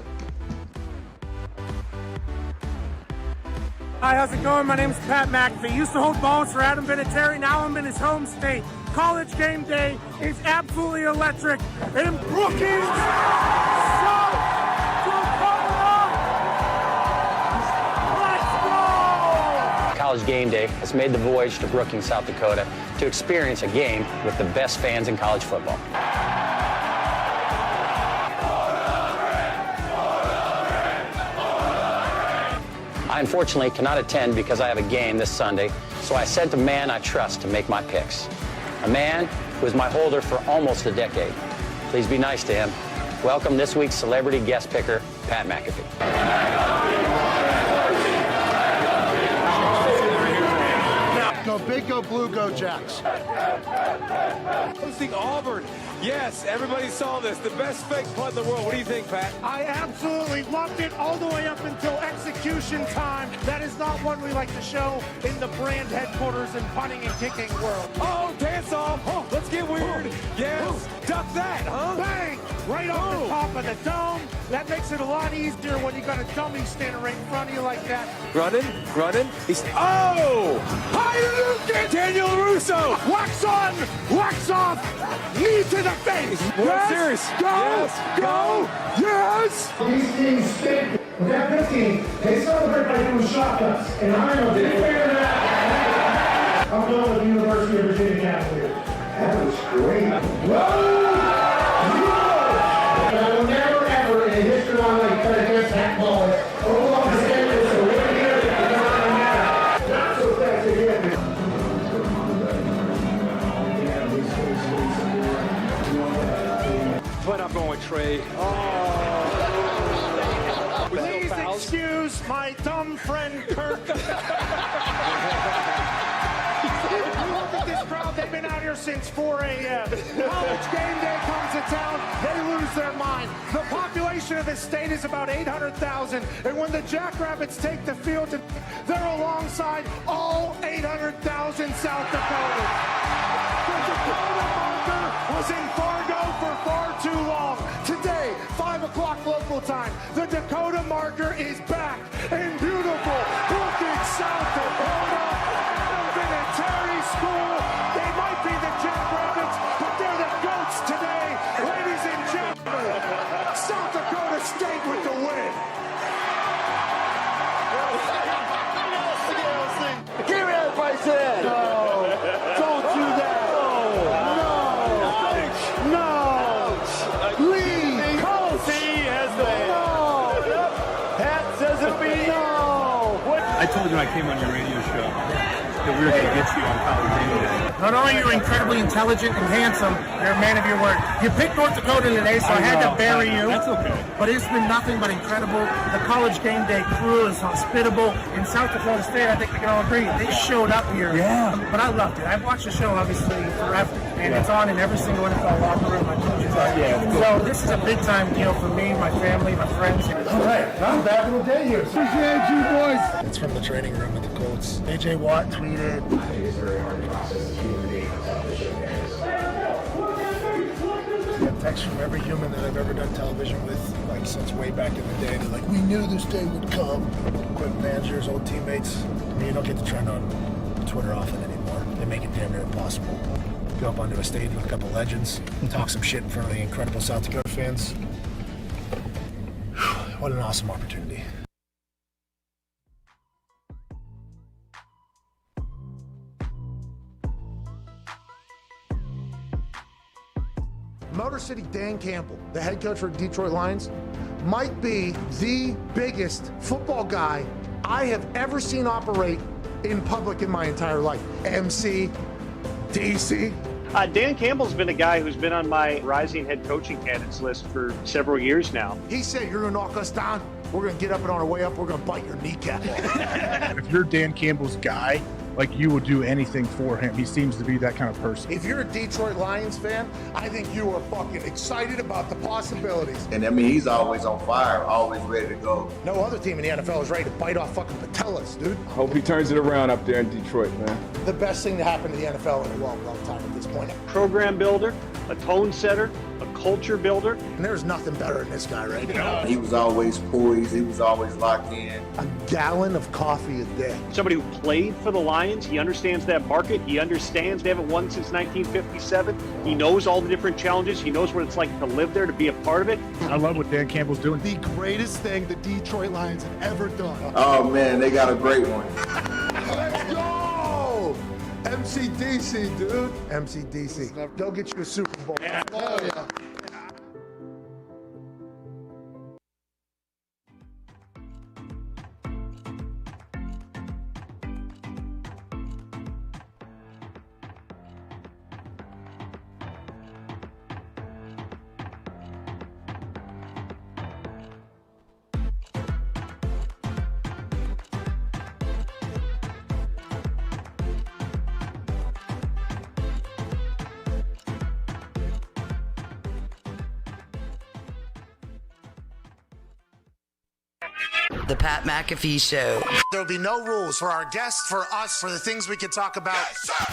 Hi, how's it going? My name is Pat McAfee. Used to hold balls for Adam Vinatieri. Now I'm in his home state. College game day is absolutely electric in Brookings, South Dakota. Let's go! College game day has made the voyage to Brookings, South Dakota to experience a game with the best fans in college football. I unfortunately cannot attend because I have a game this Sunday, so I sent a man I trust to make my picks. A man who was my holder for almost a decade. Please be nice to him. Welcome this week's celebrity guest picker, Pat McAfee. Go big, go blue, go Jacks. Hosting Auburn. Yes, everybody saw this. The best fake punt in the world. What do you think, Pat? I absolutely loved it all the way up until execution time. That is not what we like to show in the brand headquarters and punting and kicking world. Oh, dance off. Oh, let's get weird. Yes. Duck that, huh? Bang! Right off the top of the dome. That makes it a lot easier when you got a dummy standing right in front of you like that. Running. He's Daniel Russo. Wax on, wax off, knee to the face. Yes. Serious. Go, yes. go, yes. These teams spin with that 15. They celebrate by doing shotguns, and I'm a big fan of that. I'm going with the University of Virginia Cavaliers. That was great. Whoa! I will never ever in the history of my life play against that ball. Oklahoma State is a win here. Not so fast again. But I'm going with Trey. Please excuse my dumb friend Kirk. Look at this crowd. They've been out here since 4 a.m. College game day comes to town. They lose their mind. The population of this state is about 800,000. And when the Jackrabbits take the field, they're alongside all 800,000 South Dakotans. The Dakota marker was in Fargo for far too long. Today, 5 o'clock local time, the Dakota marker is back in beautiful Brookings, South Dakota. Adam Vinatieri School. They might be the Jackrabbits, but they're the GOATs today. Ladies and gentlemen, South Dakota State with the win. Give me that place in. No, don't do that. No. Leave. Kelsey has the Pat says it'll be I told you I came on your radio show that we were going to get you on college game day. Not only are you incredibly intelligent and handsome, you're a man of your word. You picked North Dakota today, so I had to bury you. That's okay. But it's been nothing but incredible. The college game day crew is hospitable. In South Dakota State, I think we can all agree, they showed up here. Yeah. But I loved it. I've watched the show, obviously, forever. and it's on in every single NFL locker room. My coaches are. So this is a big time deal for me, my family, my friends. All right, I'm back in the day here. Appreciate you, boys. It's from the training room at the Colts. AJ Watt tweeted. I think it's a very hard process to keep the television. I text from every human that I've ever done television with, like since way back in the day. They're like, we knew this day would come. Equipment managers, old teammates. I mean, you don't get to trend on Twitter often anymore. They make it damn near impossible. Go up onto a stage with a couple legends, talk some shit in front of the incredible South Dakota fans. What an awesome opportunity. Motor City Dan Campbell, the head coach for Detroit Lions, might be the biggest football guy I have ever seen operate in public in my entire life. MC, DC. Dan Campbell's been a guy who's been on my rising head coaching candidates list for several years now. He said, you're going to knock us down, we're going to get up, and on our way up, we're going to bite your kneecap off. If you're Dan Campbell's guy, like, you would do anything for him. He seems to be that kind of person. If you're a Detroit Lions fan, I think you are fucking excited about the possibilities. And I mean, he's always on fire, always ready to go. No other team in the NFL is ready to bite off fucking patellas, dude. Hope he turns it around up there in Detroit, man. The best thing to happen to the NFL in a long, long time at this point. Program builder, a tone setter, a culture builder. And there's nothing better than this guy right now. He was always poised. He was always locked in. A gallon of coffee a day. Somebody who played for the Lions. He understands that market. He understands they haven't won since 1957. He knows all the different challenges. He knows what it's like to live there, to be a part of it. I love what Dan Campbell's doing. The greatest thing the Detroit Lions have ever done. Oh, man, they got a great one. Let's go! MCDC, dude. MCDC. Go get you a Super Bowl. Yeah. Oh, yeah. The Pat McAfee Show. There'll be no rules for our guests, for us, for the things we can talk about.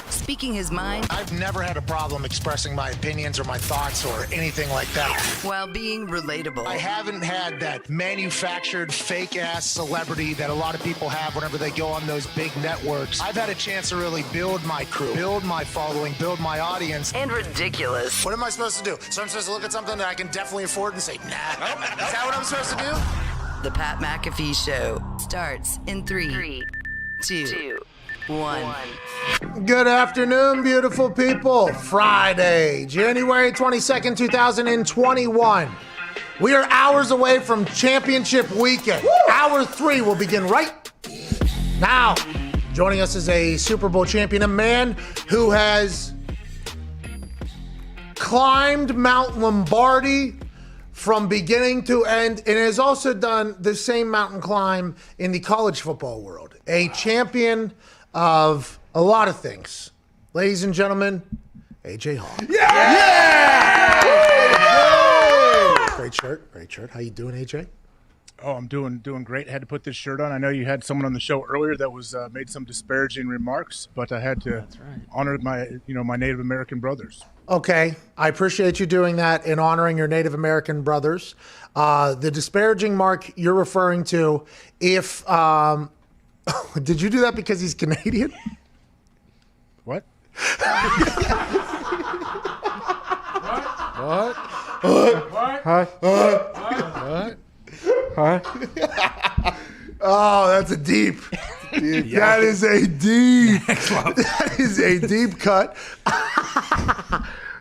Speaking his mind. I've never had a problem expressing my opinions or my thoughts or anything like that. While being relatable. I haven't had that manufactured fake-ass celebrity that a lot of people have whenever they go on those big networks. I've had a chance to really build my crew, build my following, build my audience. And ridiculous. What am I supposed to do? So I'm supposed to look at something that I can definitely afford and say, nah. Is that what I'm supposed to do? The Pat McAfee Show starts in 3, 2, 1. Good afternoon, beautiful people. Friday, January 22nd, 2021. We are hours away from championship weekend. Woo! Hour 3 will begin right now. Joining us is a Super Bowl champion, a man who has climbed Mount Lombardi from beginning to end, and has also done the same mountain climb in the college football world. A champion of a lot of things. Ladies and gentlemen, AJ Hall. Yeah! Great shirt, great shirt. How you doing, AJ? Oh, I'm doing great. I had to put this shirt on. I know you had someone on the show earlier that was made some disparaging remarks, but I had to honor my Native American brothers. Okay, I appreciate you doing that and honoring your Native American brothers. The disparaging mark you're referring to, if did you do that because he's Canadian? What? What? Oh, that's a deep. That is a deep. That is a deep cut.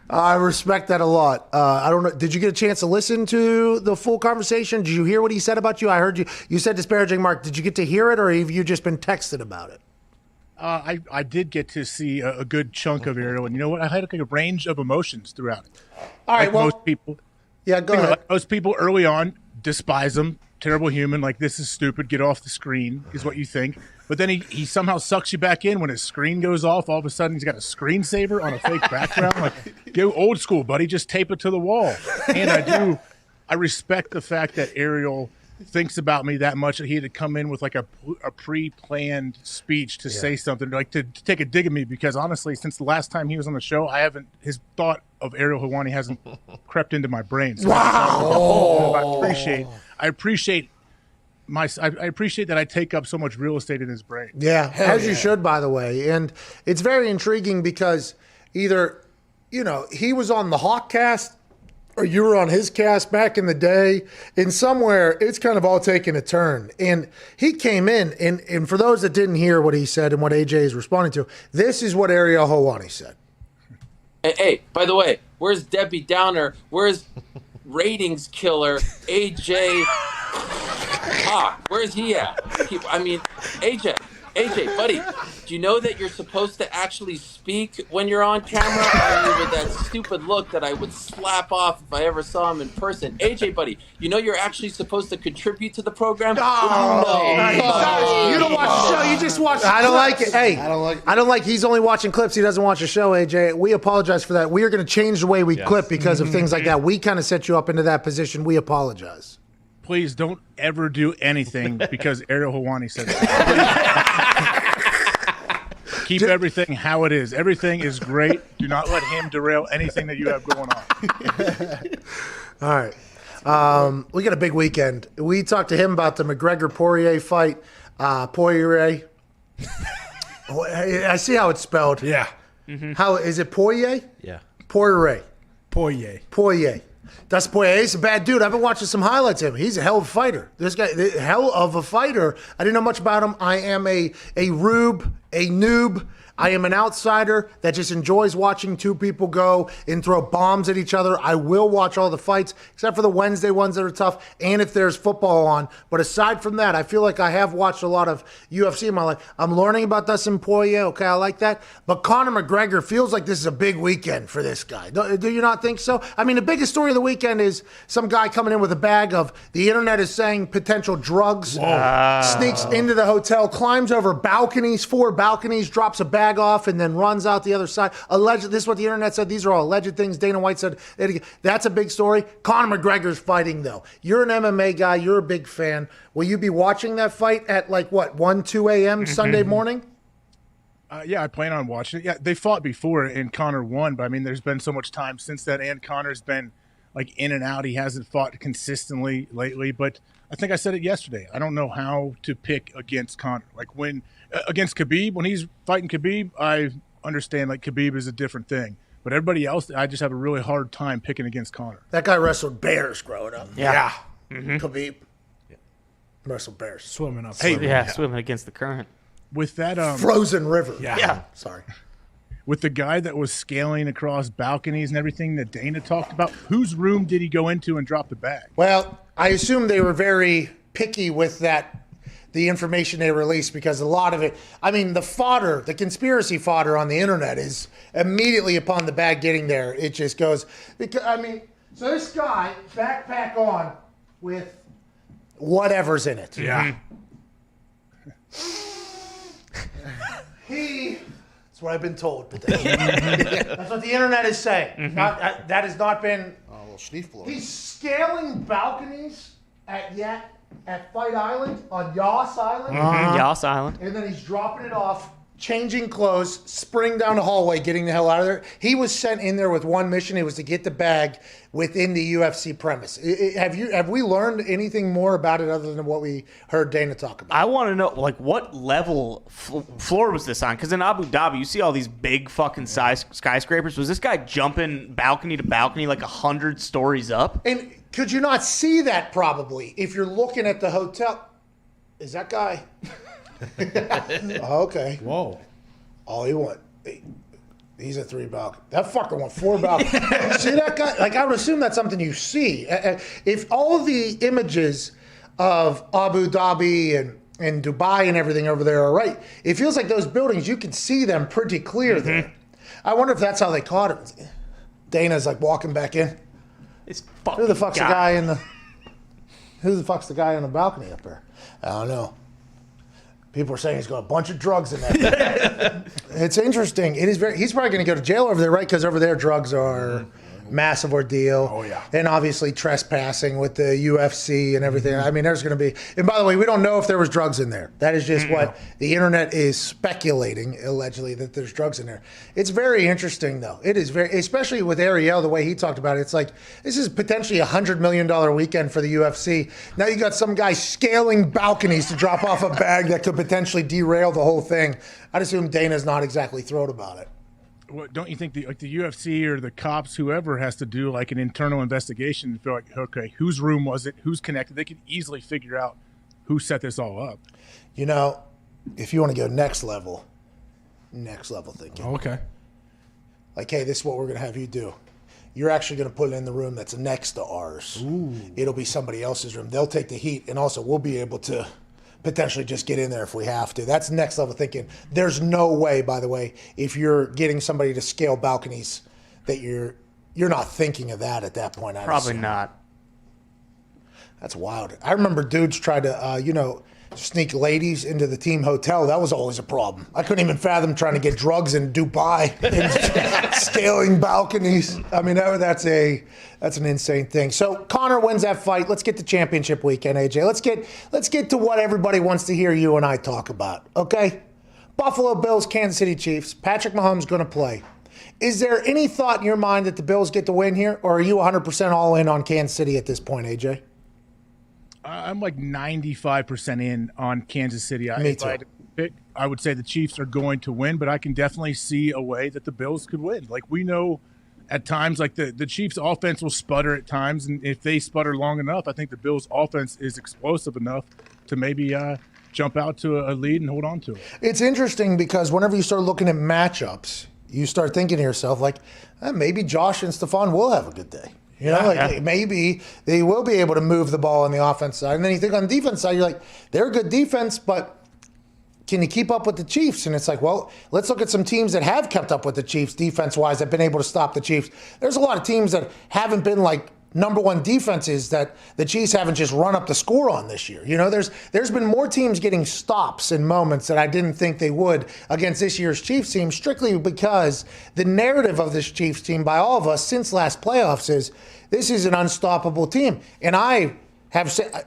I respect that a lot. I don't know. Did you get a chance to listen to the full conversation? Did you hear what he said about you? I heard you. You said disparaging mark. Did you get to hear it, or have you just been texted about it? I did get to see a good chunk of Ariel, and you know what? I had a range of emotions throughout it. All right. Most people. Yeah, go ahead. Most people early on despise him, terrible human. Like, this is stupid. Get off the screen is what you think. But then he somehow sucks you back in when his screen goes off. All of a sudden, he's got a screensaver on a fake background. Like, go old school, buddy. Just tape it to the wall. And I respect the fact that Ariel thinks about me that much that he had to come in with like a pre-planned speech to say something, like to take a dig at me, because honestly, since the last time he was on the show, his thought of Ariel Helwani hasn't crept into my brain. So I appreciate that I take up so much real estate in his brain. Yeah, as you should, by the way. And it's very intriguing because either, he was on the Hawkcast or you were on his cast back in the day, and somewhere it's kind of all taking a turn. And he came in, and for those that didn't hear what he said and what AJ is responding to, this is what Ariel Helwani said. Hey, by the way, where's Debbie Downer? Where's ratings killer AJ Hawk? Where's he at? AJ, buddy, do you know that you're supposed to actually speak when you're on camera? With that stupid look that I would slap off if I ever saw him in person. AJ, buddy, you know you're actually supposed to contribute to the program? You don't watch the show. You just watch the clips. I don't like it. Hey, I don't like he's only watching clips. He doesn't watch the show, AJ. We apologize for that. We are going to change the way we clip because of things like that. We kind of set you up into that position. We apologize. Please don't ever do anything because Ariel Helwani said that. Keep everything how it is. Everything is great. Do not let him derail anything that you have going on. All right. We got a big weekend. We talked to him about the McGregor-Poirier fight. Poirier. I see how it's spelled. Yeah. How is it? Poirier? Yeah. Poirier. Poirier. That's Poirier. He's a bad dude. I've been watching some highlights of him. He's a hell of a fighter. This guy, hell of a fighter. I didn't know much about him. I am a rube, a noob. I am an outsider that just enjoys watching two people go and throw bombs at each other. I will watch all the fights, except for the Wednesday ones that are tough, and if there's football on. But aside from that, I feel like I have watched a lot of UFC in my life. I'm learning about Dustin Poirier. Okay, I like that. But Conor McGregor feels like this is a big weekend for this guy. Do you not think so? I mean, the biggest story of the weekend is some guy coming in with a bag of, the internet is saying, potential drugs, sneaks into the hotel, climbs over balconies, 4 balconies, drops a bag off, and then runs out the other side. Alleged. This is what the internet said. These are all alleged things. Dana White said that's a big story. Conor McGregor's fighting, though. You're an MMA guy. You're a big fan. Will you be watching that fight at 1, 2 a.m. Sunday morning? Yeah, I plan on watching it. Yeah, they fought before and Conor won, but I mean, there's been so much time since then, and Conor's been in and out. He hasn't fought consistently lately, but I think I said it yesterday. I don't know how to pick against Conor. When against Khabib, when he's fighting Khabib, I understand Khabib is a different thing. But everybody else, I just have a really hard time picking against Conor. That guy wrestled bears growing up. Yeah. Khabib. Wrestled bears. Swimming up. Swimming against the current. With that frozen river. Yeah. Sorry. With the guy that was scaling across balconies and everything that Dana talked about, whose room did he go into and drop the bag? Well, I assume they were very picky with the information they released, because a lot of it, I mean, the conspiracy fodder on the internet is immediately upon the bag getting there. It just goes, so this guy, backpack on with whatever's in it. Yeah. That's what I've been told. That's what the internet is saying. That has not been. Oh, a little sneak blow. He's scaling balconies at Fight Island, on Yas Island. Yas Island. And then he's dropping it off, changing clothes, sprinting down the hallway, getting the hell out of there. He was sent in there with one mission. It was to get the bag within the UFC premise. Have we learned anything more about it other than what we heard Dana talk about? I want to know, what level floor was this on? Because in Abu Dhabi, you see all these big fucking skyscrapers. Was this guy jumping balcony to balcony 100 stories up? And could you not see that probably if you're looking at the hotel? Is that guy? Okay. Whoa. All he won. He's a 3 balcony. That fucker won 4 balcony. See that guy? I would assume that's something you see. If all of the images of Abu Dhabi and Dubai and everything over there are right, it feels like those buildings, you can see them pretty clear there. I wonder if that's how they caught him. Dana's walking back in. It's Who the fuck's the guy in the Who the fuck's the guy on the balcony up there? I don't know. People are saying he's got a bunch of drugs in there. It's interesting. It is he's probably going to go to jail over there, right? Because over there, drugs are massive ordeal. Oh, yeah. And obviously trespassing with the UFC and everything. I mean, there's going to be. And by the way, we don't know if there was drugs in there. That is just what the internet is speculating, allegedly, that there's drugs in there. It's very interesting, though. It is very, especially with Ariel, the way he talked about it. It's like, this is potentially a $100 million weekend for the UFC. Now you got some guy scaling balconies to drop off a bag that could potentially derail the whole thing. I'd assume Dana's not exactly thrilled about it. Well, don't you think the UFC or the cops, whoever has to do like an internal investigation and feel like, okay, whose room was it? Who's connected? They could easily figure out who set this all up. You know, if you want to go next level thinking. Okay. Like, hey, this is what we're going to have you do. You're actually going to put it in the room that's next to ours. Ooh. It'll be somebody else's room. They'll take the heat, and also we'll be able to potentially just get in there if we have to. That's next level thinking. There's no way, by the way, if you're getting somebody to scale balconies, that you're not thinking of that at that point. Probably not. That's wild. I remember dudes tried to, sneak ladies into the team hotel. That was always a problem. I couldn't even fathom trying to get drugs in Dubai and scaling balconies. I mean, that's an insane thing. So Conor wins that fight. Let's get to championship weekend, AJ. Let's get to what everybody wants to hear you and I talk about. Okay, Buffalo Bills, Kansas City Chiefs. Patrick Mahomes going to play. Is there any thought in your mind that the Bills get the win here, or are you 100% all in on Kansas City at this point, AJ? I'm like 95% in on Kansas City. Me too. If I had to pick, I would say the Chiefs are going to win, but I can definitely see a way that the Bills could win. Like, we know at times, like the Chiefs' offense will sputter at times, and if they sputter long enough, I think the Bills' offense is explosive enough to maybe jump out to a lead and hold on to it. It's interesting because whenever you start looking at matchups, you start thinking to yourself, like, maybe Josh and Stephon will have a good day. Maybe they will be able to move the ball on the offense side. And then you think on the defense side, you're like, they're a good defense, but can you keep up with the Chiefs? And it's like, well, let's look at some teams that have kept up with the Chiefs defense-wise, that have been able to stop the Chiefs. There's a lot of teams that haven't been like number one defenses that the Chiefs haven't just run up the score on this year. There's been more teams getting stops in moments that I didn't think they would against this year's Chiefs team, strictly because the narrative of this Chiefs team by all of us since last playoffs is this is an unstoppable team. And I have said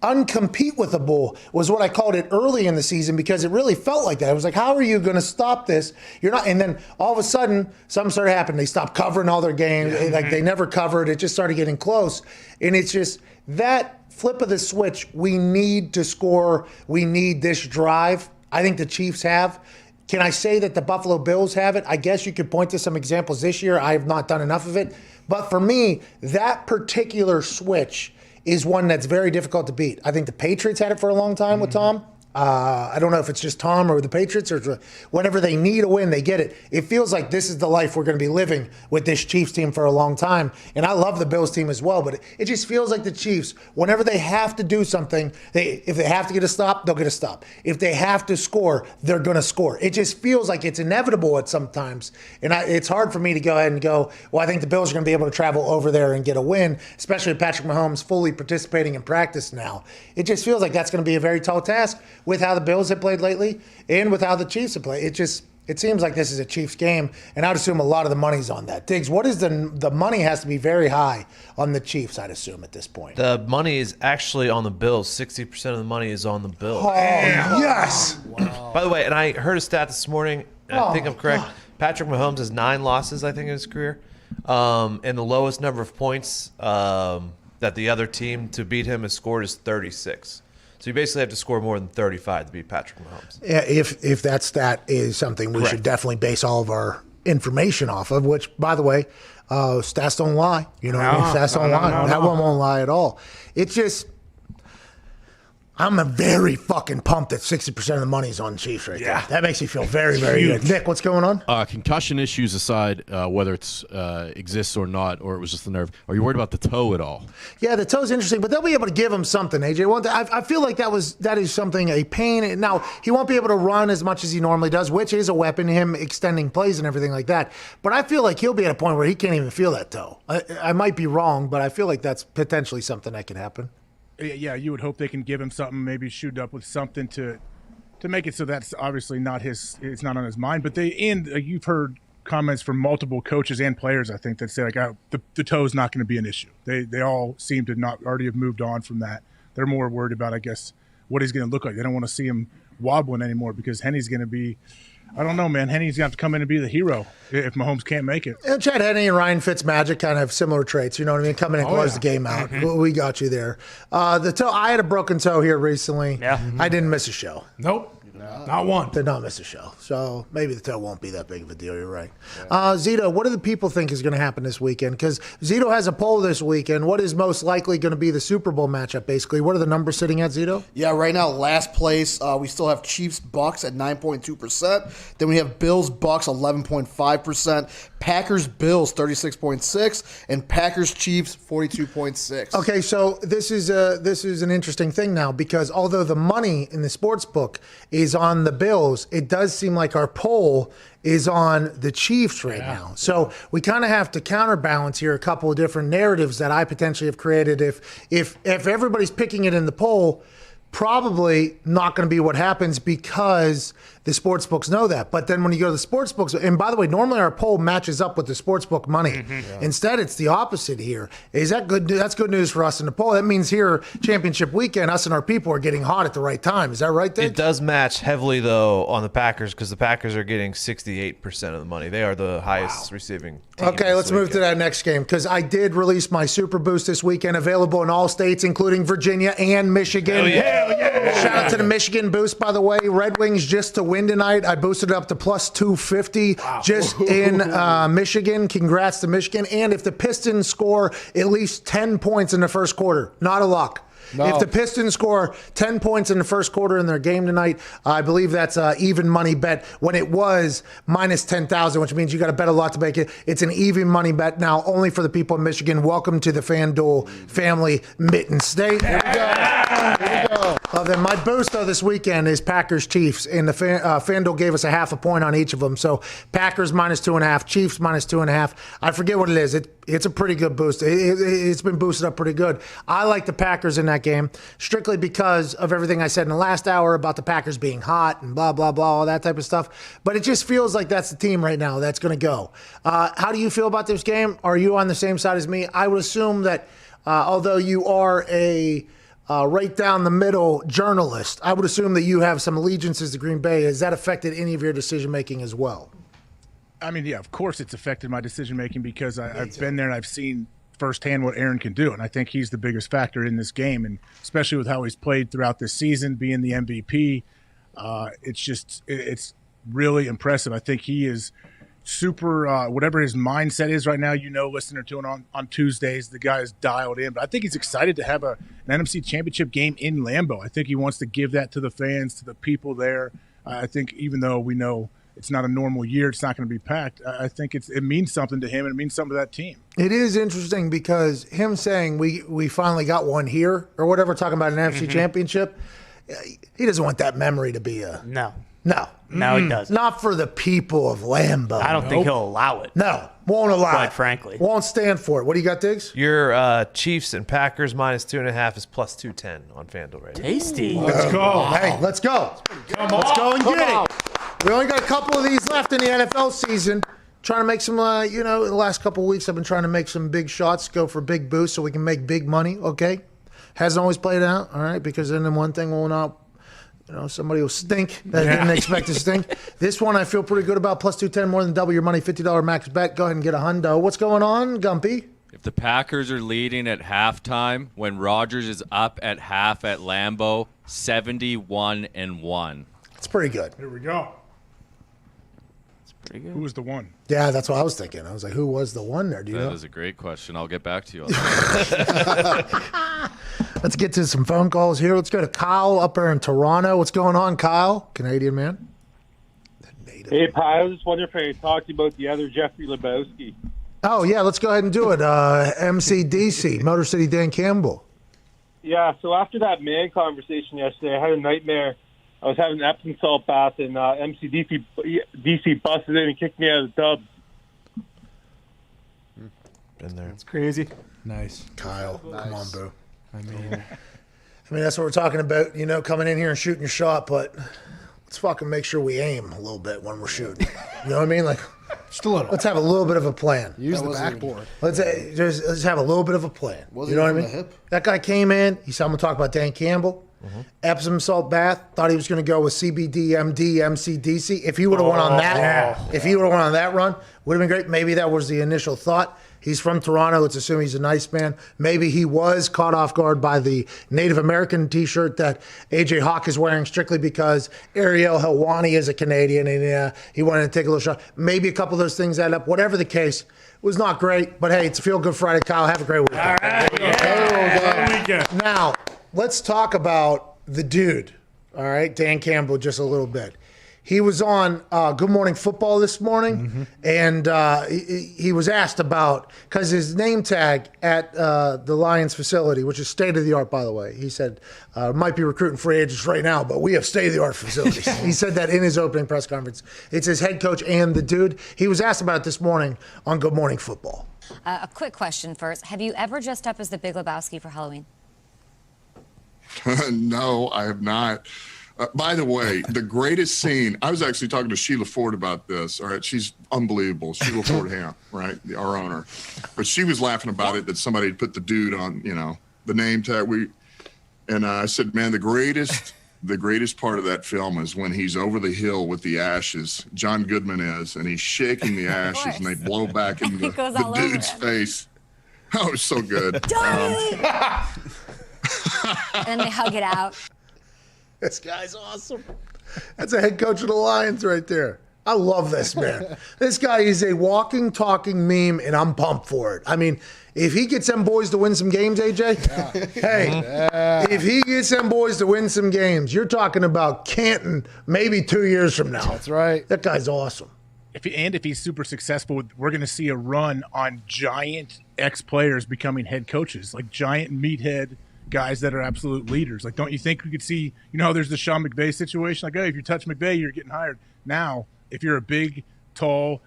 uncompete with the bull was what I called it early in the season, because it really felt like that. It was like, how are you going to stop this? You're not. And then all of a sudden, something started happening. They stopped covering all their games. Like, they never covered. It just started getting close. And it's just that flip of the switch. We need to score. We need this drive. I think the Chiefs have. Can I say that the Buffalo Bills have it? I guess you could point to some examples this year. I have not done enough of it. But for me, that particular switch is one that's very difficult to beat. I think the Patriots had it for a long time with Tom. I don't know if it's just Tom or the Patriots, or whenever they need a win, they get it. It feels like this is the life we're going to be living with this Chiefs team for a long time. And I love the Bills team as well, but it just feels like the Chiefs, whenever they have to do something, if they have to get a stop, they'll get a stop. If they have to score, they're going to score. It just feels like it's inevitable at sometimes. And it's hard for me to go ahead and go, well, I think the Bills are going to be able to travel over there and get a win, especially with Patrick Mahomes fully participating in practice now. It just feels like that's going to be a very tall task with how the Bills have played lately and with how the Chiefs have played. It seems like this is a Chiefs game, and I'd assume a lot of the money's on that. Diggs, what is the money has to be very high on the Chiefs, I'd assume, at this point. The money is actually on the Bills. 60% of the money is on the Bills. Oh, yes. Wow. By the way, and I heard a stat this morning, and I think I'm correct. God. Patrick Mahomes has 9 losses, I think, in his career. And the lowest number of points that the other team to beat him has scored is 36. So you basically have to score more than 35 to beat Patrick Mahomes. Yeah, if that stat is something we should definitely base all of our information off of, which, by the way, stats don't lie. Stats don't lie. That one won't lie at all. It's just, I'm very fucking pumped that 60% of the money's on Chiefs right there. That makes me feel very, very good. Nick, what's going on? Concussion issues aside, whether it's exists or not, or it was just the nerve, are you worried about the toe at all? Yeah, the toe's interesting, but they'll be able to give him something, AJ. I feel like that is something, a pain. Now, he won't be able to run as much as he normally does, which is a weapon, him extending plays and everything like that. But I feel like he'll be at a point where he can't even feel that toe. I might be wrong, but I feel like that's potentially something that could happen. yeah, you would hope they can give him something, maybe shoot up with something to make it so that's obviously not it's not on his mind. But you've heard comments from multiple coaches and players, I think, that say like the toe's not going to be an issue. They all seem to not already have moved on from that. They're more worried about, I guess, what he's going to look like. They don't want to see him wobbling anymore because Henny's going to be, I don't know, man. Henny's going to have to come in and be the hero if Mahomes can't make it. And Chad Henne and Ryan Fitzmagic kind of have similar traits. You know what I mean? Come in and close the game out. We got you there. The toe. I had a broken toe here recently. Yeah. I didn't miss a show. Nope. Not one. Did not miss a show. So maybe the toe won't be that big of a deal. You're right. Zito, what do the people think is going to happen this weekend? Because Zito has a poll this weekend. What is most likely going to be the Super Bowl matchup, basically? What are the numbers sitting at, Zito? Yeah, right now, last place, we still have Chiefs-Bucks at 9.2%. Then we have Bills-Bucks, 11.5%. Packers-Bills, 36.6%. And Packers-Chiefs, 42.6%. Okay, so this is an interesting thing now because although the money in the sports book is on the Bills, it does seem like our poll is on the Chiefs right now. So we kind of have to counterbalance here a couple of different narratives that I potentially have created. If everybody's picking it in the poll, probably not going to be what happens because the sports books know that. But then when you go to the sports books, and by the way, normally our poll matches up with the sports book money. Instead, it's the opposite here. Is that good? That's good news for us in the poll. That means here, championship weekend, us and our people are getting hot at the right time. Is that right, Dave? It does match heavily, though, on the Packers because the Packers are getting 68% of the money. They are the highest receiving team. Okay, let's move to that next game because I did release my Super Boost this weekend, available in all states, including Virginia and Michigan. Hell yeah. Shout out to the Michigan boost, by the way. Red Wings just to win tonight. I boosted it up to plus 250 just in Michigan. Congrats to Michigan. And if the Pistons score at least 10 points in the first quarter, not a lock. No. If the Pistons score 10 points in the first quarter in their game tonight, I believe that's an even money bet when it was minus 10,000, which means you got to bet a lot to make it. It's an even money bet now only for the people in Michigan. Welcome to the FanDuel family, Mitten State. Here we go. Here we go. Love them. My boost, though, this weekend is Packers-Chiefs, and the FanDuel gave us a half a point on each of them. So Packers minus 2.5, Chiefs minus 2.5. I forget what it is. It's a pretty good boost. It's been boosted up pretty good. I like the Packers in that game strictly because of everything I said in the last hour about the Packers being hot and blah, blah, blah, all that type of stuff. But it just feels like that's the team right now that's going to go. How do you feel about this game? Are you on the same side as me? I would assume that although you are a right down the middle journalist, I would assume that you have some allegiances to Green Bay. Has that affected any of your decision making as well? I mean, yeah, of course it's affected my decision making because I've been there and I've seen firsthand what Aaron can do, and I think he's the biggest factor in this game, and especially with how he's played throughout this season, being the MVP, it's really impressive. I think he is super, whatever his mindset is right now, listening to him on Tuesdays, the guy is dialed in, but I think he's excited to have an NFC Championship game in Lambeau. I think he wants to give that to the fans, to the people there. I think even though we know it's not a normal year, it's not going to be packed, I think it means something to him and it means something to that team. It is interesting because him saying we finally got one here or whatever, talking about an NFC Championship, he doesn't want that memory to be a... No. No, he doesn't. Not for the people of Lambeau. I don't think he'll allow it. No, won't allow Quite it. frankly. Won't stand for it. What do you got, Diggs? Your Chiefs and Packers minus 2.5 is plus 210 on FanDuel right now. Tasty. Let's go. Hey, let's go. Let's go and get it. We only got a couple of these left in the NFL season. Trying to make some, in the last couple of weeks, I've been trying to make some big shots, go for big boosts so we can make big money, okay? Hasn't always played out, all right, because then one thing will not, somebody will stink that didn't expect to stink. This one I feel pretty good about, plus 210, more than double your money, $50 max bet. Go ahead and get a hundo. What's going on, Gumpy? If the Packers are leading at halftime, when Rodgers is up at half at Lambeau, 71-1. It's pretty good. Here we go. Pretty good. Who was the one? Yeah, that's what I was thinking. I was like, who was the one there? Do you know? That is a great question. I'll get back to you on that. Let's get to some phone calls here. Let's go to Kyle up there in Toronto. What's going on, Kyle? Canadian man. Hey, Pi, I was just wondering if I could talk to you about the other Jeffrey Lebowski. Oh, yeah, let's go ahead and do it. MCDC, Motor City Dan Campbell. Yeah, so after that man conversation yesterday, I had a nightmare. I was having an Epsom salt bath, and DC busted in and kicked me out of the tub. Been there. It's crazy. Nice. Kyle, come on, bro. I mean, I mean, that's what we're talking about, coming in here and shooting your shot, but let's fucking make sure we aim a little bit when we're shooting. You know what I mean? Like, just a little. Let's have a little bit of a plan. Use the backboard. Let's have a little bit of a plan. Was you know he what I from mean? the hip? That guy came in. He said, I'm going to talk about Dan Campbell. Epsom salt bath. Thought he was going to go with CBD, MD, MCDC. If he would have went on that, if he would have went on that run, would have been great. Maybe that was the initial thought. He's from Toronto. Let's assume he's a nice man. Maybe he was caught off guard by the Native American T-shirt that AJ Hawk is wearing strictly because Ariel Helwani is a Canadian and he wanted to take a little shot. Maybe a couple of those things add up. Whatever the case, it was not great. But hey, it's a Feel Good Friday. Kyle, have a great weekend. All right. Now, let's talk about the dude, all right, Dan Campbell, just a little bit. He was on Good Morning Football this morning, and he was asked about, because his name tag at the Lions facility, which is state-of-the-art, by the way, he said, might be recruiting free agents right now, but we have state-of-the-art facilities. He said that in his opening press conference. It's his head coach and the dude. He was asked about it this morning on Good Morning Football. A quick question first. Have you ever dressed up as the Big Lebowski for Halloween? No, I have not. By the way, the greatest scene, I was actually talking to Sheila Ford about this. All right, she's unbelievable. Sheila Ford Ham, right, our owner. But she was laughing about it that somebody had put the dude on, the name tag. And I said, man, the greatest part of that film is when he's over the hill with the ashes. John Goodman is, and he's shaking the ashes, and they blow back into the dude's face. Oh, it was so good. And they hug it out. This guy's awesome. That's a head coach of the Lions right there. I love this man. This guy is a walking, talking meme, and I'm pumped for it. I mean, if he gets them boys to win some games, AJ, if he gets them boys to win some games, you're talking about Canton maybe 2 years from now. That's right. That guy's awesome. If he's super successful, we're going to see a run on giant ex-players becoming head coaches, like giant meathead guys that are absolute leaders. Like, don't you think we could see, there's the Sean McVay situation. Like, hey, if you touch McVay, you're getting hired. Now, if you're a big, tall,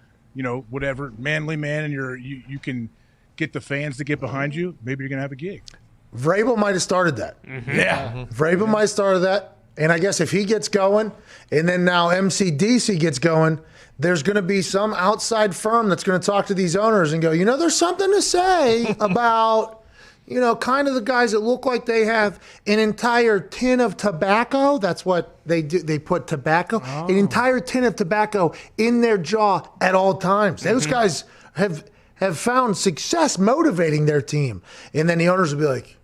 whatever, manly man, and you can get the fans to get behind you, maybe you're going to have a gig. Vrabel might have started that. Yeah. Vrabel might have started that. And I guess if he gets going, and then now MCDC gets going, there's going to be some outside firm that's going to talk to these owners and go, there's something to say about kind of the guys that look like they have an entire tin of tobacco. That's what they do. They put tobacco, an entire tin of tobacco in their jaw at all times. Those guys have found success motivating their team. And then the owners will be like,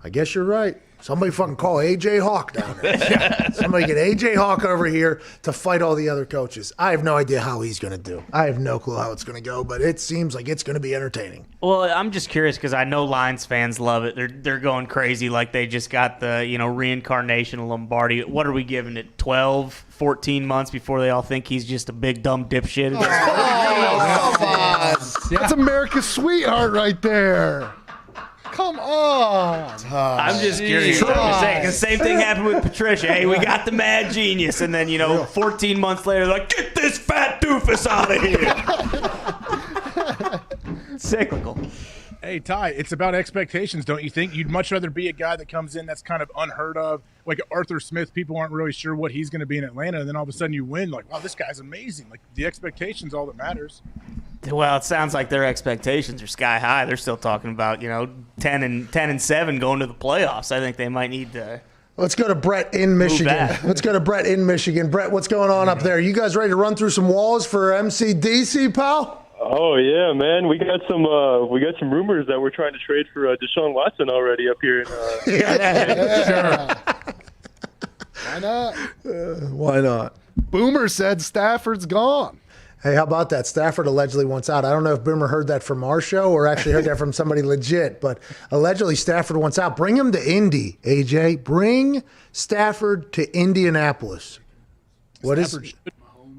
I guess you're right. Somebody fucking call AJ Hawk down there. Somebody get AJ Hawk over here to fight all the other coaches. I have no idea how he's going to do. I have no clue how it's going to go, but it seems like it's going to be entertaining. Well, I'm just curious because I know Lions fans love it. They're going crazy like they just got the reincarnation of Lombardi. What are we giving it? 12, 14 months before they all think he's just a big dumb dipshit? That's America's sweetheart right there. Come on. I'm just curious. The same thing happened with Patricia. Hey, we got the mad genius. And then, 14 months later, they're like, get this fat doofus out of here. Cyclical. Hey, Ty, it's about expectations, don't you think? You'd much rather be a guy that comes in that's kind of unheard of, like Arthur Smith. People aren't really sure what he's going to be in Atlanta, and then all of a sudden you win. Like, wow, this guy's amazing. Like, the expectation's all that matters. Well, it sounds like their expectations are sky high. They're still talking about 10 and 7 going to the playoffs. I think they might need to. Let's go to Brett in Michigan. Brett, what's going on up there? You guys ready to run through some walls for MCDC, pal? Oh yeah, man. We got some rumors that we're trying to trade for Deshaun Watson already up here. Sure. Why not? Why not? Boomer said Stafford's gone. Hey, how about that? Stafford allegedly wants out. I don't know if Boomer heard that from our show or actually heard that from somebody legit, but allegedly Stafford wants out. Bring him to Indy, AJ. Bring Stafford to Indianapolis.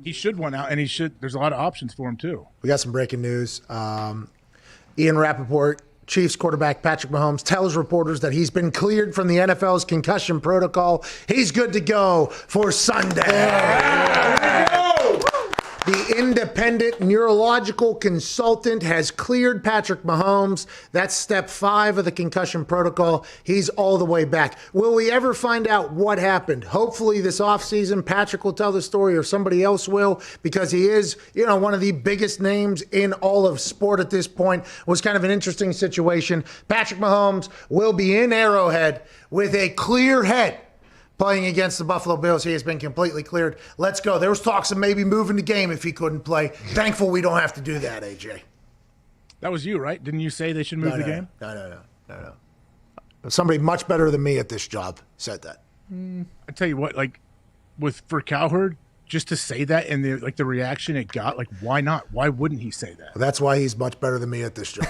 He should want out, and there's a lot of options for him, too. We got some breaking news. Ian Rappaport, Chiefs quarterback Patrick Mahomes, tells reporters that he's been cleared from the NFL's concussion protocol. He's good to go for Sunday. The independent neurological consultant has cleared Patrick Mahomes. That's step 5 of the concussion protocol. He's all the way back. Will we ever find out what happened? Hopefully this offseason, Patrick will tell the story or somebody else will, because he is, one of the biggest names in all of sport at this point. It was kind of an interesting situation. Patrick Mahomes will be in Arrowhead with a clear head, playing against the Buffalo Bills. He has been completely cleared. Let's go. There was talks of maybe moving the game if he couldn't play. Thankful we don't have to do that, AJ. That was you, right? Didn't you say they should move the game? No. Somebody much better than me at this job said that. I tell you what, for Cowherd, just to say that and the reaction it got, why not? Why wouldn't he say that? That's why he's much better than me at this job.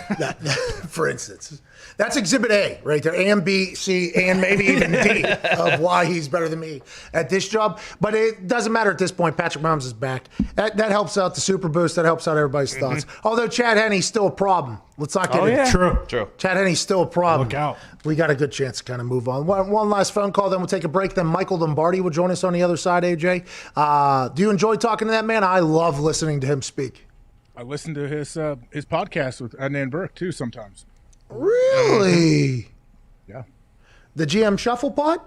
For instance, that's Exhibit A right there, and B, C, and maybe even D of why he's better than me at this job. But it doesn't matter at this point. Patrick Mahomes is back. That helps out the Super Boost. That helps out everybody's thoughts. Although Chad Henne's still a problem. Let's not get into it. True. Chad Henne's still a problem. Look out. We got a good chance to kind of move on. One last phone call, then we'll take a break. Then Michael Lombardi will join us on the other side, AJ. Do you enjoy talking to that man? I love listening to him speak. I listen to his podcast with Adnan Burke, too, sometimes. Really? Yeah. The GM Shuffle Pod?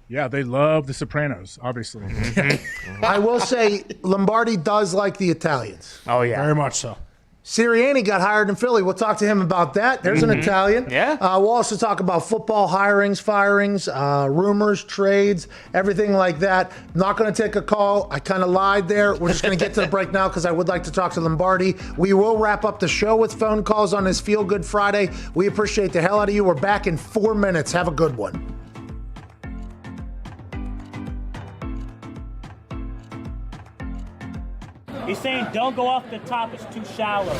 Yeah, they love The Sopranos, obviously. I will say Lombardi does like the Italians. Oh, yeah. Very much so. Sirianni got hired in Philly. We'll talk to him about that. There's an Italian. Yeah. We'll also talk about football hirings, firings, rumors, trades, everything like that. Not going to take a call. I kind of lied there. We're just going to get to the break now because I would like to talk to Lombardi. We will wrap up the show with phone calls on this Feel Good Friday. We appreciate the hell out of you. We're back in 4 minutes. Have a good one. He's saying don't go off the top, it's too shallow.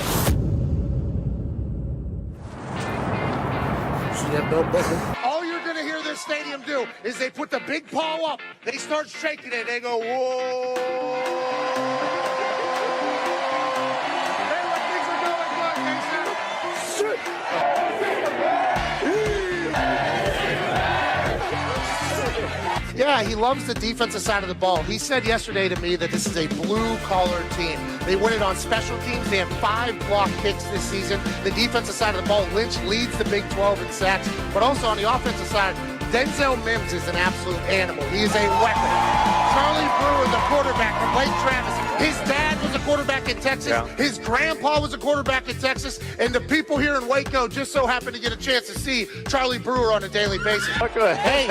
All you're going to hear this stadium do is they put the big paw up, they start shaking it, they go, whoa. Hey, what things are going good, Yeah, he loves the defensive side of the ball. He said yesterday to me that this is a blue-collar team. They win it on special teams. They have 5 block kicks this season. The defensive side of the ball, Lynch leads the Big 12 in sacks. But also on the offensive side, Denzel Mims is an absolute animal. He is a weapon. Charlie Brewer, the quarterback from Lake Travis. His dad was a quarterback in Texas. Yeah. His grandpa was a quarterback in Texas. And the people here in Waco just so happen to get a chance to see Charlie Brewer on a daily basis. Hey.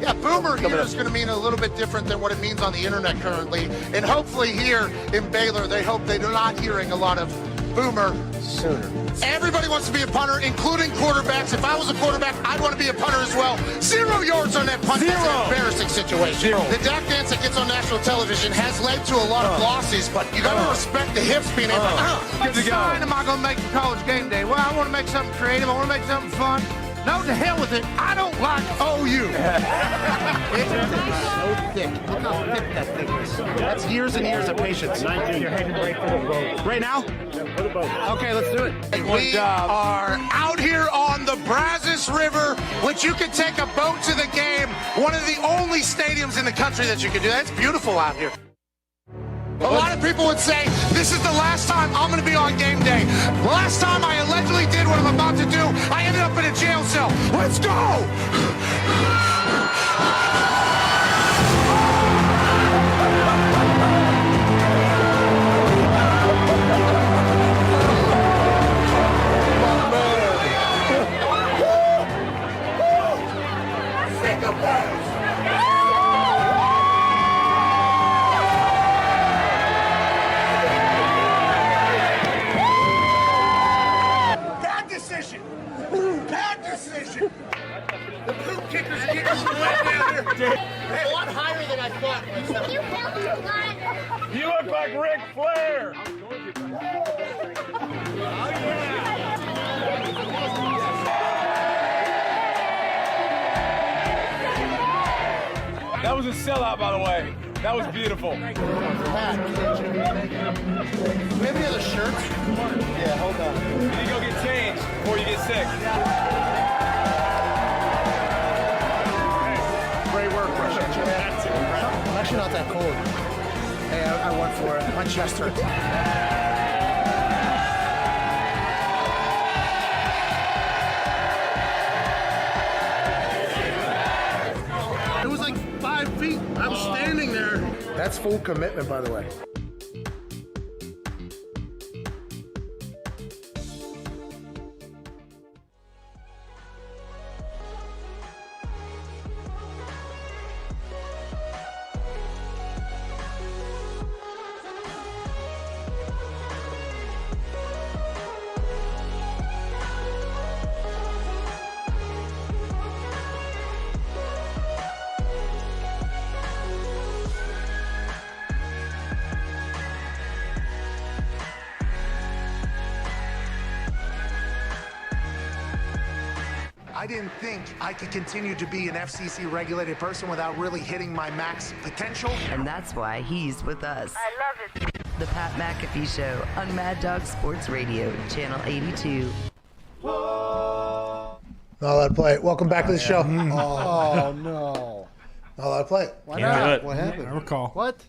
Yeah, boomer here is going to mean a little bit different than what it means on the internet currently. And hopefully here in Baylor, they hope they're not hearing a lot of boomer sooner. Everybody wants to be a punter, including quarterbacks. If I was a quarterback, I'd want to be a punter as well. 0 yards on that punt. That's an embarrassing situation. The Dak dance that gets on national television has led to a lot of losses, but you got to respect the hips being able to. What sign am I going to make for college game day? Well, I want to make something creative. I want to make something fun. No, to hell with it. I don't like OU. It's so thick. Look how thick that thing is. That's years and years of patience. Right now? Okay, let's do it. We are out here on the Brazos River, which you can take a boat to the game. One of the only stadiums in the country that you can do that. It's beautiful out here. A lot of people would say, this is the last time I'm going to be on game day. The last time I allegedly did what I'm about to do, I ended up in a jail cell. Let's go! Bad decision. The poop kickers kick us way down here. It's a lot higher than I thought. You look like Ric Flair. That was a sellout, by the way. That was beautiful. Do we have any other shirts? Yeah, hold on. You need to go get changed before you get sick. that cold. Hey, I went for it. My chest hurts. It was like 5 feet. I was standing there. That's full commitment, by the way. I didn't think I could continue to be an FCC regulated person without really hitting my max potential. And that's why he's with us. I love it. The Pat McAfee Show on Mad Dog Sports Radio, Channel 82. Not allowed to play it. Welcome back to the show. Oh, no. Not allowed to play it. Why Can't not? do it. What happened? I recall. What?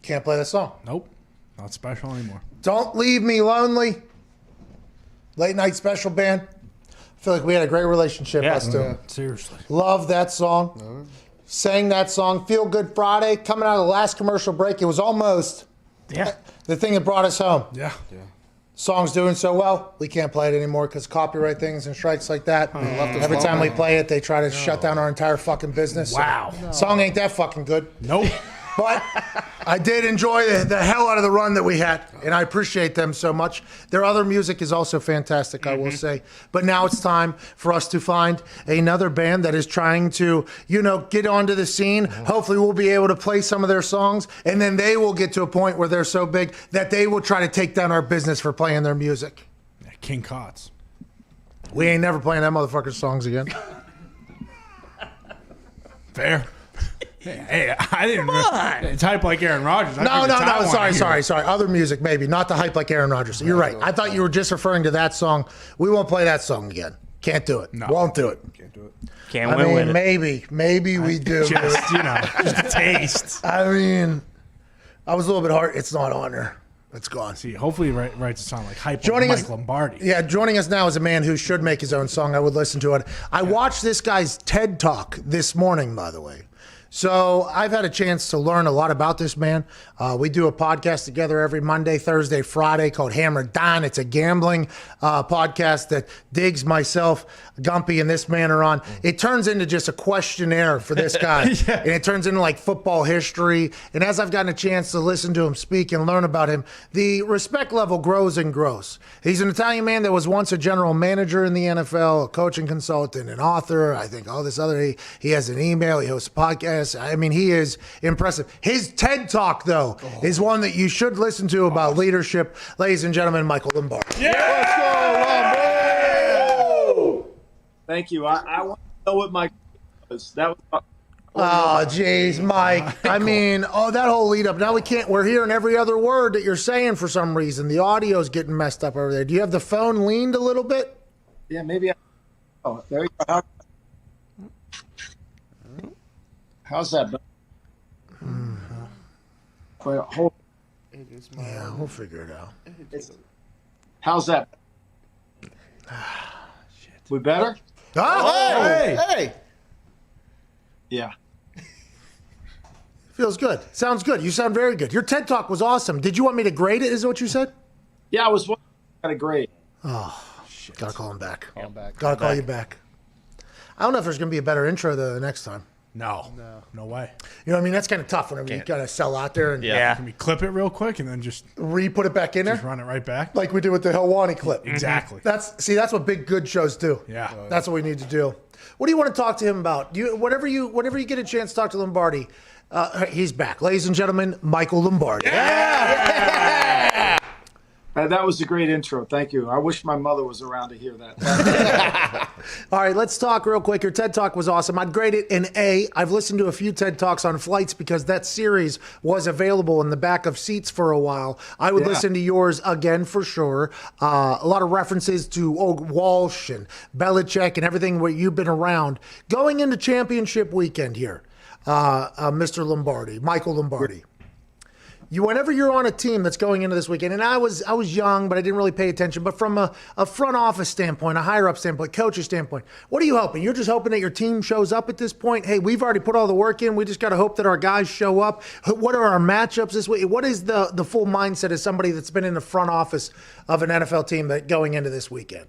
Can't play the song. Nope. Not special anymore. Don't Leave Me Lonely. Late night special band. I feel like we had a great relationship, us two. Seriously. Love that song. Sang that song. Feel Good Friday. Coming out of the last commercial break, it was almost the thing that brought us home. Yeah. Song's doing so well, we can't play it anymore because copyright things and strikes like that. left us Every time we alone. play it, they try to shut down our entire fucking business. Wow. Song ain't that fucking good. Nope. But I did enjoy the hell out of the run that we had, and I appreciate them so much. Their other music is also fantastic, I will say. But now it's time for us to find another band that is trying to, get onto the scene. Hopefully we'll be able to play some of their songs, and then they will get to a point where they're so big that they will try to take down our business for playing their music. Yeah, King Cots. We ain't never playing that motherfucker's songs again. Fair. Hey, I didn't. It's hype like Aaron Rodgers. No. Sorry. Other music, maybe. Not the hype like Aaron Rodgers. You're right. I thought you were just referring to that song. We won't play that song again. Can't do it. No. Won't do it. Can't win with it. Maybe we do. Just a taste. I was a little bit hard. It's not on there. It's gone. See, hopefully he writes a song like hype Joining like us- Mike Lombardi. Yeah, joining us now is a man who should make his own song. I would listen to it. I watched this guy's TED Talk this morning, by the way. So I've had a chance to learn a lot about this man. We do a podcast together every Monday, Thursday, Friday called Hammer Don. It's a gambling podcast that Diggs, myself, Gumpy, and this man are on. It turns into just a questionnaire for this guy. And it turns into like football history. And as I've gotten a chance to listen to him speak and learn about him, the respect level grows and grows. He's an Italian man that was once a general manager in the NFL, a coaching consultant, an author, I think all this other. He has an email, he hosts a podcast. I mean, he is impressive. His TED Talk, though, is one that you should listen to about leadership. Ladies and gentlemen, Michael Lombardi. Let's go, Lombardi! Thank you. I want to know what my was. That was. Oh, jeez, Mike. I mean, that whole lead up. Now we're hearing every other word that you're saying for some reason. The audio's getting messed up over there. Do you have the phone leaned a little bit? Yeah, maybe. There you go. How's that? Wait, hold. Yeah, we'll figure it out. How's that? We better? Hey! Yeah. Feels good. Sounds good. You sound very good. Your TED Talk was awesome. Did you want me to grade it, is what you said? Yeah, I was got a grade. Oh, shit. Gotta call him back. Gotta call you back. I don't know if there's going to be a better intro the next time. No way. You know what I mean? That's kind of tough whenever you got to sell out there and Can we clip it real quick and then just re-put it back in there? run it right back? Like we did with the Helwani clip. Exactly. That's what big good shows do. Yeah. That's what we need to do. What do you want to talk to him about? Whenever you get a chance to talk to Lombardi, he's back. Ladies and gentlemen, Michael Lombardi. That was a great intro. Thank you. I wish my mother was around to hear that. All right, let's talk real quick. Your TED Talk was awesome. I'd grade it an A. I've listened to a few TED Talks on flights because that series was available in the back of seats for a while. I would listen to yours again for sure. A lot of references to Walsh and Belichick and everything where you've been around. Going into championship weekend here, Mr. Lombardi, Michael Lombardi. Whenever you're on a team that's going into this weekend, and I was young, but I didn't really pay attention. But from a front office standpoint, a higher up standpoint, coach's standpoint, what are you hoping? You're just hoping that your team shows up at this point. Hey, we've already put all the work in. We just got to hope that our guys show up. What are our matchups this week? What is the full mindset of somebody that's been in the front office of an NFL team that going into this weekend?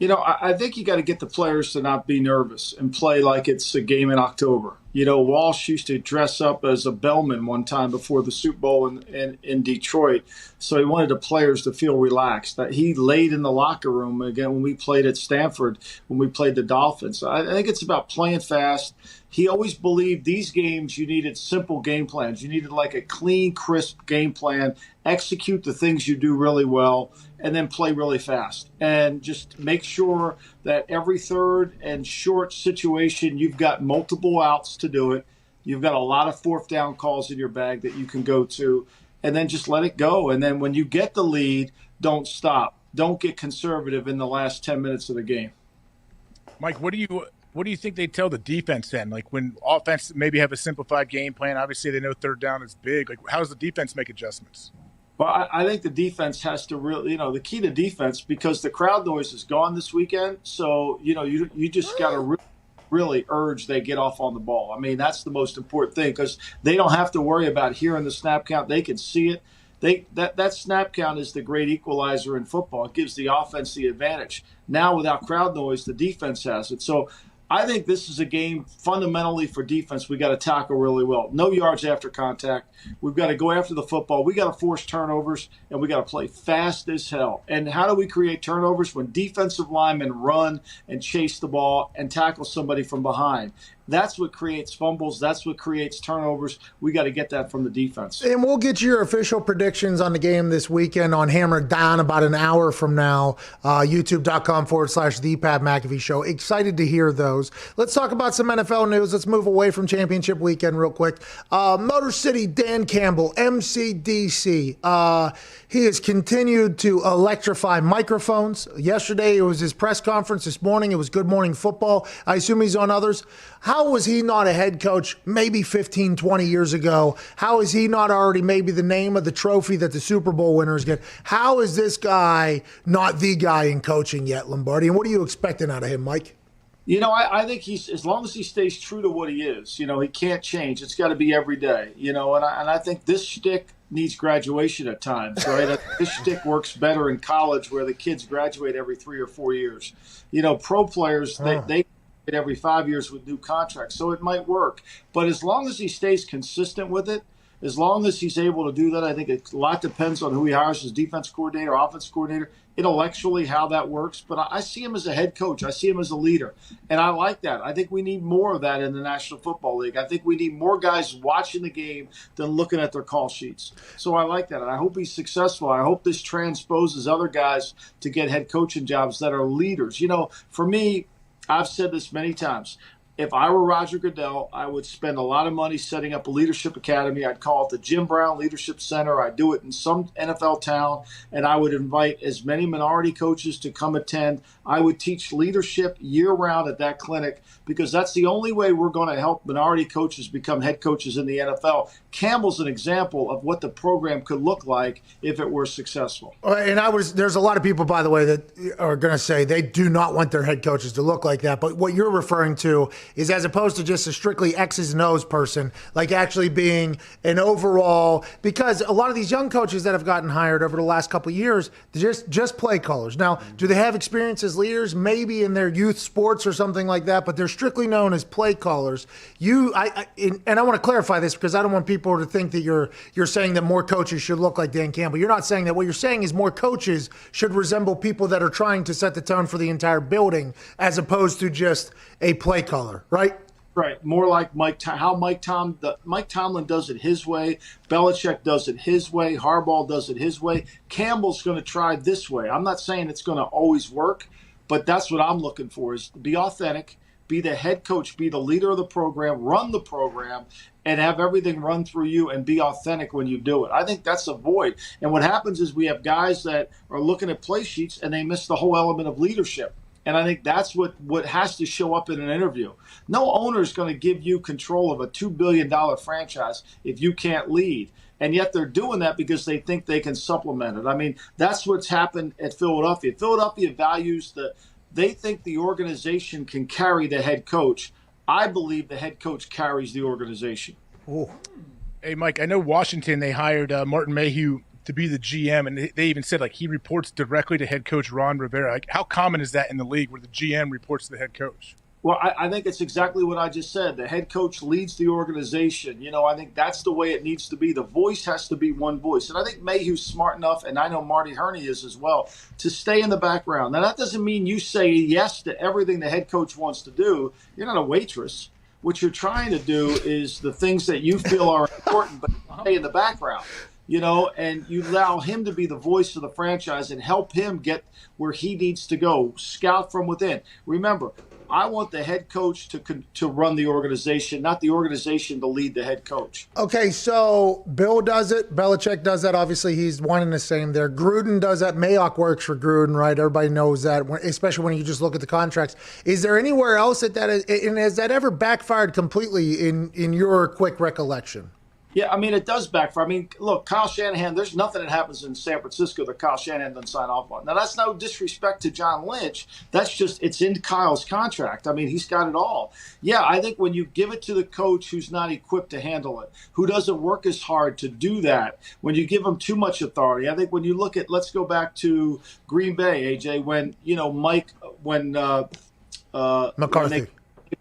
I think you got to get the players to not be nervous and play like it's a game in October. Walsh used to dress up as a bellman one time before the Super Bowl in Detroit. So he wanted the players to feel relaxed. That he laid in the locker room again when we played at Stanford, when we played the Dolphins. I think it's about playing fast. He always believed these games you needed simple game plans. You needed like a clean, crisp game plan, execute the things you do really well, and then play really fast. And just make sure that every third and short situation, you've got multiple outs to do it. You've got a lot of fourth down calls in your bag that you can go to, and then just let it go. And then when you get the lead, don't stop. Don't get conservative in the last 10 minutes of the game. Mike, what do you think they tell the defense then? Like when offense maybe have a simplified game plan, obviously they know third down is big. Like how does the defense make adjustments? Well, I think the defense has to really, the key to defense, because the crowd noise is gone this weekend. So, you just got to really urge they get off on the ball. I mean, that's the most important thing, because they don't have to worry about hearing the snap count. They can see it. That snap count is the great equalizer in football. It gives the offense the advantage. Now, without crowd noise, the defense has it. So I think this is a game fundamentally for defense we got to tackle really well. No yards after contact. We've got to go after the football. We got to force turnovers, and we got to play fast as hell. And how do we create turnovers? When defensive linemen run and chase the ball and tackle somebody from behind. That's what creates fumbles. That's what creates turnovers. We got to get that from the defense. And we'll get your official predictions on the game this weekend on Hammer Down about an hour from now. YouTube.com/The Pat McAfee Show. Excited to hear those. Let's talk about some NFL news. Let's move away from championship weekend real quick. Motor City Dan Campbell, MCDC. He has continued to electrify microphones. Yesterday it was his press conference. This morning it was Good Morning Football. I assume he's on others. How was he not a head coach maybe 15, 20 years ago? How is he not already maybe the name of the trophy that the Super Bowl winners get? How is this guy not the guy in coaching yet, Lombardi? And what are you expecting out of him, Mike? I think as long as he stays true to what he is, he can't change. It's got to be every day, and I think this shtick needs graduation at times, right? This shtick works better in college where the kids graduate every 3 or 4 years. Pro players, they every 5 years with new contracts, so it might work. But as long as he stays consistent with it, as long as he's able to do that, I think a lot depends on who he hires as defense coordinator, offense coordinator, intellectually how that works. But I see him as a head coach. I see him as a leader. And I like that. I think we need more of that in the National Football League. I think we need more guys watching the game than looking at their call sheets. So I like that. And I hope he's successful. I hope this transposes other guys to get head coaching jobs that are leaders. For me, I've said this many times. If I were Roger Goodell, I would spend a lot of money setting up a leadership academy. I'd call it the Jim Brown Leadership Center. I'd do it in some NFL town, and I would invite as many minority coaches to come attend. I would teach leadership year-round at that clinic, because that's the only way we're going to help minority coaches become head coaches in the NFL. Campbell's an example of what the program could look like if it were successful. And there's a lot of people, by the way, that are going to say they do not want their head coaches to look like that. But what you're referring to is as opposed to just a strictly X's and O's person, like actually being an overall, because a lot of these young coaches that have gotten hired over the last couple of years, they're just play callers. Now, do they have experience as leaders? Maybe in their youth sports or something like that, but they're strictly known as play callers. And I want to clarify this because I don't want people to think that you're saying that more coaches should look like Dan Campbell. You're not saying that. What you're saying is more coaches should resemble people that are trying to set the tone for the entire building as opposed to just a play caller, right? Right. More like Mike Tomlin does it his way. Belichick does it his way. Harbaugh does it his way. Campbell's going to try this way. I'm not saying it's going to always work, but that's what I'm looking for, is to be authentic, be the head coach, be the leader of the program, run the program, and have everything run through you and be authentic when you do it. I think that's a void. And what happens is we have guys that are looking at play sheets and they miss the whole element of leadership. And I think that's what has to show up in an interview. No owner is going to give you control of a $2 billion franchise if you can't lead. And yet they're doing that because they think they can supplement it. I mean, that's what's happened at Philadelphia. Philadelphia values they think the organization can carry the head coach. I believe the head coach carries the organization. Ooh. Hey, Mike, I know Washington, they hired Martin Mayhew to be the GM, and they even said, like, he reports directly to head coach Ron Rivera. Like, how common is that in the league where the GM reports to the head coach? Well, I think it's exactly what I just said. The head coach leads the organization. You know, I think that's the way it needs to be. The voice has to be one voice. And I think Mayhew's smart enough, and I know Marty Herney is as well, to stay in the background. Now, that doesn't mean you say yes to everything the head coach wants to do. You're not a waitress. What you're trying to do is the things that you feel are important, but stay in the background. You know, and you allow him to be the voice of the franchise and help him get where he needs to go. Scout from within. Remember, I want the head coach to run the organization, not the organization to lead the head coach. Okay, so Bill does it. Belichick does that. Obviously, he's one and the same there. Gruden does that. Mayock works for Gruden, right? Everybody knows that, especially when you just look at the contracts. Is there anywhere else and has that ever backfired completely in your quick recollection? Yeah, I mean, it does backfire. I mean, look, Kyle Shanahan, there's nothing that happens in San Francisco that Kyle Shanahan doesn't sign off on. Now, that's no disrespect to John Lynch. That's just, it's in Kyle's contract. I mean, he's got it all. Yeah, I think when you give it to the coach who's not equipped to handle it, who doesn't work as hard to do that, when you give him too much authority, I think when you look at, let's go back to Green Bay, AJ, when, you know, McCarthy. When they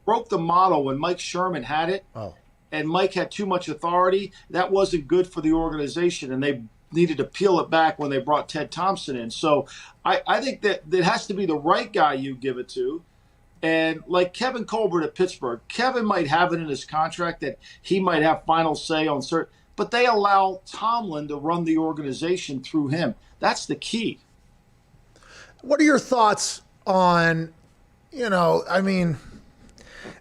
broke the model, when Mike Sherman had it. Oh. And Mike had too much authority, that wasn't good for the organization, and they needed to peel it back when they brought Ted Thompson in. So I think that it has to be the right guy you give it to. And like Kevin Colbert at Pittsburgh, Kevin might have it in his contract that he might have final say on certain, but they allow Tomlin to run the organization through him. That's the key. What are your thoughts on, you know, I mean,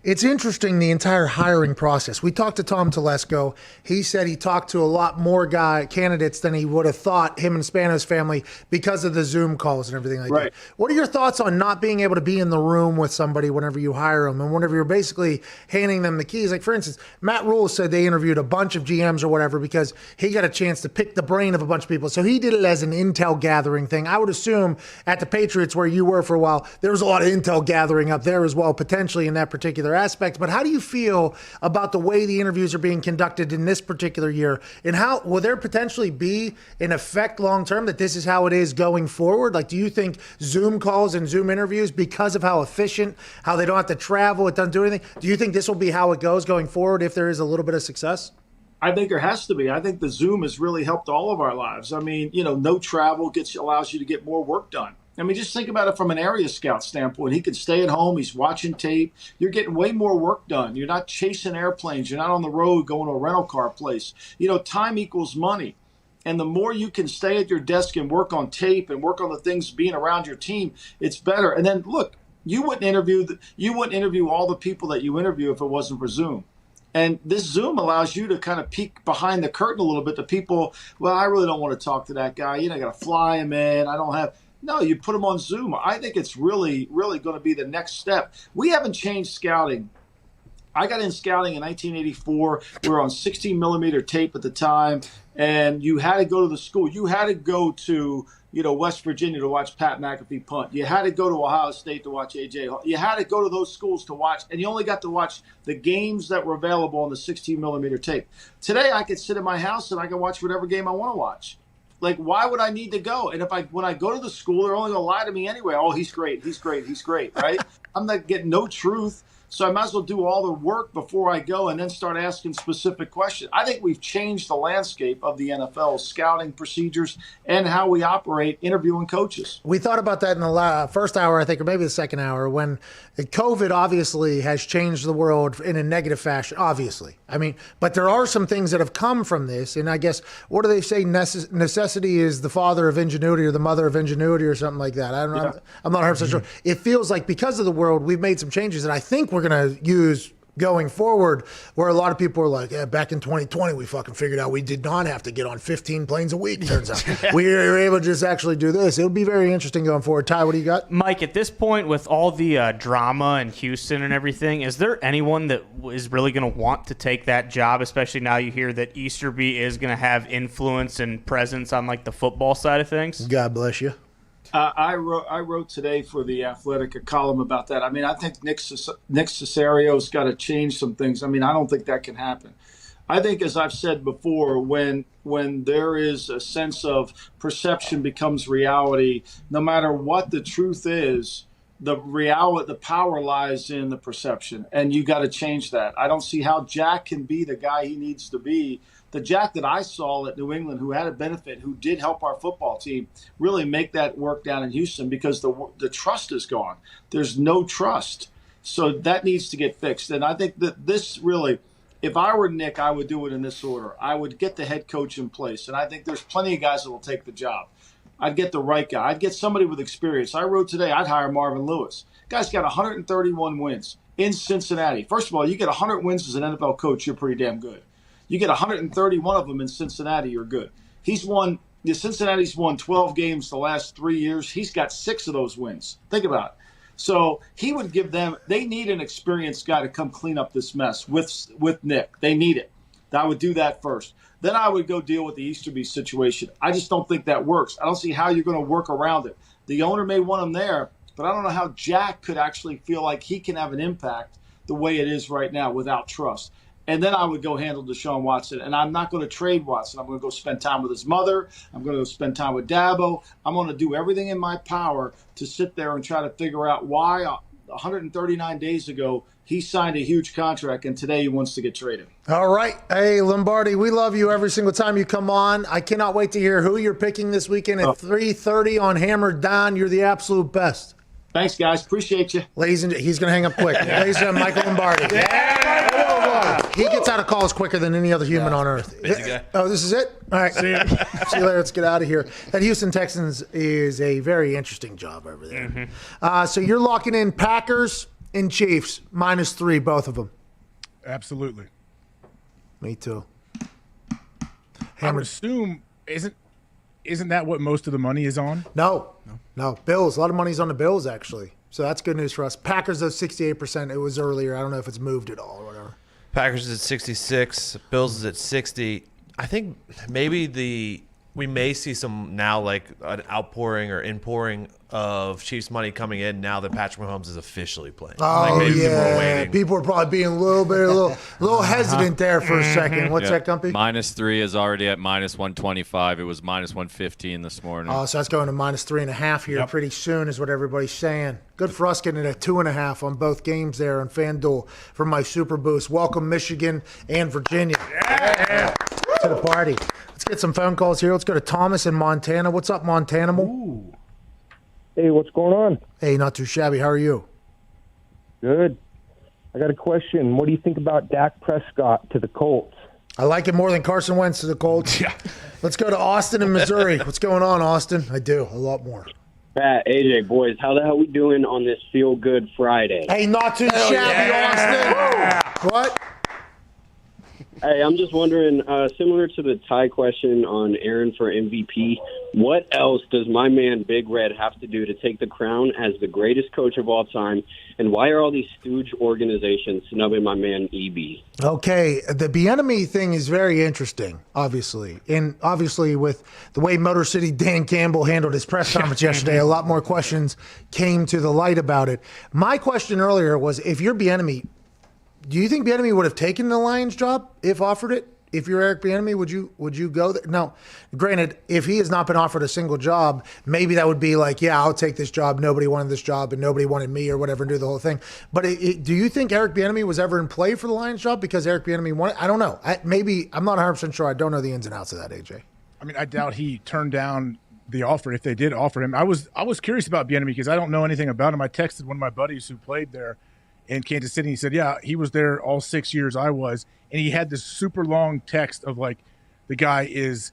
it's interesting, the entire hiring process. We talked to Tom Telesco. He said he talked to a lot more candidates than he would have thought, him and Spano's family, because of the Zoom calls and everything like that. What are your thoughts on not being able to be in the room with somebody whenever you hire them and whenever you're basically handing them the keys? Like, for instance, Matt Rule said they interviewed a bunch of GMs or whatever because he got a chance to pick the brain of a bunch of people. So he did it as an intel gathering thing. I would assume at the Patriots, where you were for a while, there was a lot of intel gathering up there as well, potentially in that particular aspect. But how do you feel about the way the interviews are being conducted in this particular year? And how will there potentially be an effect long term that this is how it is going forward? Like, do you think Zoom calls and Zoom interviews, because of how efficient, how they don't have to travel, it doesn't do anything, do you think this will be how it goes going forward if there is a little bit of success? I think there has to be. I think the Zoom has really helped all of our lives. I mean, you know, no travel allows you to get more work done. I mean, just think about it from an area scout standpoint. He can stay at home. He's watching tape. You're getting way more work done. You're not chasing airplanes. You're not on the road going to a rental car place. You know, time equals money. And the more you can stay at your desk and work on tape and work on the things being around your team, it's better. And then, look, you wouldn't interview all the people that you interview if it wasn't for Zoom. And this Zoom allows you to kind of peek behind the curtain a little bit to people, well, I really don't want to talk to that guy. You know, I got to fly him in. I don't have – no, you put them on Zoom. I think it's really, really going to be the next step. We haven't changed scouting. I got in scouting in 1984. We were on 16 millimeter tape at the time, and you had to go to the school. You had to go to, you know, West Virginia to watch Pat McAfee punt. You had to go to Ohio State to watch A.J. Hall. You had to go to those schools to watch, and you only got to watch the games that were available on the 16 millimeter tape. Today, I could sit in my house and I can watch whatever game I want to watch. Like, why would I need to go? And when I go to the school, they're only going to lie to me anyway. Oh, he's great, right? I'm not getting no truth. So I might as well do all the work before I go and then start asking specific questions. I think we've changed the landscape of the NFL scouting procedures and how we operate interviewing coaches. We thought about that in the first hour, I think, or maybe the second hour, when COVID obviously has changed the world in a negative fashion, obviously. I mean, but there are some things that have come from this. And I guess, what do they say? Necessity is the father of ingenuity or the mother of ingenuity or something like that. I don't know. I'm not 100% sure. It feels like because of the world, we've made some changes that I think we're going to use going forward, where a lot of people are like, yeah, back in 2020, we fucking figured out we did not have to get on 15 planes a week, turns out. We were able to just actually do this. It'll be very interesting going forward. Ty, what do you got? Mike, at this point, with all the drama in Houston and everything, is there anyone that is really going to want to take that job, especially now you hear that Easterby is going to have influence and presence on like the football side of things? God bless you. I wrote today for the Athletic a column about that. I mean, I think Nick Cesario's got to change some things. I mean, I don't think that can happen. I think, as I've said before, when there is a sense of perception becomes reality, no matter what the truth is, the power lies in the perception, and you got to change that. I don't see how Jack can be the guy he needs to be. The Jack that I saw at New England, who had a benefit, who did help our football team really make that work down in Houston, because the trust is gone. There's no trust. So that needs to get fixed. And I think that this really, if I were Nick, I would do it in this order. I would get the head coach in place. And I think there's plenty of guys that will take the job. I'd get the right guy. I'd get somebody with experience. I wrote today, I'd hire Marvin Lewis. Guy's got 131 wins in Cincinnati. First of all, you get 100 wins as an NFL coach, you're pretty damn good. You get 131 of them in Cincinnati, you're good. Cincinnati's won 12 games the last 3 years. He's got 6 of those wins. Think about it. So he would give them, they need an experienced guy to come clean up this mess with Nick. They need it. I would do that first. Then I would go deal with the Easterby situation. I just don't think that works. I don't see how you're going to work around it. The owner may want him there, but I don't know how Jack could actually feel like he can have an impact the way it is right now without trust. And then I would go handle Deshaun Watson. And I'm not going to trade Watson. I'm going to go spend time with his mother. I'm going to go spend time with Dabo. I'm going to do everything in my power to sit there and try to figure out why 139 days ago he signed a huge contract and today he wants to get traded. All right. Hey, Lombardi, we love you every single time you come on. I cannot wait to hear who you're picking this weekend at 3:30 on Hammered Down. You're the absolute best. Thanks, guys. Appreciate you. Ladies and he's going to hang up quick. Ladies and gentlemen, Michael Lombardi. He gets out of calls quicker than any other human on earth. Busy guy. Oh, this is it? All right. See you later. Let's get out of here. That Houston Texans is a very interesting job over there. Mm-hmm. So you're locking in Packers and Chiefs, -3, both of them. Absolutely. Me too. I would assume, isn't that what most of the money is on? No. Bills. A lot of money's on the Bills, actually. So that's good news for us. Packers, though, 68%. It was earlier. I don't know if it's moved at all or whatever. Packers is at 66. Bills is at 60. I think maybe we may see some now, like an outpouring or inpouring of Chiefs money coming in now that Patrick Mahomes is officially playing. Oh, maybe people are yeah. waiting. People are probably being a little hesitant there for a second. What's that, Gumpy? -3 is already at -125. It was -115 this morning. Oh, so that's going to -3.5 here pretty soon is what everybody's saying. Good for us getting it at 2.5 on both games there on FanDuel for my Super Boost. Welcome, Michigan and Virginia to the party. Let's get some phone calls here. Let's go to Thomas in Montana. What's up, Montana? Ooh. Hey, what's going on? Hey, not too shabby. How are you? Good. I got a question. What do you think about Dak Prescott to the Colts? I like it more than Carson Wentz to the Colts. Yeah. Let's go to Austin in Missouri. What's going on, Austin? I do. A lot more. Pat, AJ, boys, how the hell we doing on this Feel Good Friday? Hey, not too shabby, Austin. What? Hey, I'm just wondering, similar to the tie question on Aaron for MVP, what else does my man Big Red have to do to take the crown as the greatest coach of all time? And why are all these stooge organizations snubbing my man EB? Okay, the Bieniemy thing is very interesting, obviously. And obviously with the way Motor City Dan Campbell handled his press conference yesterday, a lot more questions came to the light about it. My question earlier was, if you're Bieniemy, do you think Bieniemy would have taken the Lions job if offered it? If you're Eric Bieniemy, would you go there? Now, granted, if he has not been offered a single job, maybe that would be like, yeah, I'll take this job. Nobody wanted this job, and nobody wanted me, or whatever, and do the whole thing. But do you think Eric Bieniemy was ever in play for the Lions job because Eric Bieniemy wanted? I don't know. I'm not 100% sure. I don't know the ins and outs of that, AJ. I mean, I doubt he turned down the offer if they did offer him. I was curious about Bieniemy because I don't know anything about him. I texted one of my buddies who played there in Kansas City. He said, yeah, he was there all 6 years I was. And he had this super long text of like, the guy is,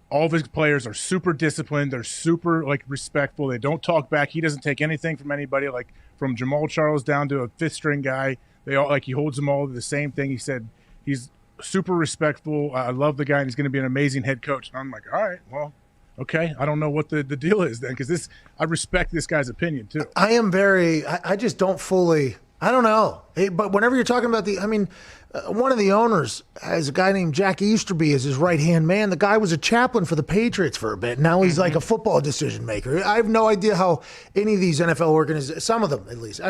all of his players are super disciplined. They're super like respectful. They don't talk back. He doesn't take anything from anybody, like from Jamal Charles down to a fifth string guy. They all he holds them all to the same thing. He said he's super respectful. I love the guy, and he's going to be an amazing head coach. And I'm like, all right, well, okay. I don't know what the deal is then, because I respect this guy's opinion too. I just don't fully. I don't know. But whenever you're talking about one of the owners has a guy named Jack Easterby as his right-hand man. The guy was a chaplain for the Patriots for a bit. Now he's like a football decision maker. I have no idea how any of these NFL organizations, some of them at least,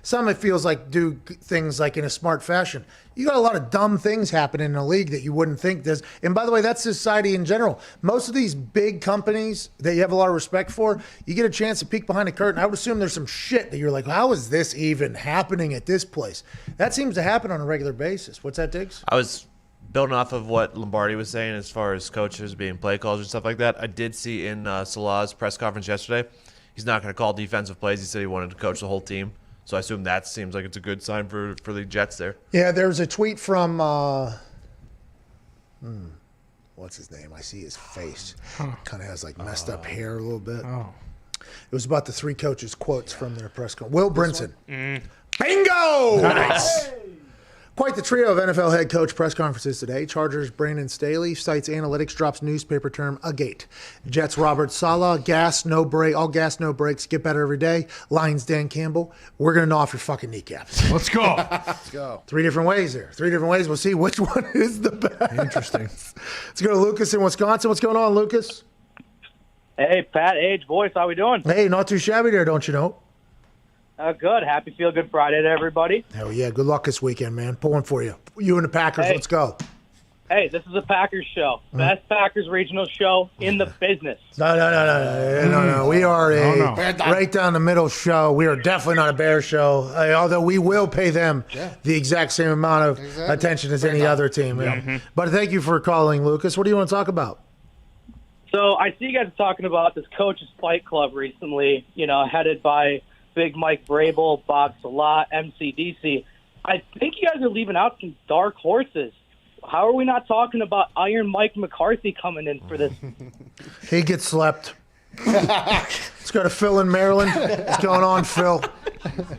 some it feels like do things like in a smart fashion. You got a lot of dumb things happening in a league that you wouldn't think does. And by the way, that's society in general. Most of these big companies that you have a lot of respect for, you get a chance to peek behind the curtain. I would assume there's some shit that you're like, how is this even happening at this place? That seems to happen on a regular basis. What's that, Diggs? I was building off of what Lombardi was saying as far as coaches being play calls and stuff like that. I did see in Salah's press conference yesterday, he's not going to call defensive plays. He said he wanted to coach the whole team. So I assume that seems like it's a good sign for the Jets there. Yeah, there's a tweet from what's his name? I see his face. Kind of has like messed up hair a little bit. It was about the three coaches' quotes from their press conference. Will Brinson. Bingo! Nice. Quite the trio of NFL head coach press conferences today. Chargers Brandon Staley cites analytics, drops newspaper term a gate. Jets Robert Saleh, gas, no break, all gas, no breaks, get better every day. Lions Dan Campbell, we're going to gnaw off your fucking kneecaps. Let's go. Let's go. 3 different ways there. 3 different ways. We'll see which one is the best. Interesting. Let's go to Lucas in Wisconsin. What's going on, Lucas? Hey, Pat, Age, boys, how we doing? Hey, not too shabby there, don't you know? Good. Happy Feel Good Friday to everybody. Hell yeah. Good luck this weekend, man. Pulling for you. You and the Packers. Hey. Let's go. Hey, this is a Packers show. Best Packers regional show in the business. No. We are right down the middle show. We are definitely not a Bears show, although we will pay them the exact same amount of attention as any other team. Yeah. But thank you for calling, Lucas. What do you want to talk about? So I see you guys talking about this Coach's Fight Club recently, headed by Big Mike Vrabel, Bob Salah, MCDC. I think you guys are leaving out some dark horses. How are we not talking about Iron Mike McCarthy coming in for this? He gets slept. Let's go to Phil in Maryland. What's going on, Phil?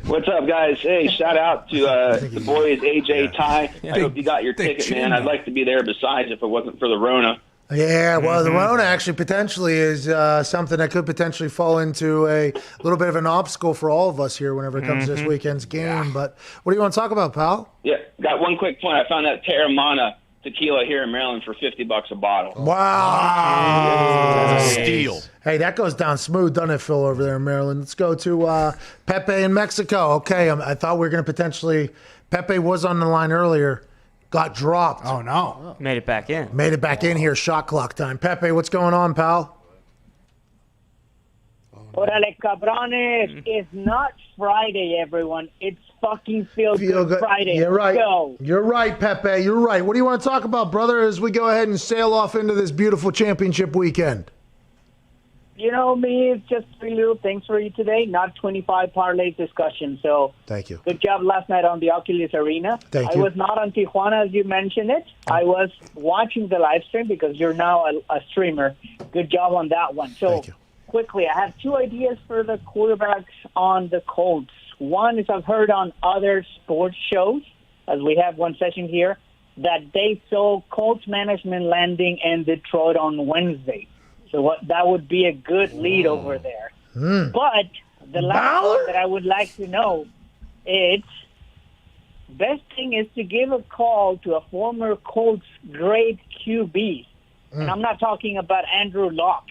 What's up, guys? Hey, shout out to the boys, AJ, Ty. I hope you got your ticket, man. I'd like to be there besides if it wasn't for the Rona. Yeah, well, the Rona actually potentially is something that could potentially fall into a little bit of an obstacle for all of us here whenever it comes to this weekend's game. Yeah. But what do you want to talk about, pal? Yeah, got one quick point. I found that Terramana tequila here in Maryland for $50 a bottle. Wow. That's a steal. Hey, that goes down smooth, doesn't it, Phil, over there in Maryland? Let's go to Pepe in Mexico. Okay, I thought we were going to potentially – Pepe was on the line earlier. Got dropped. Oh, no. Made it back in. Made it back in here. Shot clock time. Pepe, what's going on, pal? Orale, cabrones. It's not Friday, everyone. It's fucking Feel Good Friday. You're right. Let's go. You're right, Pepe. You're right. What do you want to talk about, brother, as we go ahead and sail off into this beautiful championship weekend? You know me, it's just 3 little things for you today, not 25 parlay discussion. So thank you. Good job last night on the Oculus Arena. Thank I you. was not on Tijuana as you mentioned it. I was watching the live stream because you're now a streamer. Good job on that one. So quickly, I have 2 ideas for the quarterbacks on the Colts. One is I've heard on other sports shows, as we have one session here, that they saw Colts management landing in Detroit on Wednesday. So that would be a good lead over there. But the last one that I would like to know is best thing is to give a call to a former Colts great QB. And I'm not talking about Andrew Luck.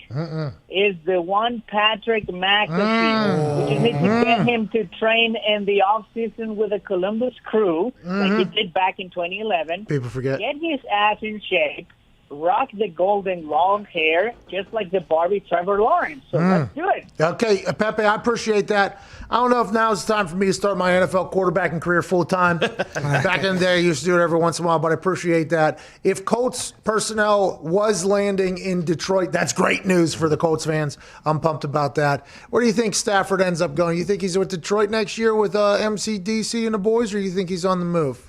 Is the one Patrick McAfee. We just need to get him to train in the offseason with the Columbus Crew, like he did back in 2011. People forget. Get his ass in shape. Rock the golden long hair, just like the Barbie Trevor Lawrence. So let's do it. Okay, Pepe, I appreciate that. I don't know if now is the time for me to start my NFL quarterbacking career full time. Back in the day, I used to do it every once in a while, but I appreciate that. If Colts personnel was landing in Detroit, that's great news for the Colts fans. I'm pumped about that. Where do you think Stafford ends up going? You think he's with Detroit next year with MCDC and the boys, or you think he's on the move?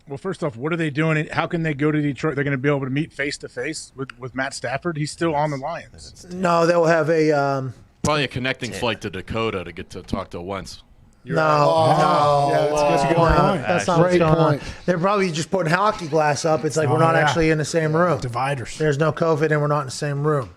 Well, first off, what are they doing? How can they go to Detroit? They're going to be able to meet face-to-face with Matt Stafford? He's still on the Lions. No, they'll have a probably a connecting flight to Dakota to get to talk to Wentz. No. Yeah, that's a good point. That's not what's Great going point. on. They're probably just putting hockey glass up. It's like we're not actually in the same room. Dividers. There's no COVID and we're not in the same room.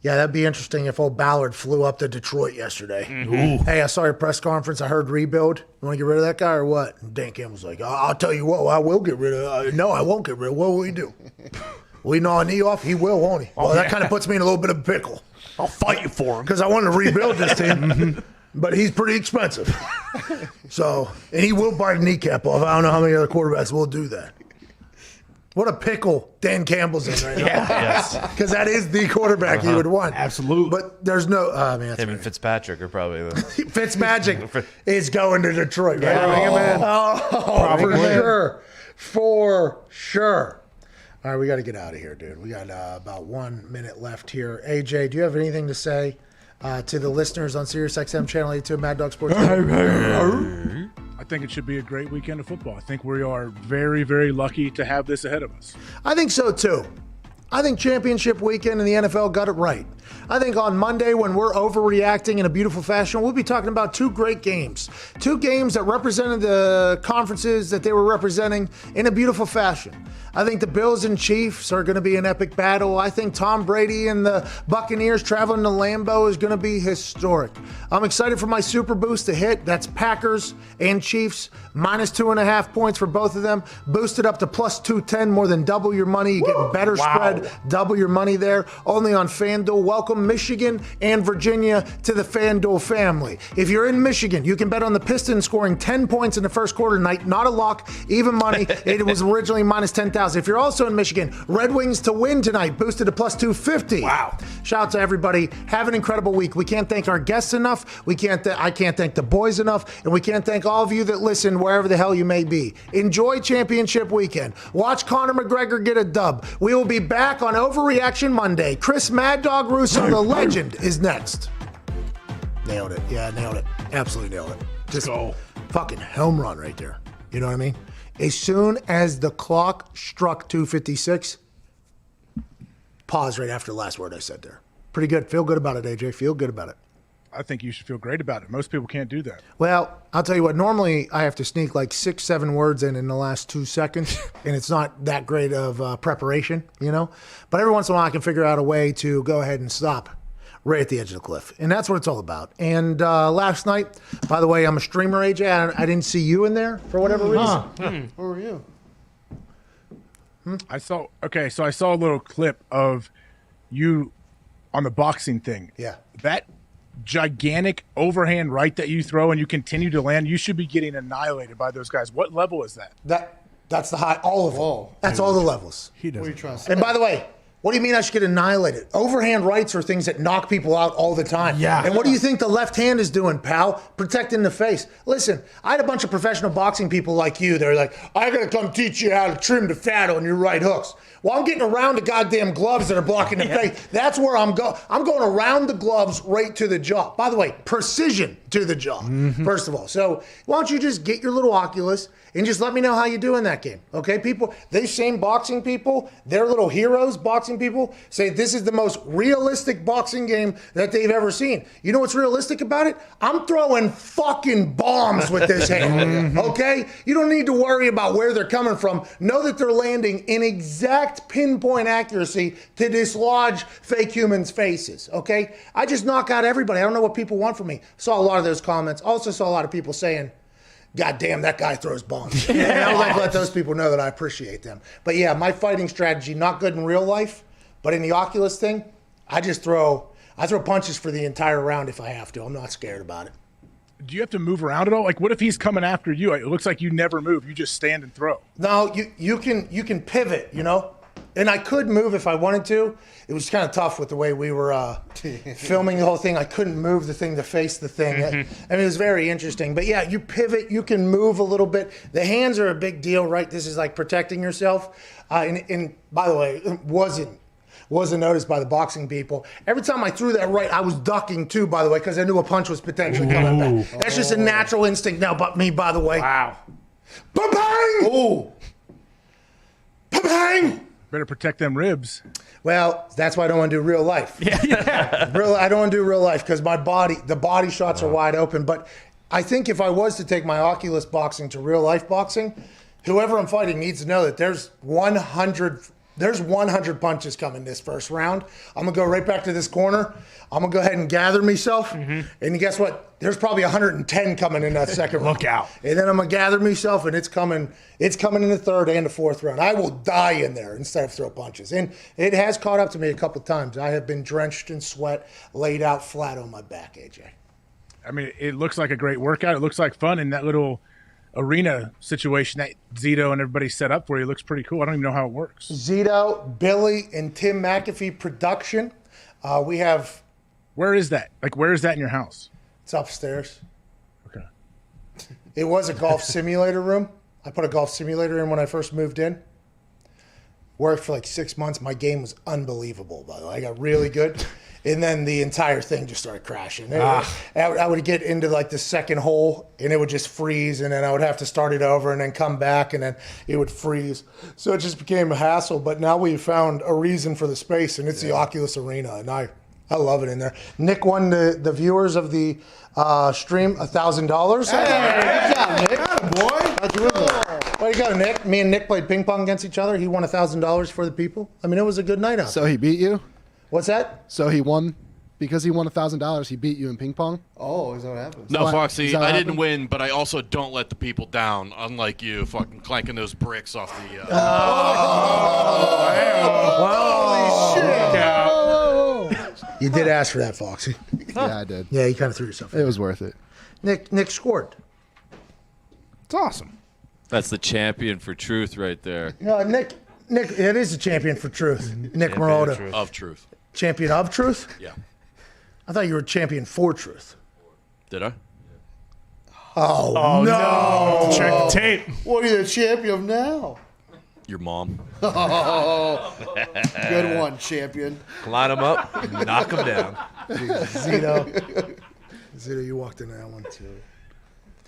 Yeah, that'd be interesting if old Ballard flew up to Detroit yesterday. Mm-hmm. Hey, I saw your press conference. I heard rebuild. You want to get rid of that guy or what? And Dan Campbell's like, I'll tell you what, I will get rid of No, I won't get rid of What will we do? We gnaw a knee off? He will, won't he? Well, that kind of puts me in a little bit of a pickle. I'll fight you for him. Because I want to rebuild this team. But he's pretty expensive. So, and he will bite a kneecap off. I don't know how many other quarterbacks will do that. What a pickle Dan Campbell's in right now. Yes. Because that is the quarterback you would want. Absolutely. But there's no, Him and Fitzpatrick are probably the. Fitzmagic is going to Detroit, right? Yeah. Bring him in. Oh, for sure. For sure. All right, we got to get out of here, dude. We got about 1 minute left here. AJ, do you have anything to say to the listeners on SiriusXM Channel 82 Mad Dog Sports? I think it should be a great weekend of football. I think we are very, very lucky to have this ahead of us. I think so, too. I think championship weekend in the NFL got it right. I think on Monday, when we're overreacting in a beautiful fashion, we'll be talking about two great games. Two games that represented the conferences that they were representing in a beautiful fashion. I think the Bills and Chiefs are going to be an epic battle. I think Tom Brady and the Buccaneers traveling to Lambeau is going to be historic. I'm excited for my Super Boost to hit. That's Packers and Chiefs, minus 2.5 points for both of them. Boosted up to plus 210, more than double your money. You get better spread, double your money there. Only on FanDuel. Welcome Michigan and Virginia to the FanDuel family. If you're in Michigan, you can bet on the Pistons scoring 10 points in the first quarter tonight. Not a lock, even money. It was originally minus 10,000. If you're also in Michigan, Red Wings to win tonight, boosted to plus 250. Wow. Shout out to everybody. Have an incredible week. We can't thank our guests enough. I can't thank the boys enough. And we can't thank all of you that listen wherever the hell you may be. Enjoy championship weekend. Watch Conor McGregor get a dub. We will be back on Overreaction Monday. Chris Mad Dog Russo, the legend, is next. Nailed it. Yeah, nailed it. Absolutely nailed it. Just go. Fucking home run right there. You know what I mean? As soon as the clock struck 2:56, pause right after the last word I said there. Pretty good. Feel good about it, AJ. Feel good about it. I think you should feel great about it. Most people can't do that. Well, I'll tell you what. Normally, I have to sneak like 6-7 words in the last 2 seconds, and it's not that great of preparation, you know? But every once in a while, I can figure out a way to go ahead and stop right at the edge of the cliff. And that's what it's all about. And last night, by the way, I'm a streamer, AJ. I didn't see you in there for whatever reason. Who are you? I saw a little clip of you on the boxing thing. Yeah. That gigantic overhand right that you throw and you continue to land, you should be getting annihilated by those guys. What level is that? That's the high, all of them. That's all the levels. He does. What are you trying to say? And by the way, what do you mean I should get annihilated? Overhand rights are things that knock people out all the time. Yeah. And what do you think the left hand is doing, pal? Protecting the face. Listen, I had a bunch of professional boxing people like you. They're like, I gotta come teach you how to trim the fat on your right hooks. Well, I'm getting around the goddamn gloves that are blocking the face. That's where I'm going. I'm going around the gloves right to the jaw. By the way, precision to the jaw, first of all. So why don't you just get your little Oculus and just let me know how you do in that game, okay? People, these same boxing people, they're little heroes, boxing people, say this is the most realistic boxing game that they've ever seen. You know what's realistic about it? I'm throwing fucking bombs with this hand, okay? You don't need to worry about where they're coming from. Know that they're landing in exact pinpoint accuracy to dislodge fake humans' faces, okay? I just knock out everybody. I don't know what people want from me. Saw a lot of those comments. Also saw a lot of people saying, God damn, that guy throws bombs. And I would like to let those people know that I appreciate them. But yeah, my fighting strategy, not good in real life, but in the Oculus thing, I throw punches for the entire round if I have to. I'm not scared about it. Do you have to move around at all? Like, what if he's coming after you? It looks like you never move. You just stand and throw. No, you can pivot, you know? And I could move if I wanted to. It was kind of tough with the way we were filming the whole thing. I couldn't move the thing to face the thing. I mean, it was very interesting. But yeah, you pivot, you can move a little bit. The hands are a big deal, right? This is like protecting yourself. And by the way, it wasn't noticed by the boxing people. Every time I threw that right, I was ducking too, by the way, because I knew a punch was potentially coming back. That's just a natural instinct now, but me, by the way. Wow. Ba-bang! Ooh. Ba-bang! Better protect them ribs. Well, that's why I don't want to do real life. I don't want to do real life because the body shots are wide open. But I think if I was to take my Oculus boxing to real life boxing, whoever I'm fighting needs to know that there's 100 punches coming this first round. I'm going to go right back to this corner. I'm going to go ahead and gather myself. And guess what? There's probably 110 coming in that second round. Look out. And then I'm going to gather myself, and it's coming in the third and the fourth round. I will die in there instead of throw punches. And it has caught up to me a couple times. I have been drenched in sweat, laid out flat on my back, AJ. I mean, it looks like a great workout. It looks like fun in that little arena situation that Zito and everybody set up for you. It looks pretty cool. I don't even know how it works. Zito, Billy, and Tim McAfee production. We have... Where is that? Like, where is that in your house? It's upstairs. Okay. It was a golf simulator room. I put a golf simulator in when I first moved in. Worked for like 6 months. My game was unbelievable, by the way. I got really good. And then the entire thing just started crashing. I would get into like the second hole, and it would just freeze, and then I would have to start it over and then come back, and then it would freeze. So it just became a hassle. But now we've found a reason for the space, and it's the Oculus Arena, and I love it in there. Nick won the viewers of the stream $1,000. Hey, good job, Nick. Boy, how'd you win that? Way to go, Nick. Me and Nick played ping pong against each other. He won $1,000 for the people. I mean, it was a good night out. So he beat you? What's that? So he won because he won $1,000. He beat you in ping pong. Oh, is that what happens? No, Foxy, I didn't win, but I also don't let the people down, unlike you, fucking clanking those bricks off the. Holy shit! You did ask for that, Foxy. Yeah, I did. Yeah, you kind of threw yourself. It was worth it. Nick scored. It's awesome. That's the champion for truth right there. No, Nick, it is a champion for truth. Nick Marotta. Of truth. Champion of truth? Yeah. I thought you were champion for truth. Did I? Oh no. Check the tape. What are you the champion of now? Your mom. Oh, good one, champion. Line him up, knock him down. Zito, you walked into that one too.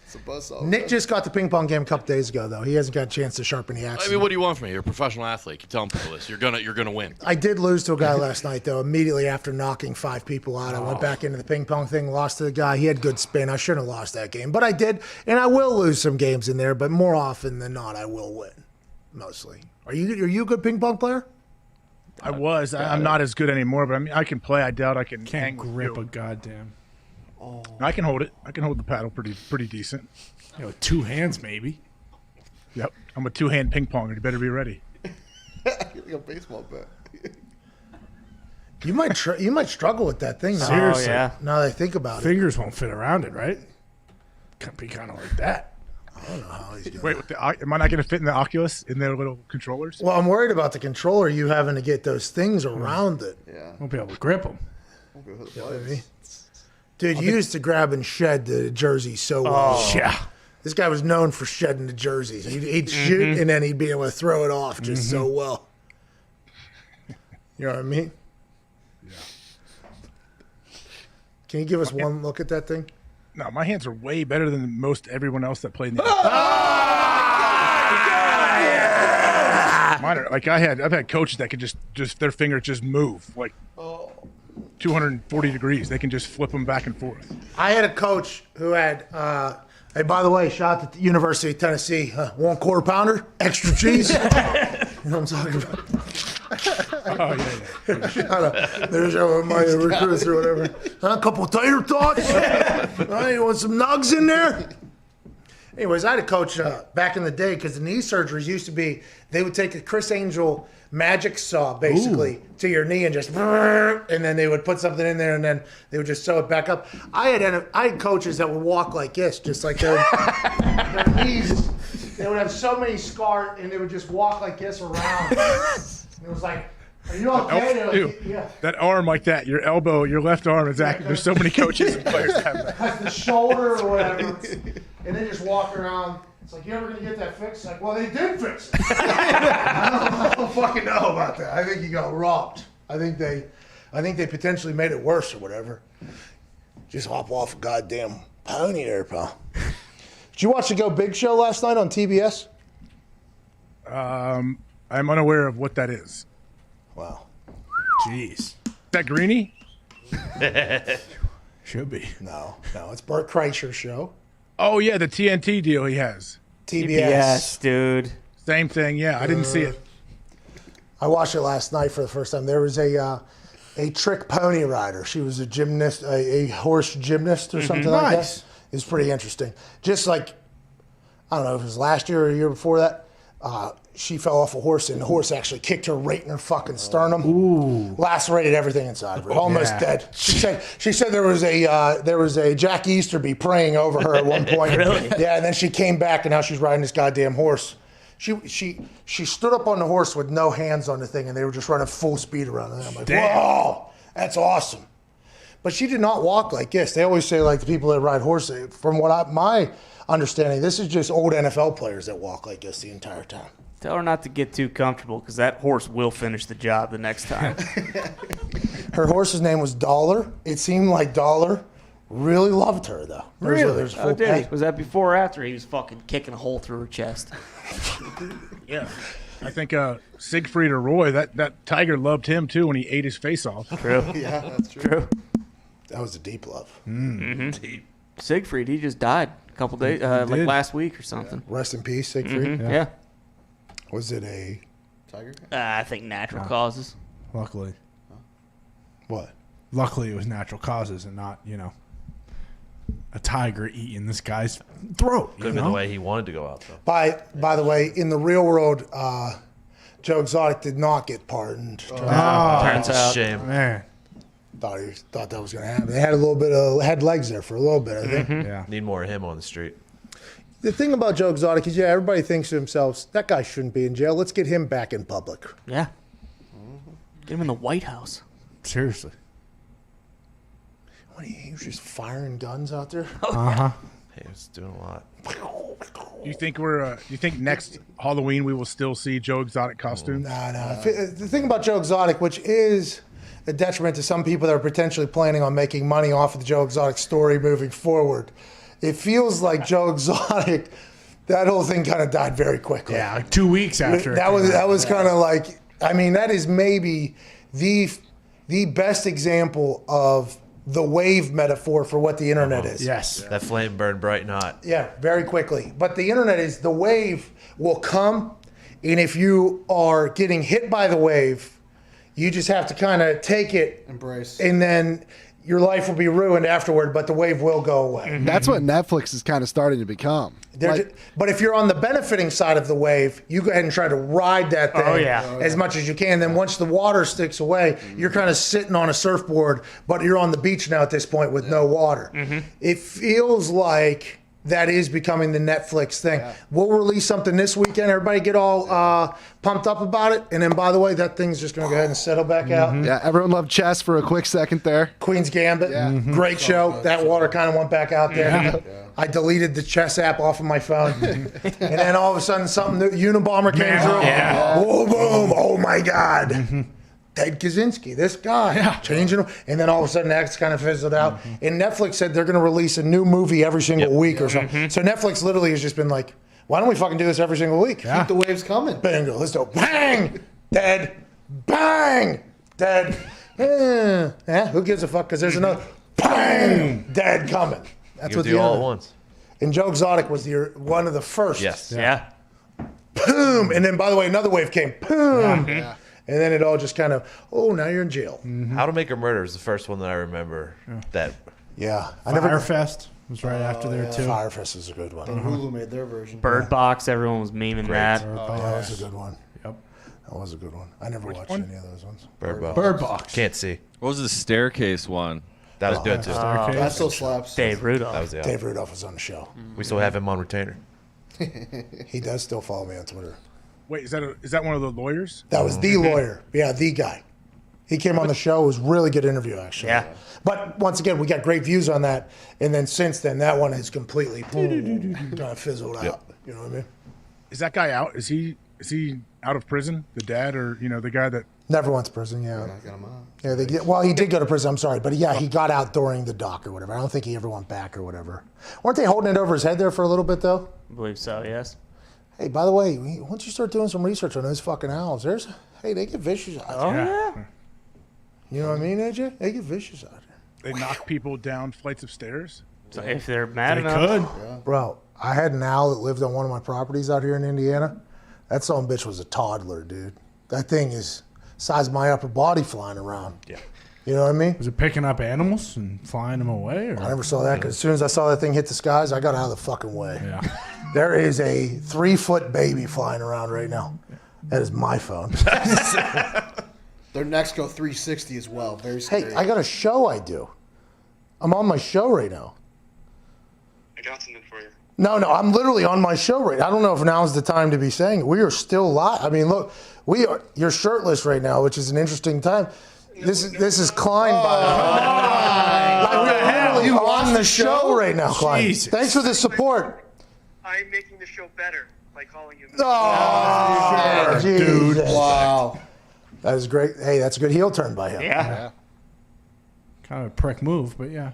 It's a buzzsaw. Nick just got the ping pong game a couple days ago, though. He hasn't got a chance to sharpen the axe. I mean, what do you want from me? You're a professional athlete. Keep telling people this. You're gonna win. I did lose to a guy last night, though. Immediately after knocking 5 people out, I went back into the ping pong thing, lost to the guy. He had good spin. I shouldn't have lost that game, but I did, and I will lose some games in there. But more often than not, I will win. Mostly. Are you a good ping pong player? I was. I'm not as good anymore, but I mean, I can play. I doubt I can Can't grip a goddamn. I can hold it. I can hold the paddle pretty decent. You know, 2 hands maybe. Yep. I'm a 2-hand ping ponger. You better be ready. Like a baseball bat. You might struggle with that thing. Now. Seriously. Oh, yeah. Now that I think about it. Fingers won't fit around it, right? Can't be kind of like that. I don't know how he's doing. Wait, am I not going to fit in the Oculus in their little controllers? Well, I'm worried about the controller. You having to get those things around it. Yeah. Won't be able to grip them. You know what I mean? Dude, you used to grab and shed the jerseys so well. Oh, yeah. This guy was known for shedding the jerseys. He'd shoot and then he'd be able to throw it off just so well. You know what I mean? Yeah. Can you give us one look at that thing? No, my hands are way better than most everyone else that played in the Mine are, like I've had coaches that could just their fingers just move like 240 degrees. They can just flip them back and forth. I had a coach who had, hey, by the way, shout out to the University of Tennessee, 1 quarter pounder, extra cheese. You know what I'm talking about? Oh, yeah. Shout out. There's my recruits or whatever. A couple tater tots. You want some nugs in there? Anyways, I had a coach back in the day because the knee surgeries used to be, they would take a Chris Angel magic saw basically to your knee and just, and then they would put something in there and then they would just sew it back up. I had coaches that would walk like this, just like their knees. They would have so many scars and they would just walk like this around. And it was like, are you okay? Like, yeah. That arm like that, your elbow, your left arm is active. There's so many coaches and players that have that. Like the shoulder or whatever. And they just walk around. It's like, you ever going to get that fixed? Like, well, they did fix it. I don't fucking know about that. I think you got robbed. I think they potentially made it worse or whatever. Just hop off a goddamn pony there, pal. Did you watch the Go Big show last night on TBS? I'm unaware of what that is. Wow. Jeez. Is that Greeny? Should be. No, it's Bert Kreischer's show. Oh yeah, the TNT deal he has. TBS, dude. Same thing. Yeah, I didn't see it. I watched it last night for the first time. There was a trick pony rider. She was a gymnast, a horse gymnast or something like Nice. that. It was pretty interesting. Just like, I don't know if it was last year or a year before that, she fell off a horse and the horse actually kicked her right in her fucking sternum. Ooh. Lacerated everything inside of her. Almost dead. She said there was a Jack Easterby praying over her at one point. Really? Yeah, and then she came back and now she's riding this goddamn horse. She stood up on the horse with no hands on the thing, and they were just running full speed around it. I'm like, whoa, that's awesome. But she did not walk like this. They always say like the people that ride horses. From my understanding, this is just old NFL players that walk like this the entire time. Tell her not to get too comfortable because that horse will finish the job the next time. Her horse's name was Dollar. It seemed like Dollar really loved her though. There's Oh, did he? Was that before or after he was fucking kicking a hole through her chest? Yeah. I think Siegfried or Roy, that tiger loved him too when he ate his face off. True. Yeah, that's true. That was a deep love. Deep. Siegfried, he just died a couple days, like last week or something. Rest in peace, Siegfried. Yeah. Was it a tiger? I think natural causes. Luckily. What? Luckily, it was natural causes and not, a tiger eating this guy's throat. Could have been the way he wanted to go out, though. By the way, in the real world, Joe Exotic did not get pardoned. Turns out. Shame. Man. Thought that was going to happen. They had a little bit of had legs there for a little bit, I think. Yeah. Need more of him on the street. The thing about Joe Exotic is, everybody thinks to themselves, that guy shouldn't be in jail. Let's get him back in public. Yeah. Get him in the White House. Seriously. He was just firing guns out there. He was doing a lot. You think next Halloween we will still see Joe Exotic costumes? No. The thing about Joe Exotic, which is a detriment to some people that are potentially planning on making money off of the Joe Exotic story moving forward, it feels like Joe Exotic, that whole thing kind of died very quickly. Yeah, like 2 weeks after. That was kind of like, that is maybe the best example of the wave metaphor for what the internet is. Yes. That flame burned bright and hot. Yeah, very quickly. But the internet is, the wave will come, and if you are getting hit by the wave, you just have to kind of take it. Embrace. And then your life will be ruined afterward, but the wave will go away. That's what Netflix is kind of starting to become. But if you're on the benefiting side of the wave, you go ahead and try to ride that thing as much as you can. Then once the water sticks away, you're kind of sitting on a surfboard, but you're on the beach now at this point with no water. It feels like that is becoming the Netflix thing. We'll release something this weekend. Everybody get all pumped up about it. And then, by the way, that thing's just going to go ahead and settle back out. Yeah, everyone loved chess for a quick second there. Queen's Gambit, great show. That water kind of went back out there. I deleted the chess app off of my phone. And then all of a sudden, something new, Unabomber came through. Whoa, boom. Oh, my God. Ted Kaczynski, this guy, changing him. And then all of a sudden, that's kind of fizzled out. And Netflix said they're going to release a new movie every single week or something. So Netflix literally has just been like, why don't we fucking do this every single week? Keep the waves coming. Bingo, let's go. Bang! Dead. Bang! Dead. Who gives a fuck? Because there's another bang! Dead coming. That's what do all at once. And Joe Exotic was one of the first. Yes. Yeah. Boom! And then, by the way, another wave came. Boom! And then it all just kind of, now you're in jail. How to Make a Murder is the first one that I remember. That. Yeah. Firefest was right after there, too. Firefest is a good one. And Hulu made their version. Bird Box, everyone was memeing that. That was a good one. Yep. That was a good one. I never watched any of those ones. Bird Box. Can't see. What was the staircase one? That was good, too. That still slaps. Dave Rudolph. That was the Dave Rudolph was on the show. We still have him on retainer. He does still follow me on Twitter. Wait, is that one of the lawyers? That was the lawyer. Yeah, the guy. He came on the show. It was a really good interview, actually. Yeah. But once again, we got great views on that. And then since then, that one has completely kind of fizzled out. You know what I mean? Is that guy out? Is he out of prison? The dad or the guy that never went to prison? Yeah. Got him out. Yeah. He did go to prison. I'm sorry, but he got out during the doc or whatever. I don't think he ever went back or whatever. Weren't they holding it over his head there for a little bit though? I believe so. Yes. Hey, by the way, once you start doing some research on those fucking owls, they get vicious out there. Oh yeah. You know what I mean, AJ? They get vicious out there. they knock people down flights of stairs? If they're mad They enough. could. Bro, I had an owl that lived on one of my properties out here in Indiana. That son of a bitch was a toddler, dude. That thing is size of my upper body flying around. Yeah. You know what I mean? Was it picking up animals and flying them away? Or? I never saw that because as soon as I saw that thing hit the skies, I got out of the fucking way. Yeah. There is a 3-foot baby flying around right now. That is my phone. Their necks go 360 as well. Very scary. Hey, I got a show I do. I'm on my show right now. I got something for you. No, I'm literally on my show right now. I don't know if now's the time to be saying it. We are still live. I mean, look, you're shirtless right now, which is an interesting time. This is Klein, by the way. I'm literally on the show right now, Klein. Jesus. Thanks for the support. I'm making the show better by calling you. Oh, dude. Wow. That is great. Hey, that's a good heel turn by him. Yeah. Kind of a prick move, but yeah.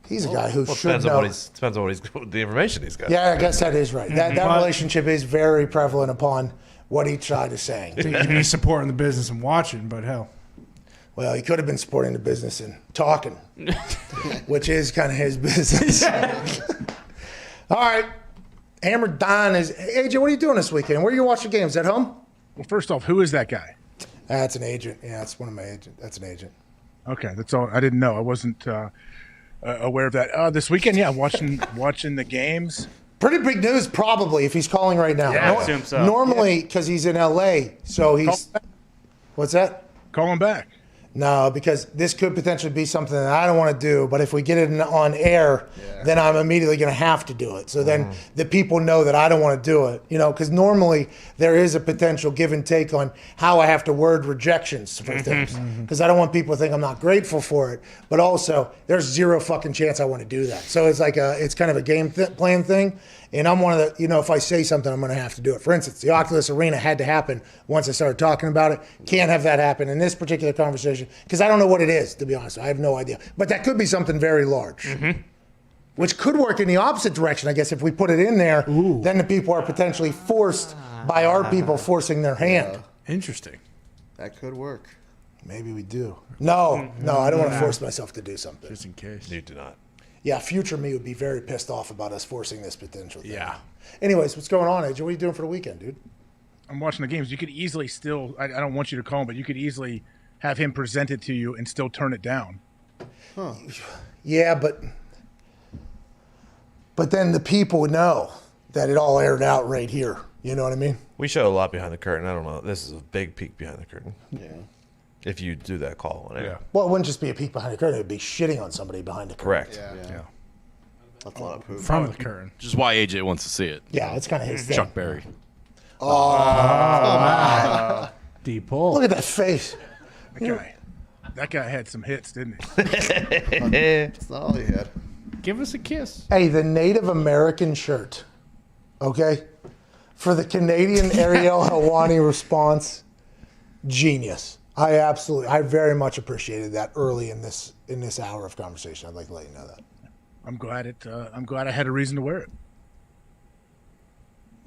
He's a guy who should depends know. on the information he's got. Yeah, I guess that is right. That relationship is very prevalent upon what each side is saying. He could be supporting the business and watching, but hell. Well, he could have been supporting the business and talking, which is kind of his business. All right. Hammer Don is... AJ, what are you doing this weekend? Where are you watching games? At home? Well, first off, who is that guy? That's an agent. Yeah, that's one of my agents. That's an agent. Okay, that's all. I didn't know. I wasn't aware of that. This weekend, yeah, watching the games. Pretty big news, probably, if he's calling right now. Yeah, I assume so. Normally, because he's in L.A., so he's... What's that? Call him back. No, because this could potentially be something that I don't want to do, but if we get it on air, then I'm immediately going to have to do it. So then the people know that I don't want to do it, because normally there is a potential give and take on how I have to word rejections for things, because I don't want people to think I'm not grateful for it, but also there's zero fucking chance I want to do that. So it's like it's kind of a game plan thing. And I'm one of the, if I say something, I'm going to have to do it. For instance, the Oculus Arena had to happen once I started talking about it. Can't have that happen in this particular conversation because I don't know what it is, to be honest. I have no idea. But that could be something very large, which could work in the opposite direction, I guess. If we put it in there, then the people are potentially forced by our people forcing their hand. Interesting. That could work. Maybe we do. No, I don't want to force myself to do something. Just in case. You do not. Yeah, future me would be very pissed off about us forcing this potential thing. Yeah. Anyways, what's going on, AJ? What are you doing for the weekend, dude? I'm watching the games. You could easily still, I don't want you to call him, but you could easily have him present it to you and still turn it down. Huh. Yeah, but then the people would know that it all aired out right here. You know what I mean? We show a lot behind the curtain. I don't know. This is a big peek behind the curtain. Yeah. If you do that call on air. Well, it wouldn't just be a peek behind the curtain. It would be shitting on somebody behind the curtain. Correct. Yeah. That's a lot of poop. From the curtain. Which is why AJ wants to see it. Yeah, it's kind of his thing. Chuck Berry. Oh. Deep pull. Look at that face. That guy had some hits, didn't he? That's not all he had. Give us a kiss. Hey, the Native American shirt, okay? For the Canadian Ariel Helwani response, genius. I very much appreciated that early in this hour of conversation. I'd like to let you know that. I'm glad I had a reason to wear it.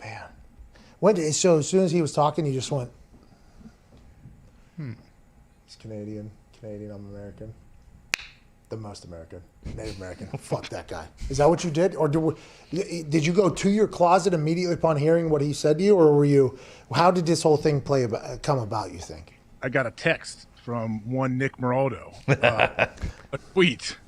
Man. So as soon as he was talking, you just went, He's Canadian, I'm American. The most American. Native American. Fuck that guy. Is that what you did? Or did you go to your closet immediately upon hearing what he said to you? Or how did this whole thing come about, you think? I got a text from one Nick Moraldo, a tweet.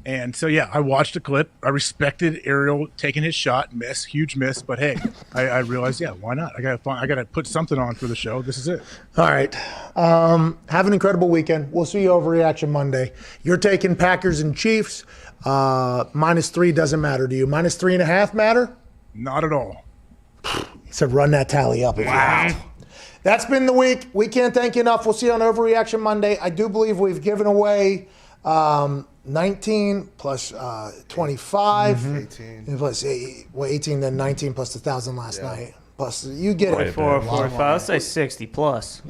And so, yeah, I watched the clip. I respected Ariel taking his shot, huge miss. But hey, I realized, why not? I got to put something on for the show. This is it. All right. Have an incredible weekend. We'll see you Overreaction Monday. You're taking Packers and Chiefs. -3 doesn't matter to you. -3.5 matter? Not at all. He said run that tally up. Wow. That's been the week. We can't thank you enough. We'll see you on Overreaction Monday. I do believe we've given away 19 plus 25. 18. Plus 18, then 19 plus 1,000 last night. Plus, you get it. 44, 45. Let's say 60 plus.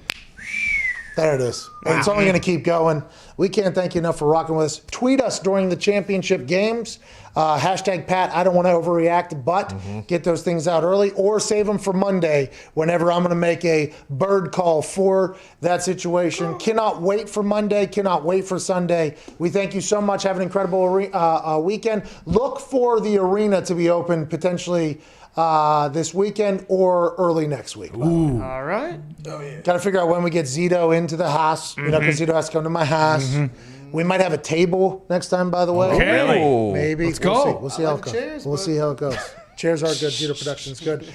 There it is. It's only going to keep going. We can't thank you enough for rocking with us. Tweet us during the championship games. Hashtag Pat, I don't want to overreact, but get those things out early or save them for Monday whenever I'm going to make a bird call for that situation. Cannot wait for Monday. Cannot wait for Sunday. We thank you so much. Have an incredible weekend. Look for the arena to be open potentially this weekend or early next week. Ooh. All right. Got to figure out when we get Zito into the house, because Zito has to come to my house. We might have a table next time, by the way. Okay. Really? Maybe. Let's go. We'll see how it goes. We'll see how it goes. Chairs are good. Zito Productions good.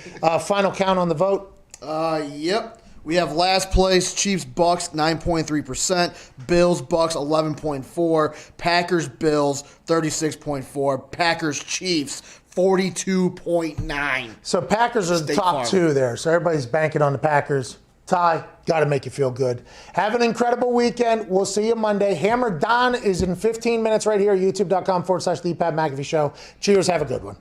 Final count on the vote. Yep. We have last place, Chiefs, Bucks, 9.3%. Bills, Bucks, 11.4%. Packers, Bills, 36.4%. Packers, Chiefs, 42.9%. So Packers are the top two there. So everybody's banking on the Packers. Ty, got to make you feel good. Have an incredible weekend. We'll see you Monday. Hammer Don is in 15 minutes right here at youtube.com/The Pat McAfee Show. Cheers. Have a good one.